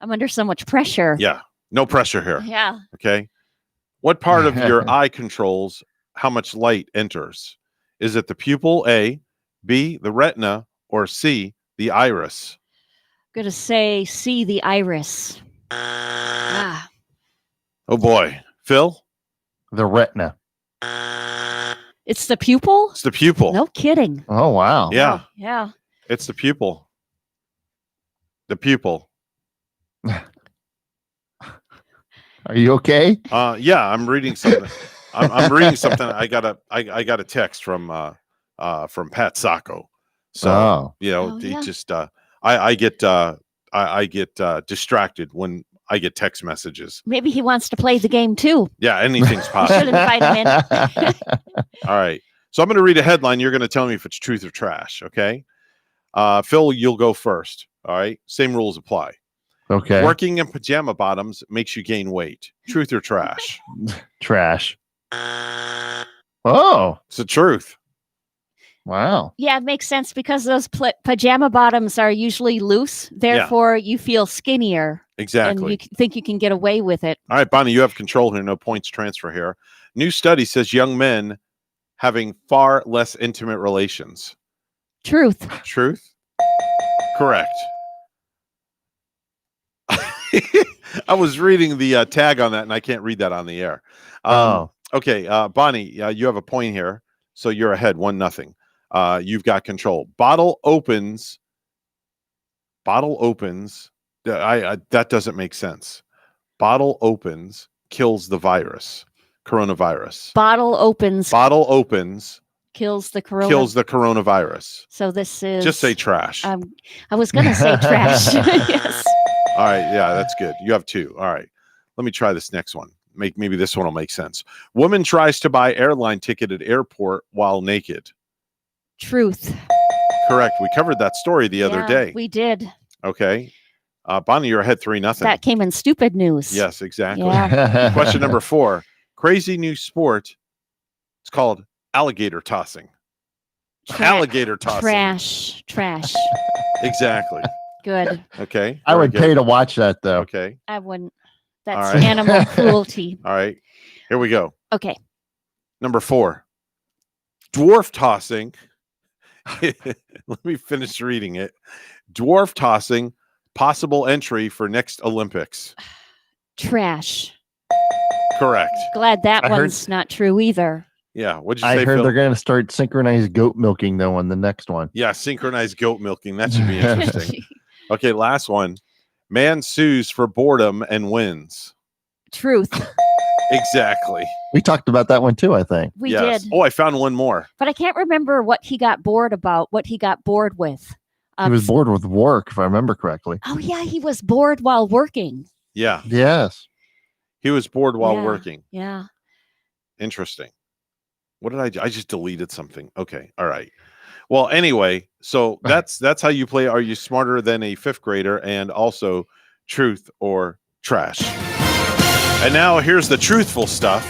I'm under so much pressure. Yeah. No pressure here. Yeah. Okay. What part of your eye controls how much light enters? Is it the pupil, A, B, the retina, or C, the iris? Going to say C, the iris. Ah. Oh, boy. Phil? The retina. It's the pupil? It's the pupil. No kidding. Oh, wow. Yeah. Yeah. It's the pupil. The pupil. Are you okay? Yeah, I'm reading something. I'm reading something. I got a text from Pat Sacco. So he just I get distracted when I get text messages. Maybe he wants to play the game too. Yeah, anything's You possible. should invite him in. All right. So I'm going to read a headline. You're going to tell me if it's truth or trash. Okay. Phil, you'll go first. All right. Same rules apply. Okay. Working in pajama bottoms makes you gain weight. Truth or trash? Trash. Oh, it's the truth. Wow. Yeah, it makes sense because those pajama bottoms are usually loose. Therefore, you feel skinnier. Exactly. And you think you can get away with it. All right, Bonnie, you have control here. No points transfer here. New study says young men having far less intimate relations. Truth. Truth? Correct. I was reading the tag on that, and I can't read that on the air. Okay, Bonnie, you have a point here, so you're ahead, 1-0. You've got control. Bottle opens. That doesn't make sense. Bottle opens, kills the virus, coronavirus. Bottle opens, kills the corona. Kills the coronavirus. So this is just say trash. I was going to say trash. Yes. All right, yeah, that's good. You have 2. All right, let me try this next one. Maybe this one will make sense. Woman tries to buy airline ticket at airport while naked. Truth. Correct. We covered that story the other day. We did. Okay. Bonnie, you're ahead 3-0. That came in stupid news. Yes, exactly. Yeah. Question number 4. Crazy new sport. It's called alligator tossing. Alligator tossing. Trash. Exactly. Good. Okay. I would pay to watch that, though. Okay. I wouldn't. That's All right. animal cruelty. All right. Here we go. Okay. Number 4. Dwarf tossing. Let me finish reading it. Dwarf tossing, possible entry for next Olympics. Trash. Correct. Glad that one's not true either. Yeah. What'd you say, I heard Phil? they're going to start synchronized goat milking, though, on the next one. Yeah, synchronized goat milking. That should be interesting. Okay, last one. Man sues for boredom and wins. Truth. Exactly. We talked about that one, too, I think. We did. Oh, I found one more. But I can't remember what he got bored about, what he got bored with. He was bored with work, if I remember correctly. Oh, yeah, he was bored while working. Yeah. Yes. He was bored while Yeah, working. Yeah. Interesting. What did I just deleted something. Okay. All right. Well, anyway, so that's how you play Are You Smarter Than a Fifth Grader, and also Truth or Trash. And now here's the truthful stuff,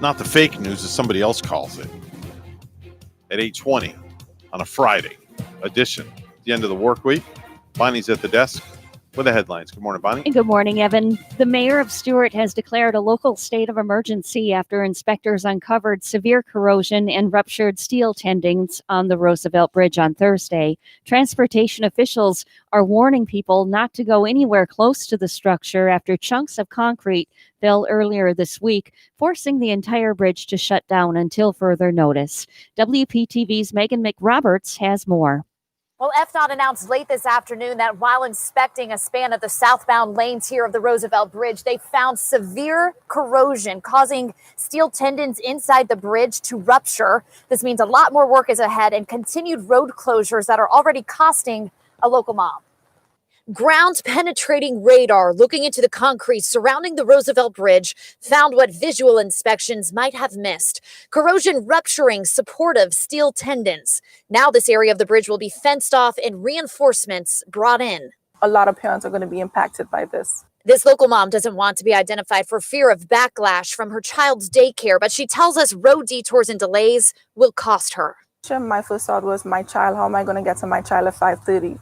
not the fake news as somebody else calls it. At 8:20 on a Friday edition, the end of the work week. Bonnie's at the desk with the headlines. Good morning, Bonnie. And good morning, Evan. The mayor of Stuart has declared a local state of emergency after inspectors uncovered severe corrosion and ruptured steel tendons on the Roosevelt Bridge on Thursday. Transportation officials are warning people not to go anywhere close to the structure after chunks of concrete fell earlier this week, forcing the entire bridge to shut down until further notice. WPTV's Megan McRoberts has more. Well, FDOT announced late this afternoon that while inspecting a span of the southbound lanes here of the Roosevelt Bridge, they found severe corrosion causing steel tendons inside the bridge to rupture. This means a lot more work is ahead and continued road closures that are already costing a local mom. Ground-penetrating radar looking into the concrete surrounding the Roosevelt Bridge found what visual inspections might have missed. Corrosion rupturing supportive steel tendons. Now this area of the bridge will be fenced off and reinforcements brought in. A lot of parents are going to be impacted by this. This local mom doesn't want to be identified for fear of backlash from her child's daycare, but she tells us road detours and delays will cost her. My first thought was, my child, how am I going to get to my child at 5:30?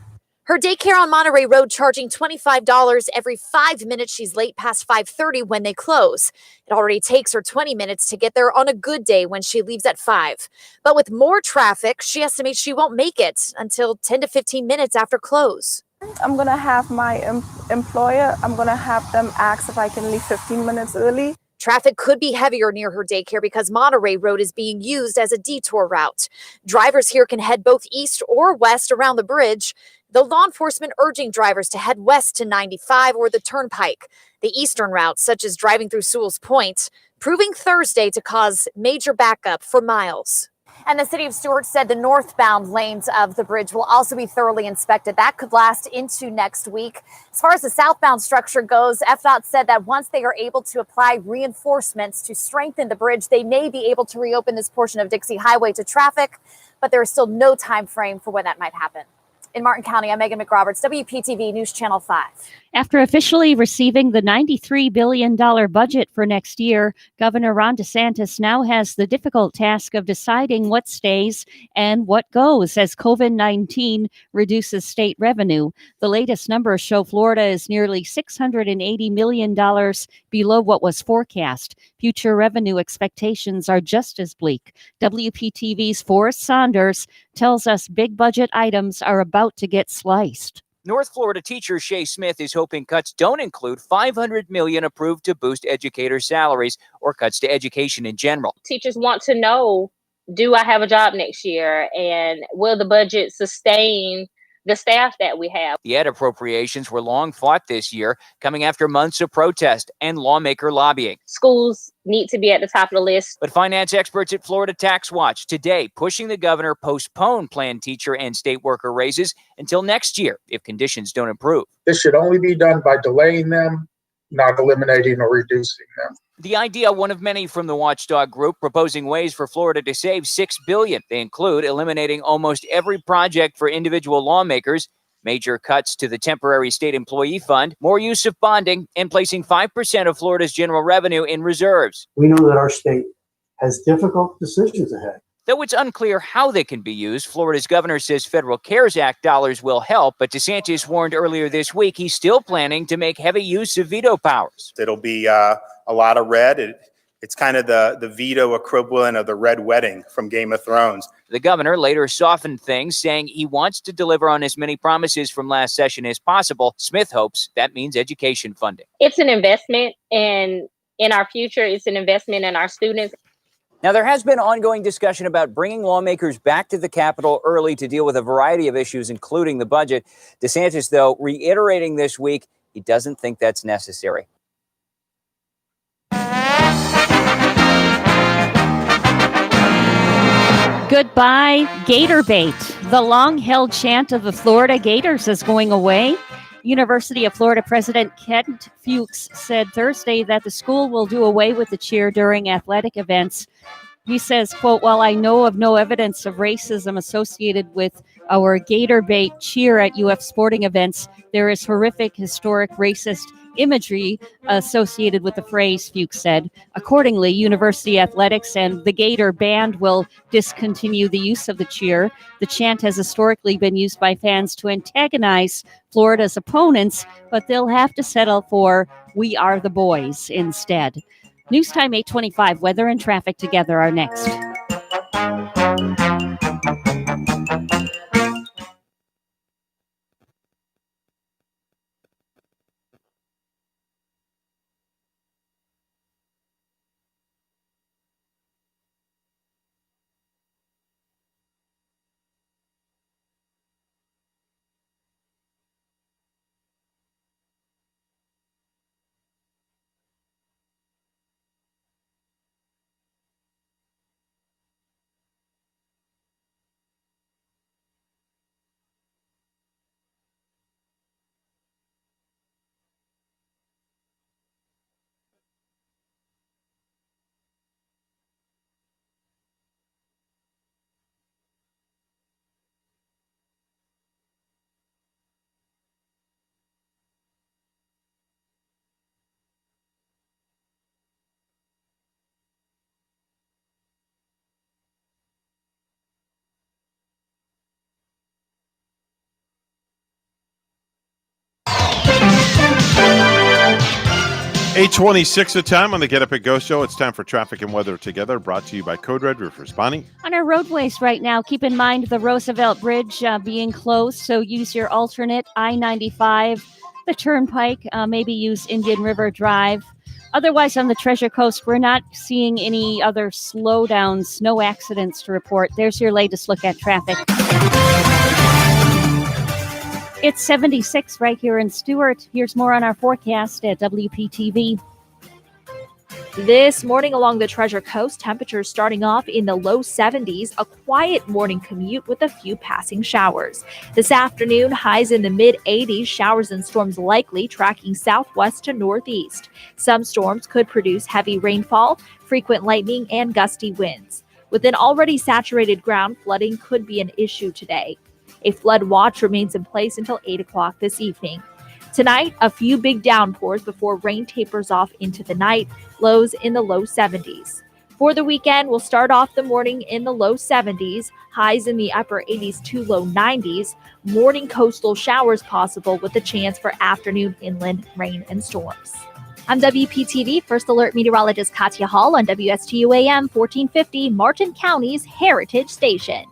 Her daycare on Monterey Road charging $25 every 5 minutes she's late past 5:30 when they close. It already takes her 20 minutes to get there on a good day when she leaves at 5. But with more traffic, she estimates she won't make it until 10 to 15 minutes after close. I'm going to have my employer, I'm going to have them ask if I can leave 15 minutes early. Traffic could be heavier near her daycare because Monterey Road is being used as a detour route. Drivers here can head both east or west around the bridge. The law enforcement urging drivers to head west to 95 or the Turnpike. The eastern route, such as driving through Sewell's Point, proving Thursday to cause major backup for miles. And the city of Stuart said the northbound lanes of the bridge will also be thoroughly inspected. That could last into next week. As far as the southbound structure goes, FDOT said that once they are able to apply reinforcements to strengthen the bridge, they may be able to reopen this portion of Dixie Highway to traffic, but there is still no time frame for when that might happen. In Martin County, I'm Megan McRoberts, WPTV News Channel 5. After officially receiving the $93 billion budget for next year, Governor Ron DeSantis now has the difficult task of deciding what stays and what goes as COVID-19 reduces state revenue. The latest numbers show Florida is nearly $680 million below what was forecast. Future revenue expectations are just as bleak. WPTV's Forrest Saunders tells us big budget items are about to get sliced. North Florida teacher Shay Smith is hoping cuts don't include $500 million approved to boost educator salaries or cuts to education in general. Teachers want to know, do I have a job next year? And will the budget sustain the staff that we have? The ed appropriations were long fought this year, coming after months of protest and lawmaker lobbying. Schools need to be at the top of the list. But finance experts at Florida Tax Watch today pushing the governor postpone planned teacher and state worker raises until next year if conditions don't improve. This should only be done by delaying them, not eliminating or reducing them. The idea, one of many from the Watchdog Group, proposing ways for Florida to save $6 billion. They include eliminating almost every project for individual lawmakers, major cuts to the temporary state employee fund, more use of bonding, and placing 5% of Florida's general revenue in reserves. We know that our state has difficult decisions ahead. Though it's unclear how they can be used, Florida's governor says federal CARES Act dollars will help, but DeSantis warned earlier this week he's still planning to make heavy use of veto powers. It'll be a lot of red. It's kind of the veto equivalent of the red wedding from Game of Thrones. The governor later softened things, saying he wants to deliver on as many promises from last session as possible. Smith hopes that means education funding. It's an investment in our future. It's an investment in our students. Now, there has been ongoing discussion about bringing lawmakers back to the Capitol early to deal with a variety of issues, including the budget. DeSantis, though, reiterating this week he doesn't think that's necessary. Goodbye, Gator Bait. The long-held chant of the Florida Gators is going away. University of Florida President Kent Fuchs said Thursday that the school will do away with the cheer during athletic events. He says, quote, "While I know of no evidence of racism associated with our Gator Bait cheer at UF sporting events, there is horrific historic racist imagery associated with the phrase," Fuchs said. Accordingly, University Athletics and the Gator Band will discontinue the use of the cheer. The chant has historically been used by fans to antagonize Florida's opponents, but they'll have to settle for "We Are the Boys" instead. News Time 8:25. Weather and traffic together are next. $8:26 a time on the Get Up and Go show. It's time for traffic and weather together, brought to you by Code Red Roofers. Bonnie? On our roadways right now, keep in mind the Roosevelt Bridge being closed, so use your alternate I-95, the Turnpike, maybe use Indian River Drive. Otherwise, on the Treasure Coast, we're not seeing any other slowdowns, no accidents to report. There's your latest look at traffic. It's 76 right here in Stewart. Here's more on our forecast at WPTV. This morning along the Treasure Coast, temperatures starting off in the low 70s, a quiet morning commute with a few passing showers. This afternoon, highs in the mid-80s, showers and storms likely tracking southwest to northeast. Some storms could produce heavy rainfall, frequent lightning, and gusty winds. With an already saturated ground, flooding could be an issue today. A flood watch remains in place until 8 o'clock this evening. Tonight, a few big downpours before rain tapers off into the night, lows in the low 70s. For the weekend, we'll start off the morning in the low 70s, highs in the upper 80s to low 90s, morning coastal showers possible with a chance for afternoon inland rain and storms. I'm WPTV First Alert meteorologist Katya Hall on WSTU AM 1450, Martin County's Heritage Station.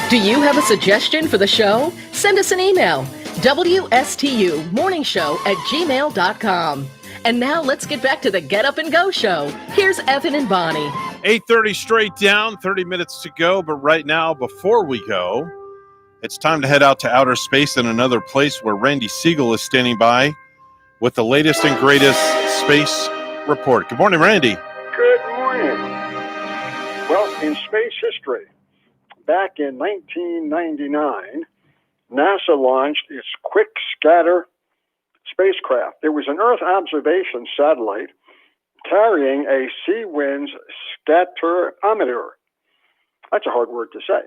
Do you have a suggestion for the show? Send us an email, WSTUmorningshow@gmail.com. And now let's get back to the Get Up and Go show. Here's Evan and Bonnie. 8:30 straight down, 30 minutes to go. But right now, before we go, it's time to head out to outer space and another place where Randy Siegel is standing by with the latest and greatest space report. Good morning, Randy. Good morning. Well, in space history, back in 1999, NASA launched its Quick Scatter spacecraft. It was an Earth observation satellite carrying a Sea-Winds scatterometer. That's a hard word to say.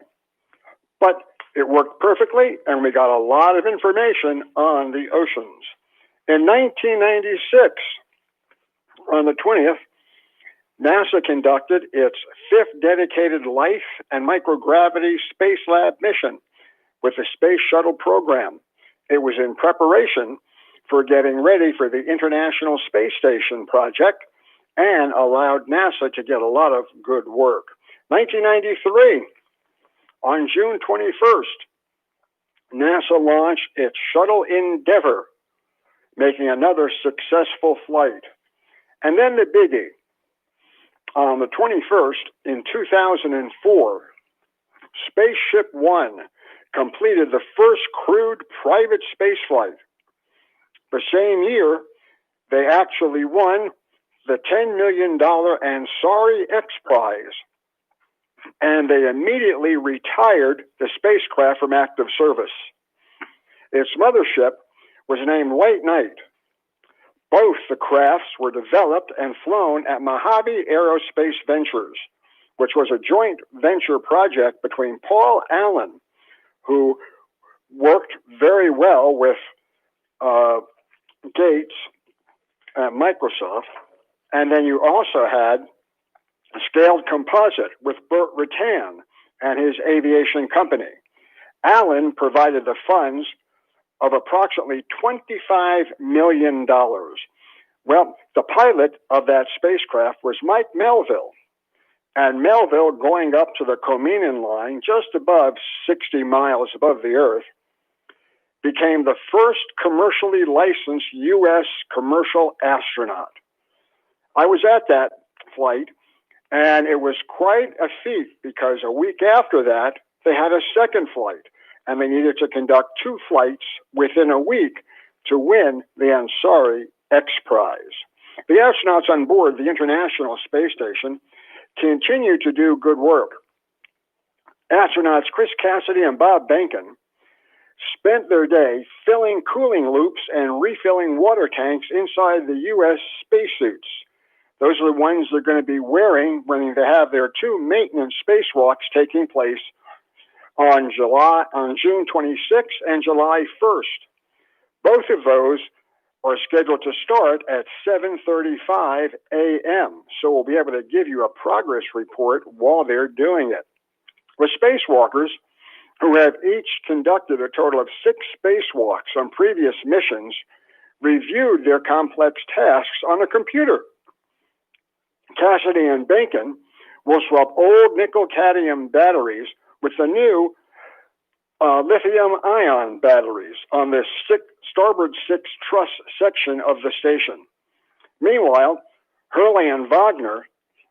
But it worked perfectly, and we got a lot of information on the oceans. In 1996, on the 20th, NASA conducted its 5th dedicated life and microgravity space lab mission with the Space Shuttle program. It was in preparation for getting ready for the International Space Station project and allowed NASA to get a lot of good work. 1993, on June 21st, NASA launched its Shuttle Endeavour, making another successful flight. And then the biggie. On the 21st, in 2004, Spaceship One completed the first crewed private spaceflight. The same year, they actually won the $10 million Ansari X Prize, and they immediately retired the spacecraft from active service. Its mothership was named White Knight. Both the crafts were developed and flown at Mojave Aerospace Ventures, which was a joint venture project between Paul Allen, who worked very well with Gates at Microsoft, and then you also had Scaled Composite with Burt Rutan and his aviation company. Allen provided the funds of approximately $25 million. Well, the pilot of that spacecraft was Mike Melville, and Melville, going up to the Cominian line, just above 60 miles above the Earth, became the first commercially licensed U.S. commercial astronaut. I was at that flight, and it was quite a feat because a week after that, they had a second flight, and they needed to conduct 2 flights within a week to win the Ansari X Prize. The astronauts on board the International Space Station continue to do good work. Astronauts Chris Cassidy and Bob Behnken spent their day filling cooling loops and refilling water tanks inside the U.S. spacesuits. Those are the ones they're going to be wearing when they have their 2 maintenance spacewalks taking place on June 26th and July 1st. Both of those are scheduled to start at 7:35 a.m. So we'll be able to give you a progress report while they're doing it. The spacewalkers, who have each conducted a total of 6 spacewalks on previous missions, reviewed their complex tasks on a computer. Cassidy and Behnken will swap old nickel-cadmium batteries with the new lithium-ion batteries on the starboard 6 truss section of the station. Meanwhile, Hurley and Wagner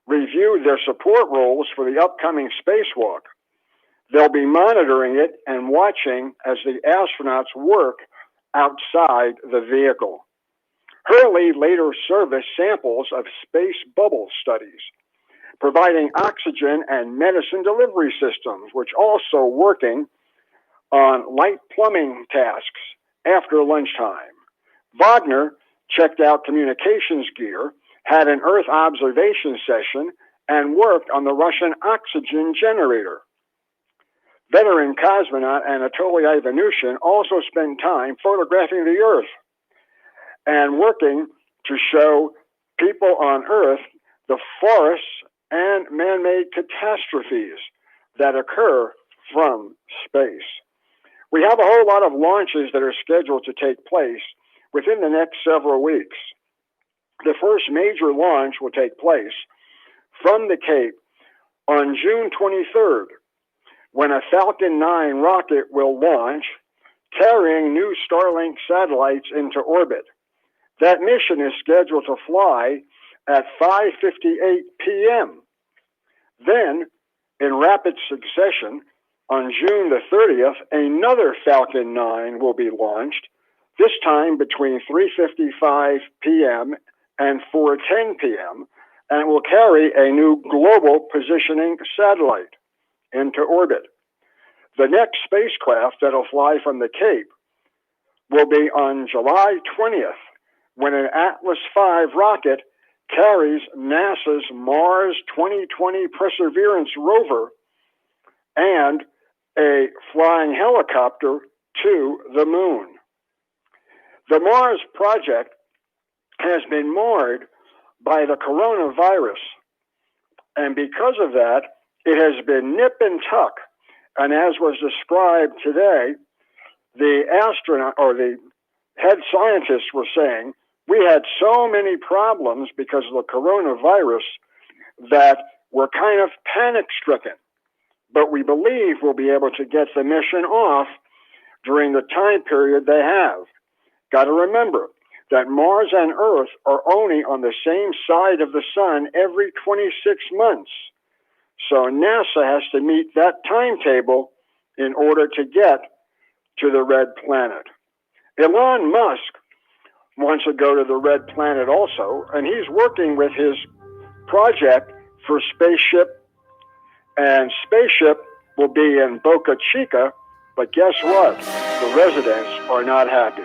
reviewed their support roles for the upcoming spacewalk. They'll be monitoring it and watching as the astronauts work outside the vehicle. Hurley later serviced samples of space bubble studies, providing oxygen and medicine delivery systems, which also working on light plumbing tasks after lunchtime. Wagner checked out communications gear, had an Earth observation session, and worked on the Russian oxygen generator. Veteran cosmonaut Anatoly Ivanushin also spent time photographing the Earth and working to show people on Earth the forests and man-made catastrophes that occur from space. We have a whole lot of launches that are scheduled to take place within the next several weeks. The first major launch will take place from the Cape on June 23rd, when a Falcon 9 rocket will launch, carrying new Starlink satellites into orbit. That mission is scheduled to fly at 5:58 p.m. Then, in rapid succession, on June the 30th, another Falcon 9 will be launched, this time between 3:55 p.m. and 4:10 p.m., and it will carry a new global positioning satellite into orbit. The next spacecraft that'll fly from the Cape will be on July 20th, when an Atlas V rocket carries NASA's Mars 2020 Perseverance rover and a flying helicopter to the moon. The Mars project has been marred by the coronavirus, and because of that, it has been nip and tuck. And as was described today, the astronaut or the head scientists were saying, we had so many problems because of the coronavirus that we're kind of panic-stricken. But we believe we'll be able to get the mission off during the time period they have. Got to remember that Mars and Earth are only on the same side of the sun every 26 months. So NASA has to meet that timetable in order to get to the red planet. Elon Musk wants to go to the red planet also, and he's working with his project for Spaceship, and Spaceship will be in Boca Chica, but guess what? The residents are not happy.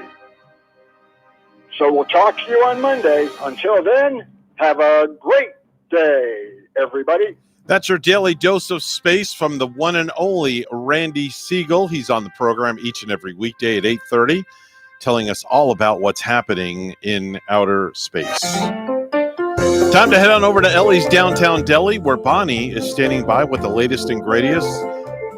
So we'll talk to you on Monday. Until then, have a great day, everybody. That's your daily dose of space from the one and only Randy Siegel. He's on the program each and every weekday at 8:30, telling us all about what's happening in outer space. Time to head on over to Ellie's Downtown Deli, where Bonnie is standing by with the latest and greatest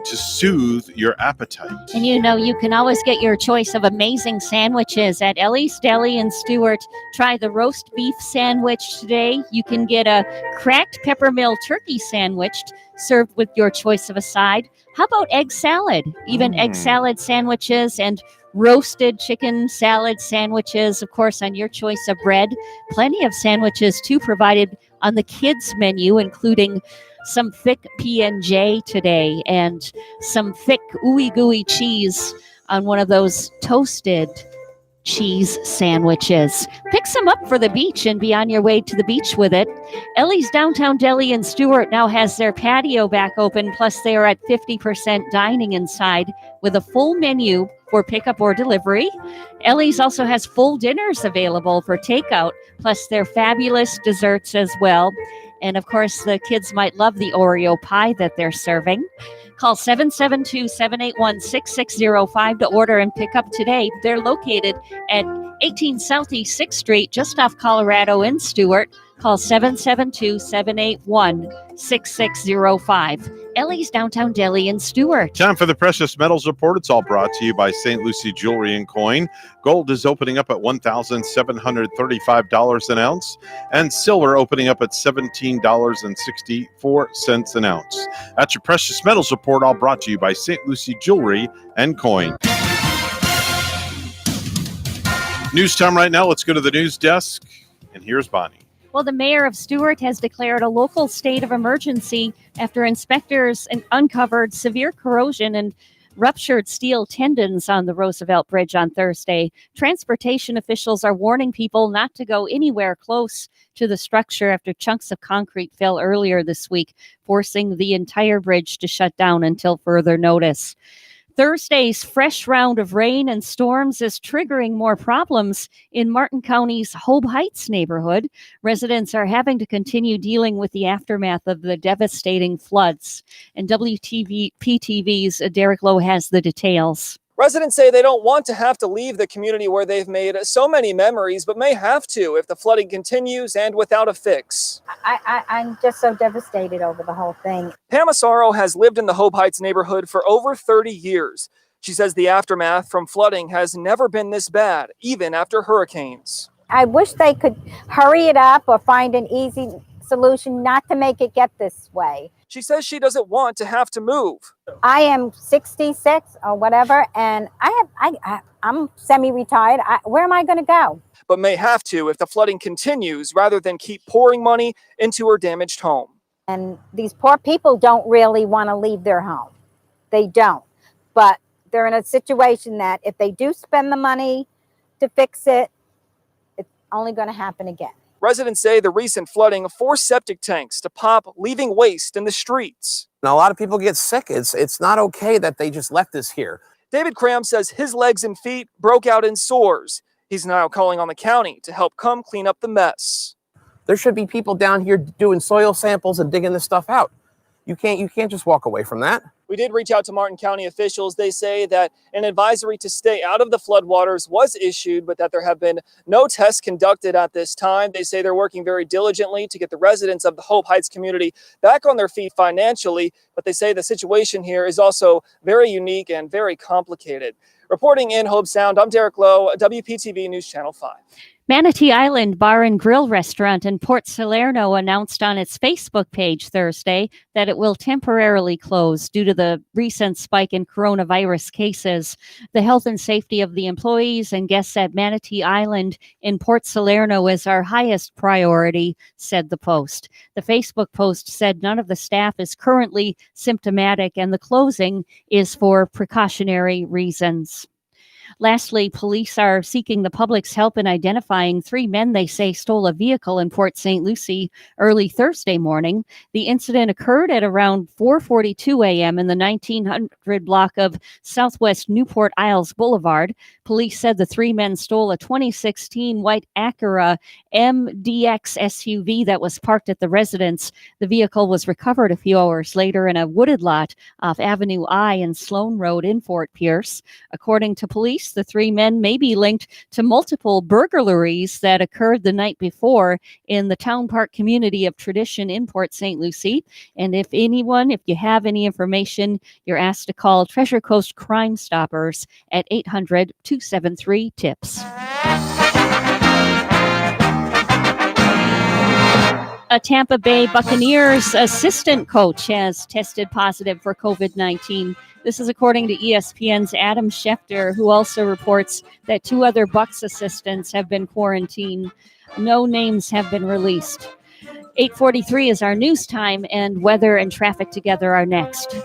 to soothe your appetite. And you know, you can always get your choice of amazing sandwiches at Ellie's Deli in Stewart. Try the roast beef sandwich today. You can get a cracked peppermill turkey sandwich served with your choice of a side. How about egg salad? Even egg salad sandwiches and roasted chicken salad sandwiches, of course, on your choice of bread. Plenty of sandwiches, too, provided on the kids' menu, including some thick P&J today and some thick ooey gooey cheese on one of those toasted cheese sandwiches. Pick some up for the beach and be on your way to the beach with it. Ellie's Downtown Deli in Stewart now has their patio back open, plus they are at 50% dining inside with a full menu for pickup or delivery. Ellie's also has full dinners available for takeout, plus their fabulous desserts as well. And of course, the kids might love the Oreo pie that they're serving. Call 772-781-6605 to order and pick up today. They're located at 18 Southeast 6th Street, just off Colorado in Stewart. Call 772-781-6605. Ellie's Downtown Deli in Stewart. Time for the Precious Metals Report. It's all brought to you by St. Lucie Jewelry and Coin. Gold is opening up at $1,735 an ounce, and silver opening up at $17.64 an ounce. That's your Precious Metals Report, all brought to you by St. Lucie Jewelry and Coin. News time right now. Let's go to the news desk, and here's Bonnie. Well, the mayor of Stewart has declared a local state of emergency after inspectors uncovered severe corrosion and ruptured steel tendons on the Roosevelt Bridge on Thursday. Transportation officials are warning people not to go anywhere close to the structure after chunks of concrete fell earlier this week, forcing the entire bridge to shut down until further notice. Thursday's fresh round of rain and storms is triggering more problems in Martin County's Hobe Heights neighborhood. Residents are having to continue dealing with the aftermath of the devastating floods. And WPTV's Derek Lowe has the details. Residents say they don't want to have to leave the community where they've made so many memories, but may have to if the flooding continues and without a fix. I'm just so devastated over the whole thing. Pam Asaro has lived in the Hobe Heights neighborhood for over 30 years. She says the aftermath from flooding has never been this bad, even after hurricanes. I wish they could hurry it up or find an easy solution not to make it get this way. She says she doesn't want to have to move. I am 66 or whatever, and I'm semi-retired. Where am I going to go? But may have to if the flooding continues rather than keep pouring money into her damaged home. And these poor people don't really want to leave their home. They don't. But they're in a situation that if they do spend the money to fix it, it's only going to happen again. Residents say the recent flooding forced septic tanks to pop, leaving waste in the streets. Now, a lot of people get sick. It's not okay that they just left this here. David Cram says his legs and feet broke out in sores. He's now calling on the county to help come clean up the mess. There should be people down here doing soil samples and digging this stuff out. You can't just walk away from that. We did reach out to Martin County officials. They say that an advisory to stay out of the floodwaters was issued, but that there have been no tests conducted at this time. They say they're working very diligently to get the residents of the Hobe Heights community back on their feet financially, but they say the situation here is also very unique and very complicated. Reporting in Hobe Sound, I'm Derek Lowe, WPTV News Channel 5. Manatee Island Bar and Grill restaurant in Port Salerno announced on its Facebook page Thursday that it will temporarily close due to the recent spike in coronavirus cases. The health and safety of the employees and guests at Manatee Island in Port Salerno is our highest priority, said the post. The Facebook post said none of the staff is currently symptomatic and the closing is for precautionary reasons. Lastly, police are seeking the public's help in identifying 3 men they say stole a vehicle in Port St. Lucie early Thursday morning. The incident occurred at around 4:42 a.m. in the 1900 block of Southwest Newport Isles Boulevard. Police said the 3 men stole a 2016 white Acura MDX SUV that was parked at the residence. The vehicle was recovered a few hours later in a wooded lot off Avenue I and Sloan Road in Fort Pierce. According to police, the 3 men may be linked to multiple burglaries that occurred the night before in the Town Park community of Tradition in Port St. Lucie. And if you have any information, you're asked to call Treasure Coast Crime Stoppers at 800-273-TIPS. A Tampa Bay Buccaneers assistant coach has tested positive for COVID-19. This is according to ESPN's Adam Schefter, who also reports that 2 other Bucs assistants have been quarantined. No names have been released. 8:43 is our news time, and weather and traffic together are next.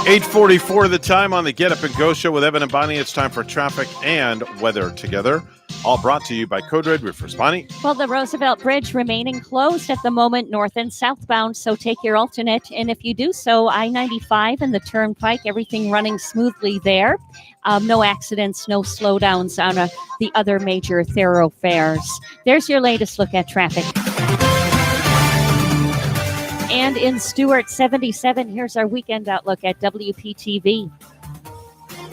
.844 the time on the Get Up and Go show with Evan and Bonnie. It's time for traffic and weather together. All brought to you by Code Red Roofers. Bonnie? Well, the Roosevelt Bridge remaining closed at the moment, north and southbound, so take your alternate. And if you do so, I-95 and the Turnpike, everything running smoothly there. No accidents, no slowdowns on the other major thoroughfares. There's your latest look at traffic. And in Stuart 77, here's our weekend outlook at WPTV.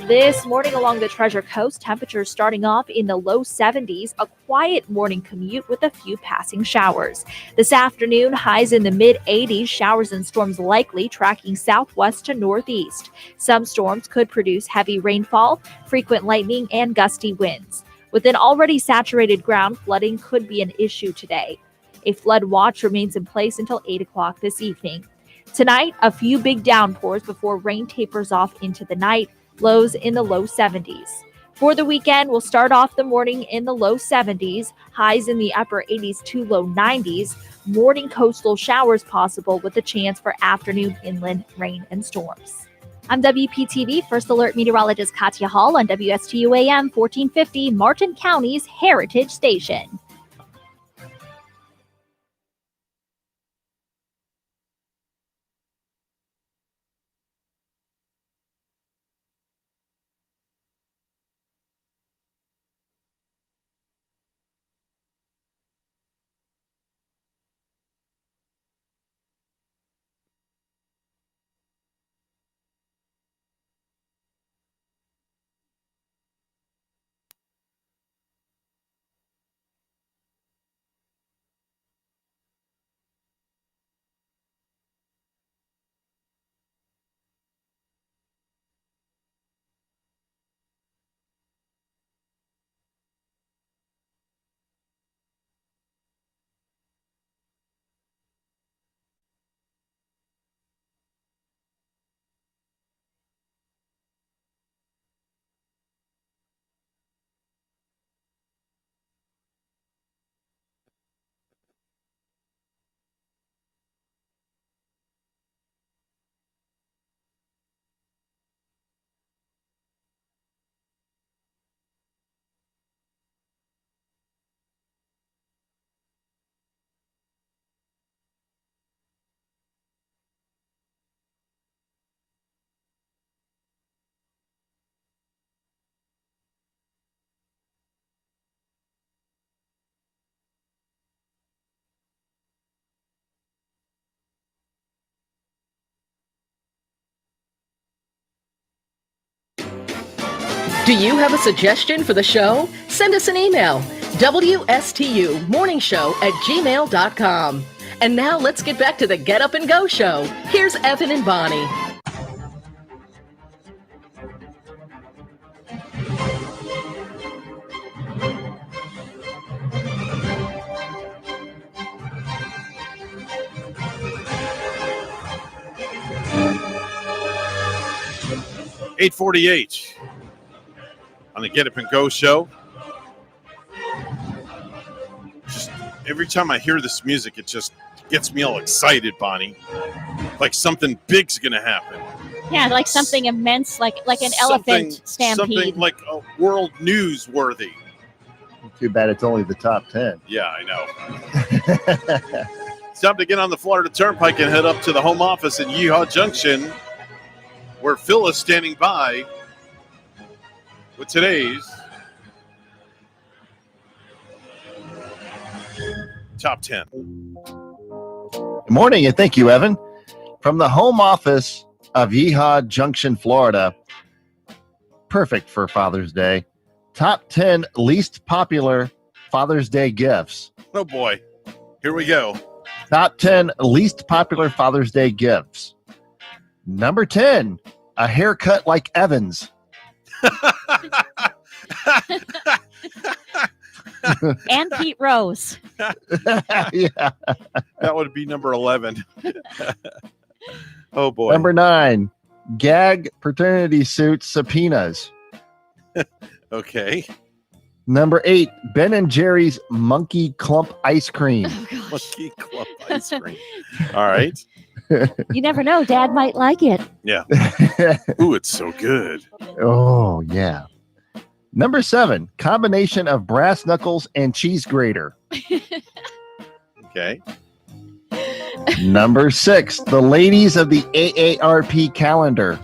This morning along the Treasure Coast, temperatures starting off in the low 70s, a quiet morning commute with a few passing showers. This afternoon, highs in the mid-80s, showers and storms likely tracking southwest to northeast. Some storms could produce heavy rainfall, frequent lightning, and gusty winds. With an already saturated ground, flooding could be an issue today. A flood watch remains in place until 8 o'clock this evening. Tonight, a few big downpours before rain tapers off into the night, lows in the low 70s. For the weekend, we'll start off the morning in the low 70s, highs in the upper 80s to low 90s, morning coastal showers possible with a chance for afternoon inland rain and storms. I'm WPTV First Alert Meteorologist Katya Hall on WSTU AM 1450, Martin County's Heritage Station. Do you have a suggestion for the show? Send us an email, WSTUmorningshow@gmail.com. And now let's get back to the Get Up and Go show. Here's Evan and Bonnie. .848 on the Get Up and Go show. Just every time I hear this music, it just gets me all excited, Bonnie. Like something big's gonna happen. Yeah, like something immense, like an elephant stampede. Something like a world news worthy. Too bad it's only the top 10. Yeah, I know. It's time to get on the Florida Turnpike and head up to the home office in Yeehaw Junction, where Phil is standing by with today's top 10. Good morning, and thank you, Evan. From the home office of Yeehaw Junction, Florida, perfect for Father's Day. Top 10 least popular Father's Day gifts. Oh, boy. Here we go. Top 10 least popular Father's Day gifts. Number 10, a haircut like Evan's. And Pete Rose. Yeah. That would be number 11. Oh, boy. Number 9, gag paternity suit subpoenas. Okay. Number 8, Ben & Jerry's Monkey Clump Ice Cream. Monkey Clump Ice Cream. All right. You never know. Dad might like it. Yeah. Ooh, it's so good. Oh, yeah. Number 7, combination of brass knuckles and cheese grater. Okay. Number 6, the ladies of the AARP calendar.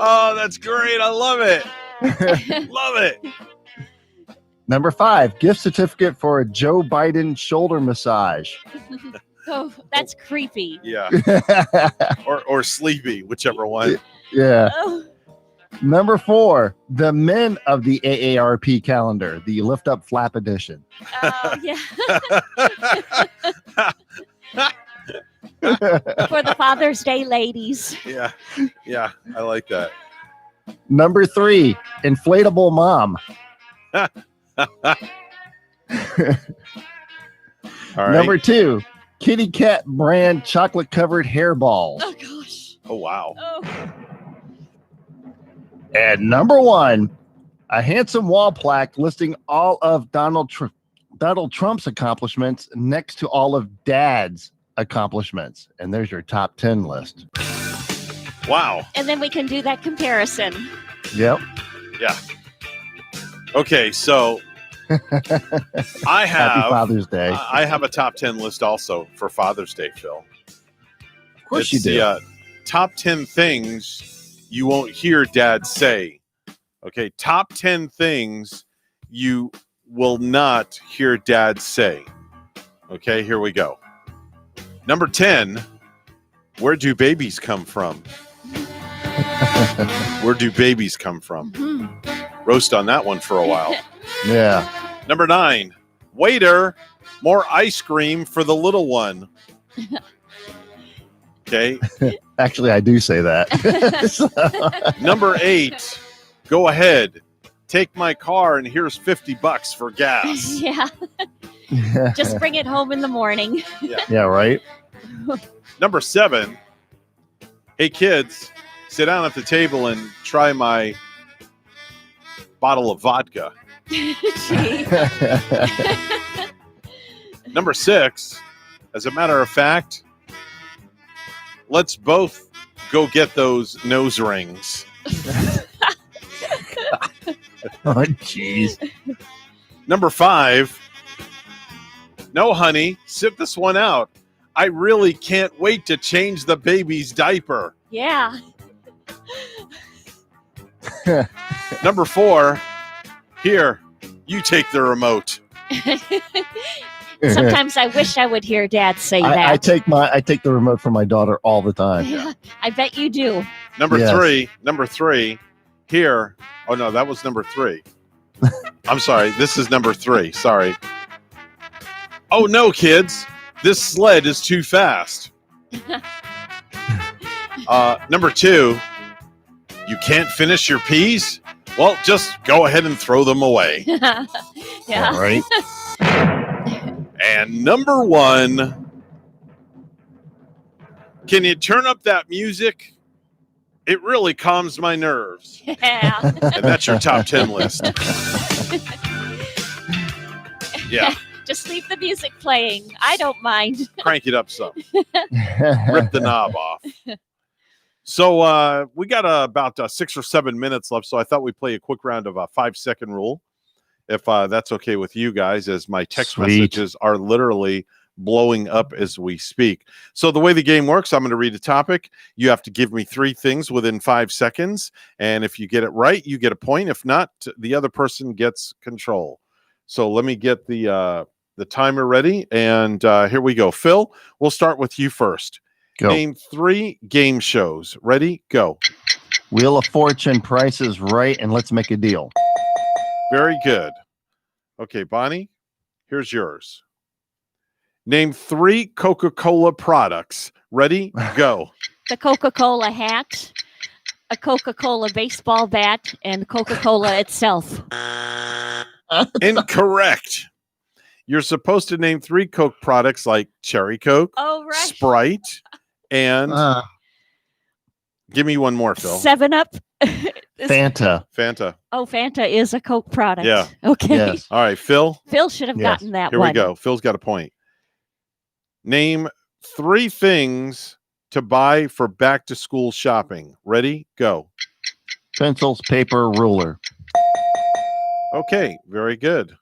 Oh, that's great. I love it. Love it. Number 5, gift certificate for a Joe Biden shoulder massage. Oh, that's creepy. Yeah. or sleepy, whichever one. Yeah. Oh. Number 4, the men of the AARP calendar, the lift up flap edition. Oh, yeah. For the Father's Day ladies. Yeah. Yeah. I like that. Number 3, inflatable mom. All right. Number 2, Kitty Cat brand chocolate covered hairballs. Oh, gosh. Oh, wow. Oh. And number 1, a handsome wall plaque listing all of Donald Trump's accomplishments next to all of Dad's accomplishments. And there's your top 10 list. Wow. And then we can do that comparison. Yep. Yeah. Okay, so I have Happy Father's Day. I have a top 10 list also for Father's Day, Phil. Of course you do. The top 10 things you won't hear Dad say. Okay, top 10 things you will not hear Dad say. Okay, here we go. Number 10, where do babies come from? Where do babies come from? Mm-hmm. Roast on that one for a while. Yeah. Number 9, waiter, more ice cream for the little one. Okay. Actually, I do say that. Number 8, go ahead, take my car and here's $50 for gas. Yeah. Just bring it home in the morning. Yeah, right? Number 7, hey kids, sit down at the table and try my bottle of vodka. Number 6, as a matter of fact, let's both go get those nose rings. Oh, jeez. Number 5, no, honey, sit this one out. I really can't wait to change the baby's diaper. Yeah. Number 4, here, you take the remote. Sometimes I wish I would hear Dad say that. I take the remote from my daughter all the time. Yeah, I bet you do. Number Yes. three here. Oh no, that was number 3. I'm sorry. This is number 3. Sorry. Oh no, kids. This sled is too fast. Number 2, you can't finish your peas? Well, just go ahead and throw them away. Yeah. All right. And number 1, can you turn up that music? It really calms my nerves. Yeah. And that's your top 10 list. Yeah. Just leave the music playing. I don't mind. Crank it up some. Rip the knob off. So we got about 6 or 7 minutes left, so I thought we'd play a quick round of a 5-second rule, if that's okay with you guys, as my text messages are literally blowing up as we speak. So the way the game works, I'm going to read a topic. You have to give me 3 things within 5 seconds, and if you get it right, you get a point. If not, the other person gets control. So let me get the timer ready, and here we go. Phil, we'll start with you first. Go. Name 3 game shows. Ready? Go. Wheel of Fortune, Price is Right, and Let's Make a Deal. Very good. Okay, Bonnie, here's yours. Name 3 Coca-Cola products. Ready? Go. The Coca-Cola hat, a Coca-Cola baseball bat, and Coca-Cola itself. Incorrect. You're supposed to name 3 Coke products like Cherry Coke, Oh, right. Sprite, and give me one more, Phil. 7-Up. Fanta. Fanta. Oh, Fanta is a Coke product. Yeah. Okay. Yes. All right, Phil. Phil should have Yes. gotten that Here one. we go. Phil's got a point. Name 3 things to buy for back to school shopping. Ready? Go. Pencils, paper, ruler. Okay, very good.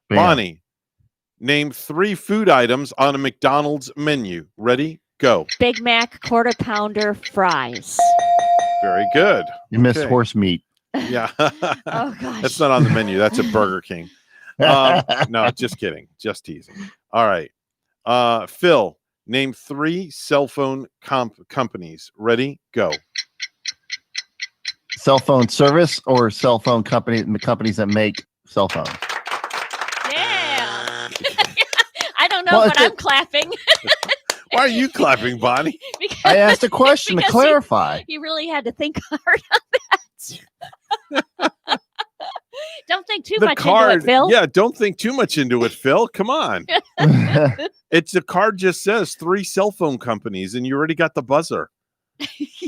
Bam. Bonnie, name 3 food items on a McDonald's menu. Ready? Go. Big Mac, quarter pounder, fries. Very good. You missed Okay. horse meat. Yeah. Oh, gosh. That's not on the menu. That's at Burger King. No, just kidding. Just teasing. All right. Phil, name 3 cell phone companies. Ready? Go. Cell phone service or cell phone companies that make cell phones. Yeah. I don't know, Well, but I'm clapping. Why are you clapping, Bonnie? Because, I asked a question to because clarify. You really had to think hard on that. Don't think too much into it, Phil. Yeah, don't think too much into it, Phil. Come on. It's the card just says 3 cell phone companies, and you already got the buzzer.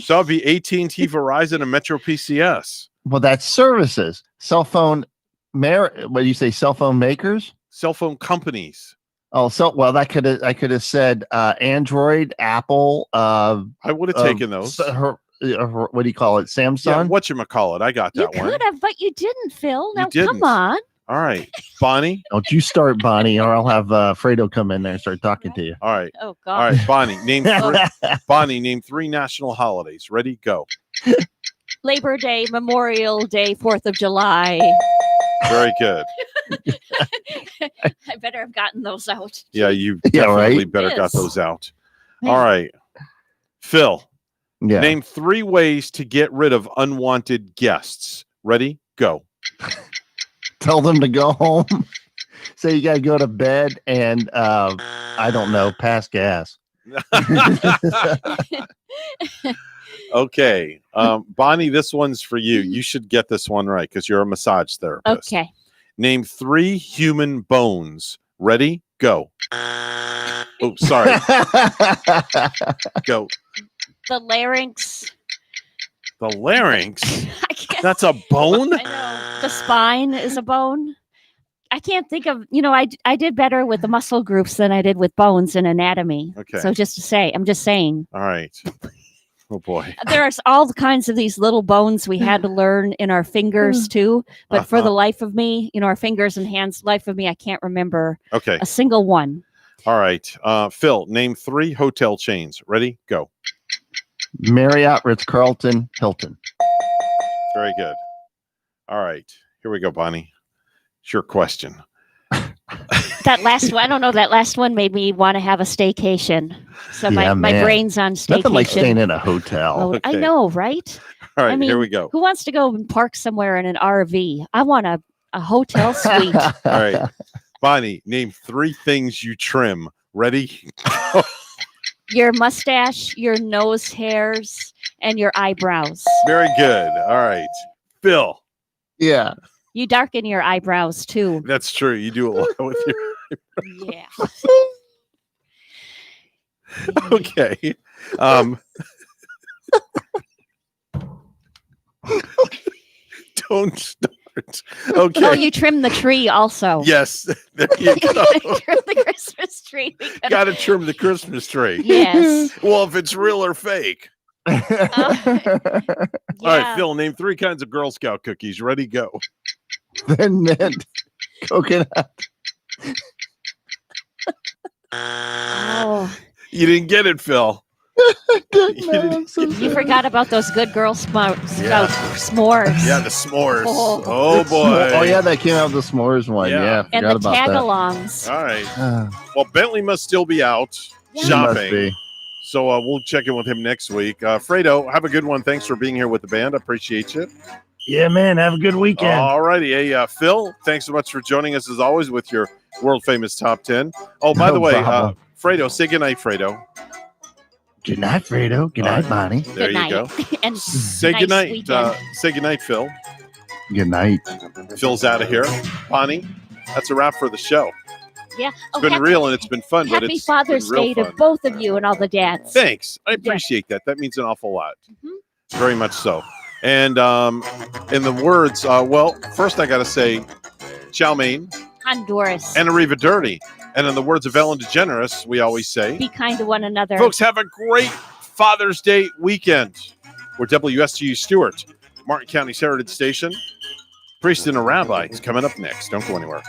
So it'll be AT&T, Verizon, and Metro PCS. Well, that's services. Cell phone, what do you say? Cell phone makers? Cell phone companies. Oh, I could have said Android, Apple. I would have taken those. What do you call it? Samsung. Yeah, whatchamacallit? I got You that one. could have, but you didn't, Phil. Now, didn't. come on. All right, Bonnie. Don't you start, Bonnie, or I'll have Fredo come in there and start talking to you. All right. Oh, All God. right, Bonnie. Name 3 national holidays. Ready? Go. Labor Day, Memorial Day, 4th of July. Very good. I better have gotten those out. Yeah, you Yeah, definitely right? better Yes. got those out. All right, Phil. Yeah. Name 3 ways to get rid of unwanted guests. Ready? Go. Tell them to go home. Say you got to go to bed and I don't know, pass gas. Okay, Bonnie, this one's for you. You should get this one right because you're a massage therapist. Okay. Name 3 human bones. Ready? Go. Oh, sorry. Go. The larynx. The larynx. I can't. That's a bone? I know. The spine is a bone. I can't think of, I did better with the muscle groups than I did with bones and anatomy. Okay. So just to say, I'm just saying. All right. Oh, boy. There's all kinds of these little bones we had to learn in our fingers too. But for the life of me, our fingers and hands, life of me, I can't remember Okay. a single one. All right. Phil, name 3 hotel chains. Ready? Go. Marriott, Ritz-Carlton, Hilton. Very good. All right. Here we go, Bonnie. It's your question. That last one, I don't know. That last one made me want to have a staycation. So my man. brain's on staycation. Nothing like staying in a hotel. Oh, I Okay. know, right? All right, I mean, here we go. Who wants to go and park somewhere in an RV? I want a hotel suite. All right. Bonnie, name 3 things you trim. Ready? Your mustache, your nose hairs, and your eyebrows. Very good. All right. Phil. Yeah. You darken your eyebrows too. That's true. You do a lot with your. Yeah. Okay. Don't start. Okay. Oh, you trim the tree also. Yes. There you go. Trim the Christmas tree. Got to trim the Christmas tree. Yes. Well, if it's real or fake. All right, Yeah. Phil, name 3 kinds of Girl Scout cookies. Ready, go. Thin mint, coconut. Oh, You didn't get it, Phil. you forgot about those good girl scout s'mores. Yeah, the s'mores. Oh. Oh, boy. Oh yeah, that came out with the s'mores one. Yeah, And forgot the about tag-alongs. All right. Well, Bentley must still be out He shopping. must be. So we'll check in with him next week. Fredo, have a good one. Thanks for being here with the band. I appreciate you. Yeah, man. Have a good weekend. All righty. Hey, Phil, thanks so much for joining us as always with your world famous top 10. Oh, by No the way, problem. Fredo, say goodnight, Fredo. Good night, Fredo. Good night, Bonnie. There Good you night. go. And Say nice goodnight. weekend. Say goodnight, Phil. Good night. Phil's out of here. Bonnie, that's a wrap for the show. Yeah. It's been real and it's been fun, but Happy it's Father's been real Day to fun. both of you and all the dads. Thanks. I appreciate that. That means an awful lot. Very much so. And in the words, well, first I got to say, Chow mein Honduras. and arrivederci. And in the words of Ellen DeGeneres, we always say, Be kind to one another. folks, have a great Father's Day weekend. We're WSGU Stewart, Martin County's Heritage Station. Priest and a Rabbi is coming up next. Don't go anywhere.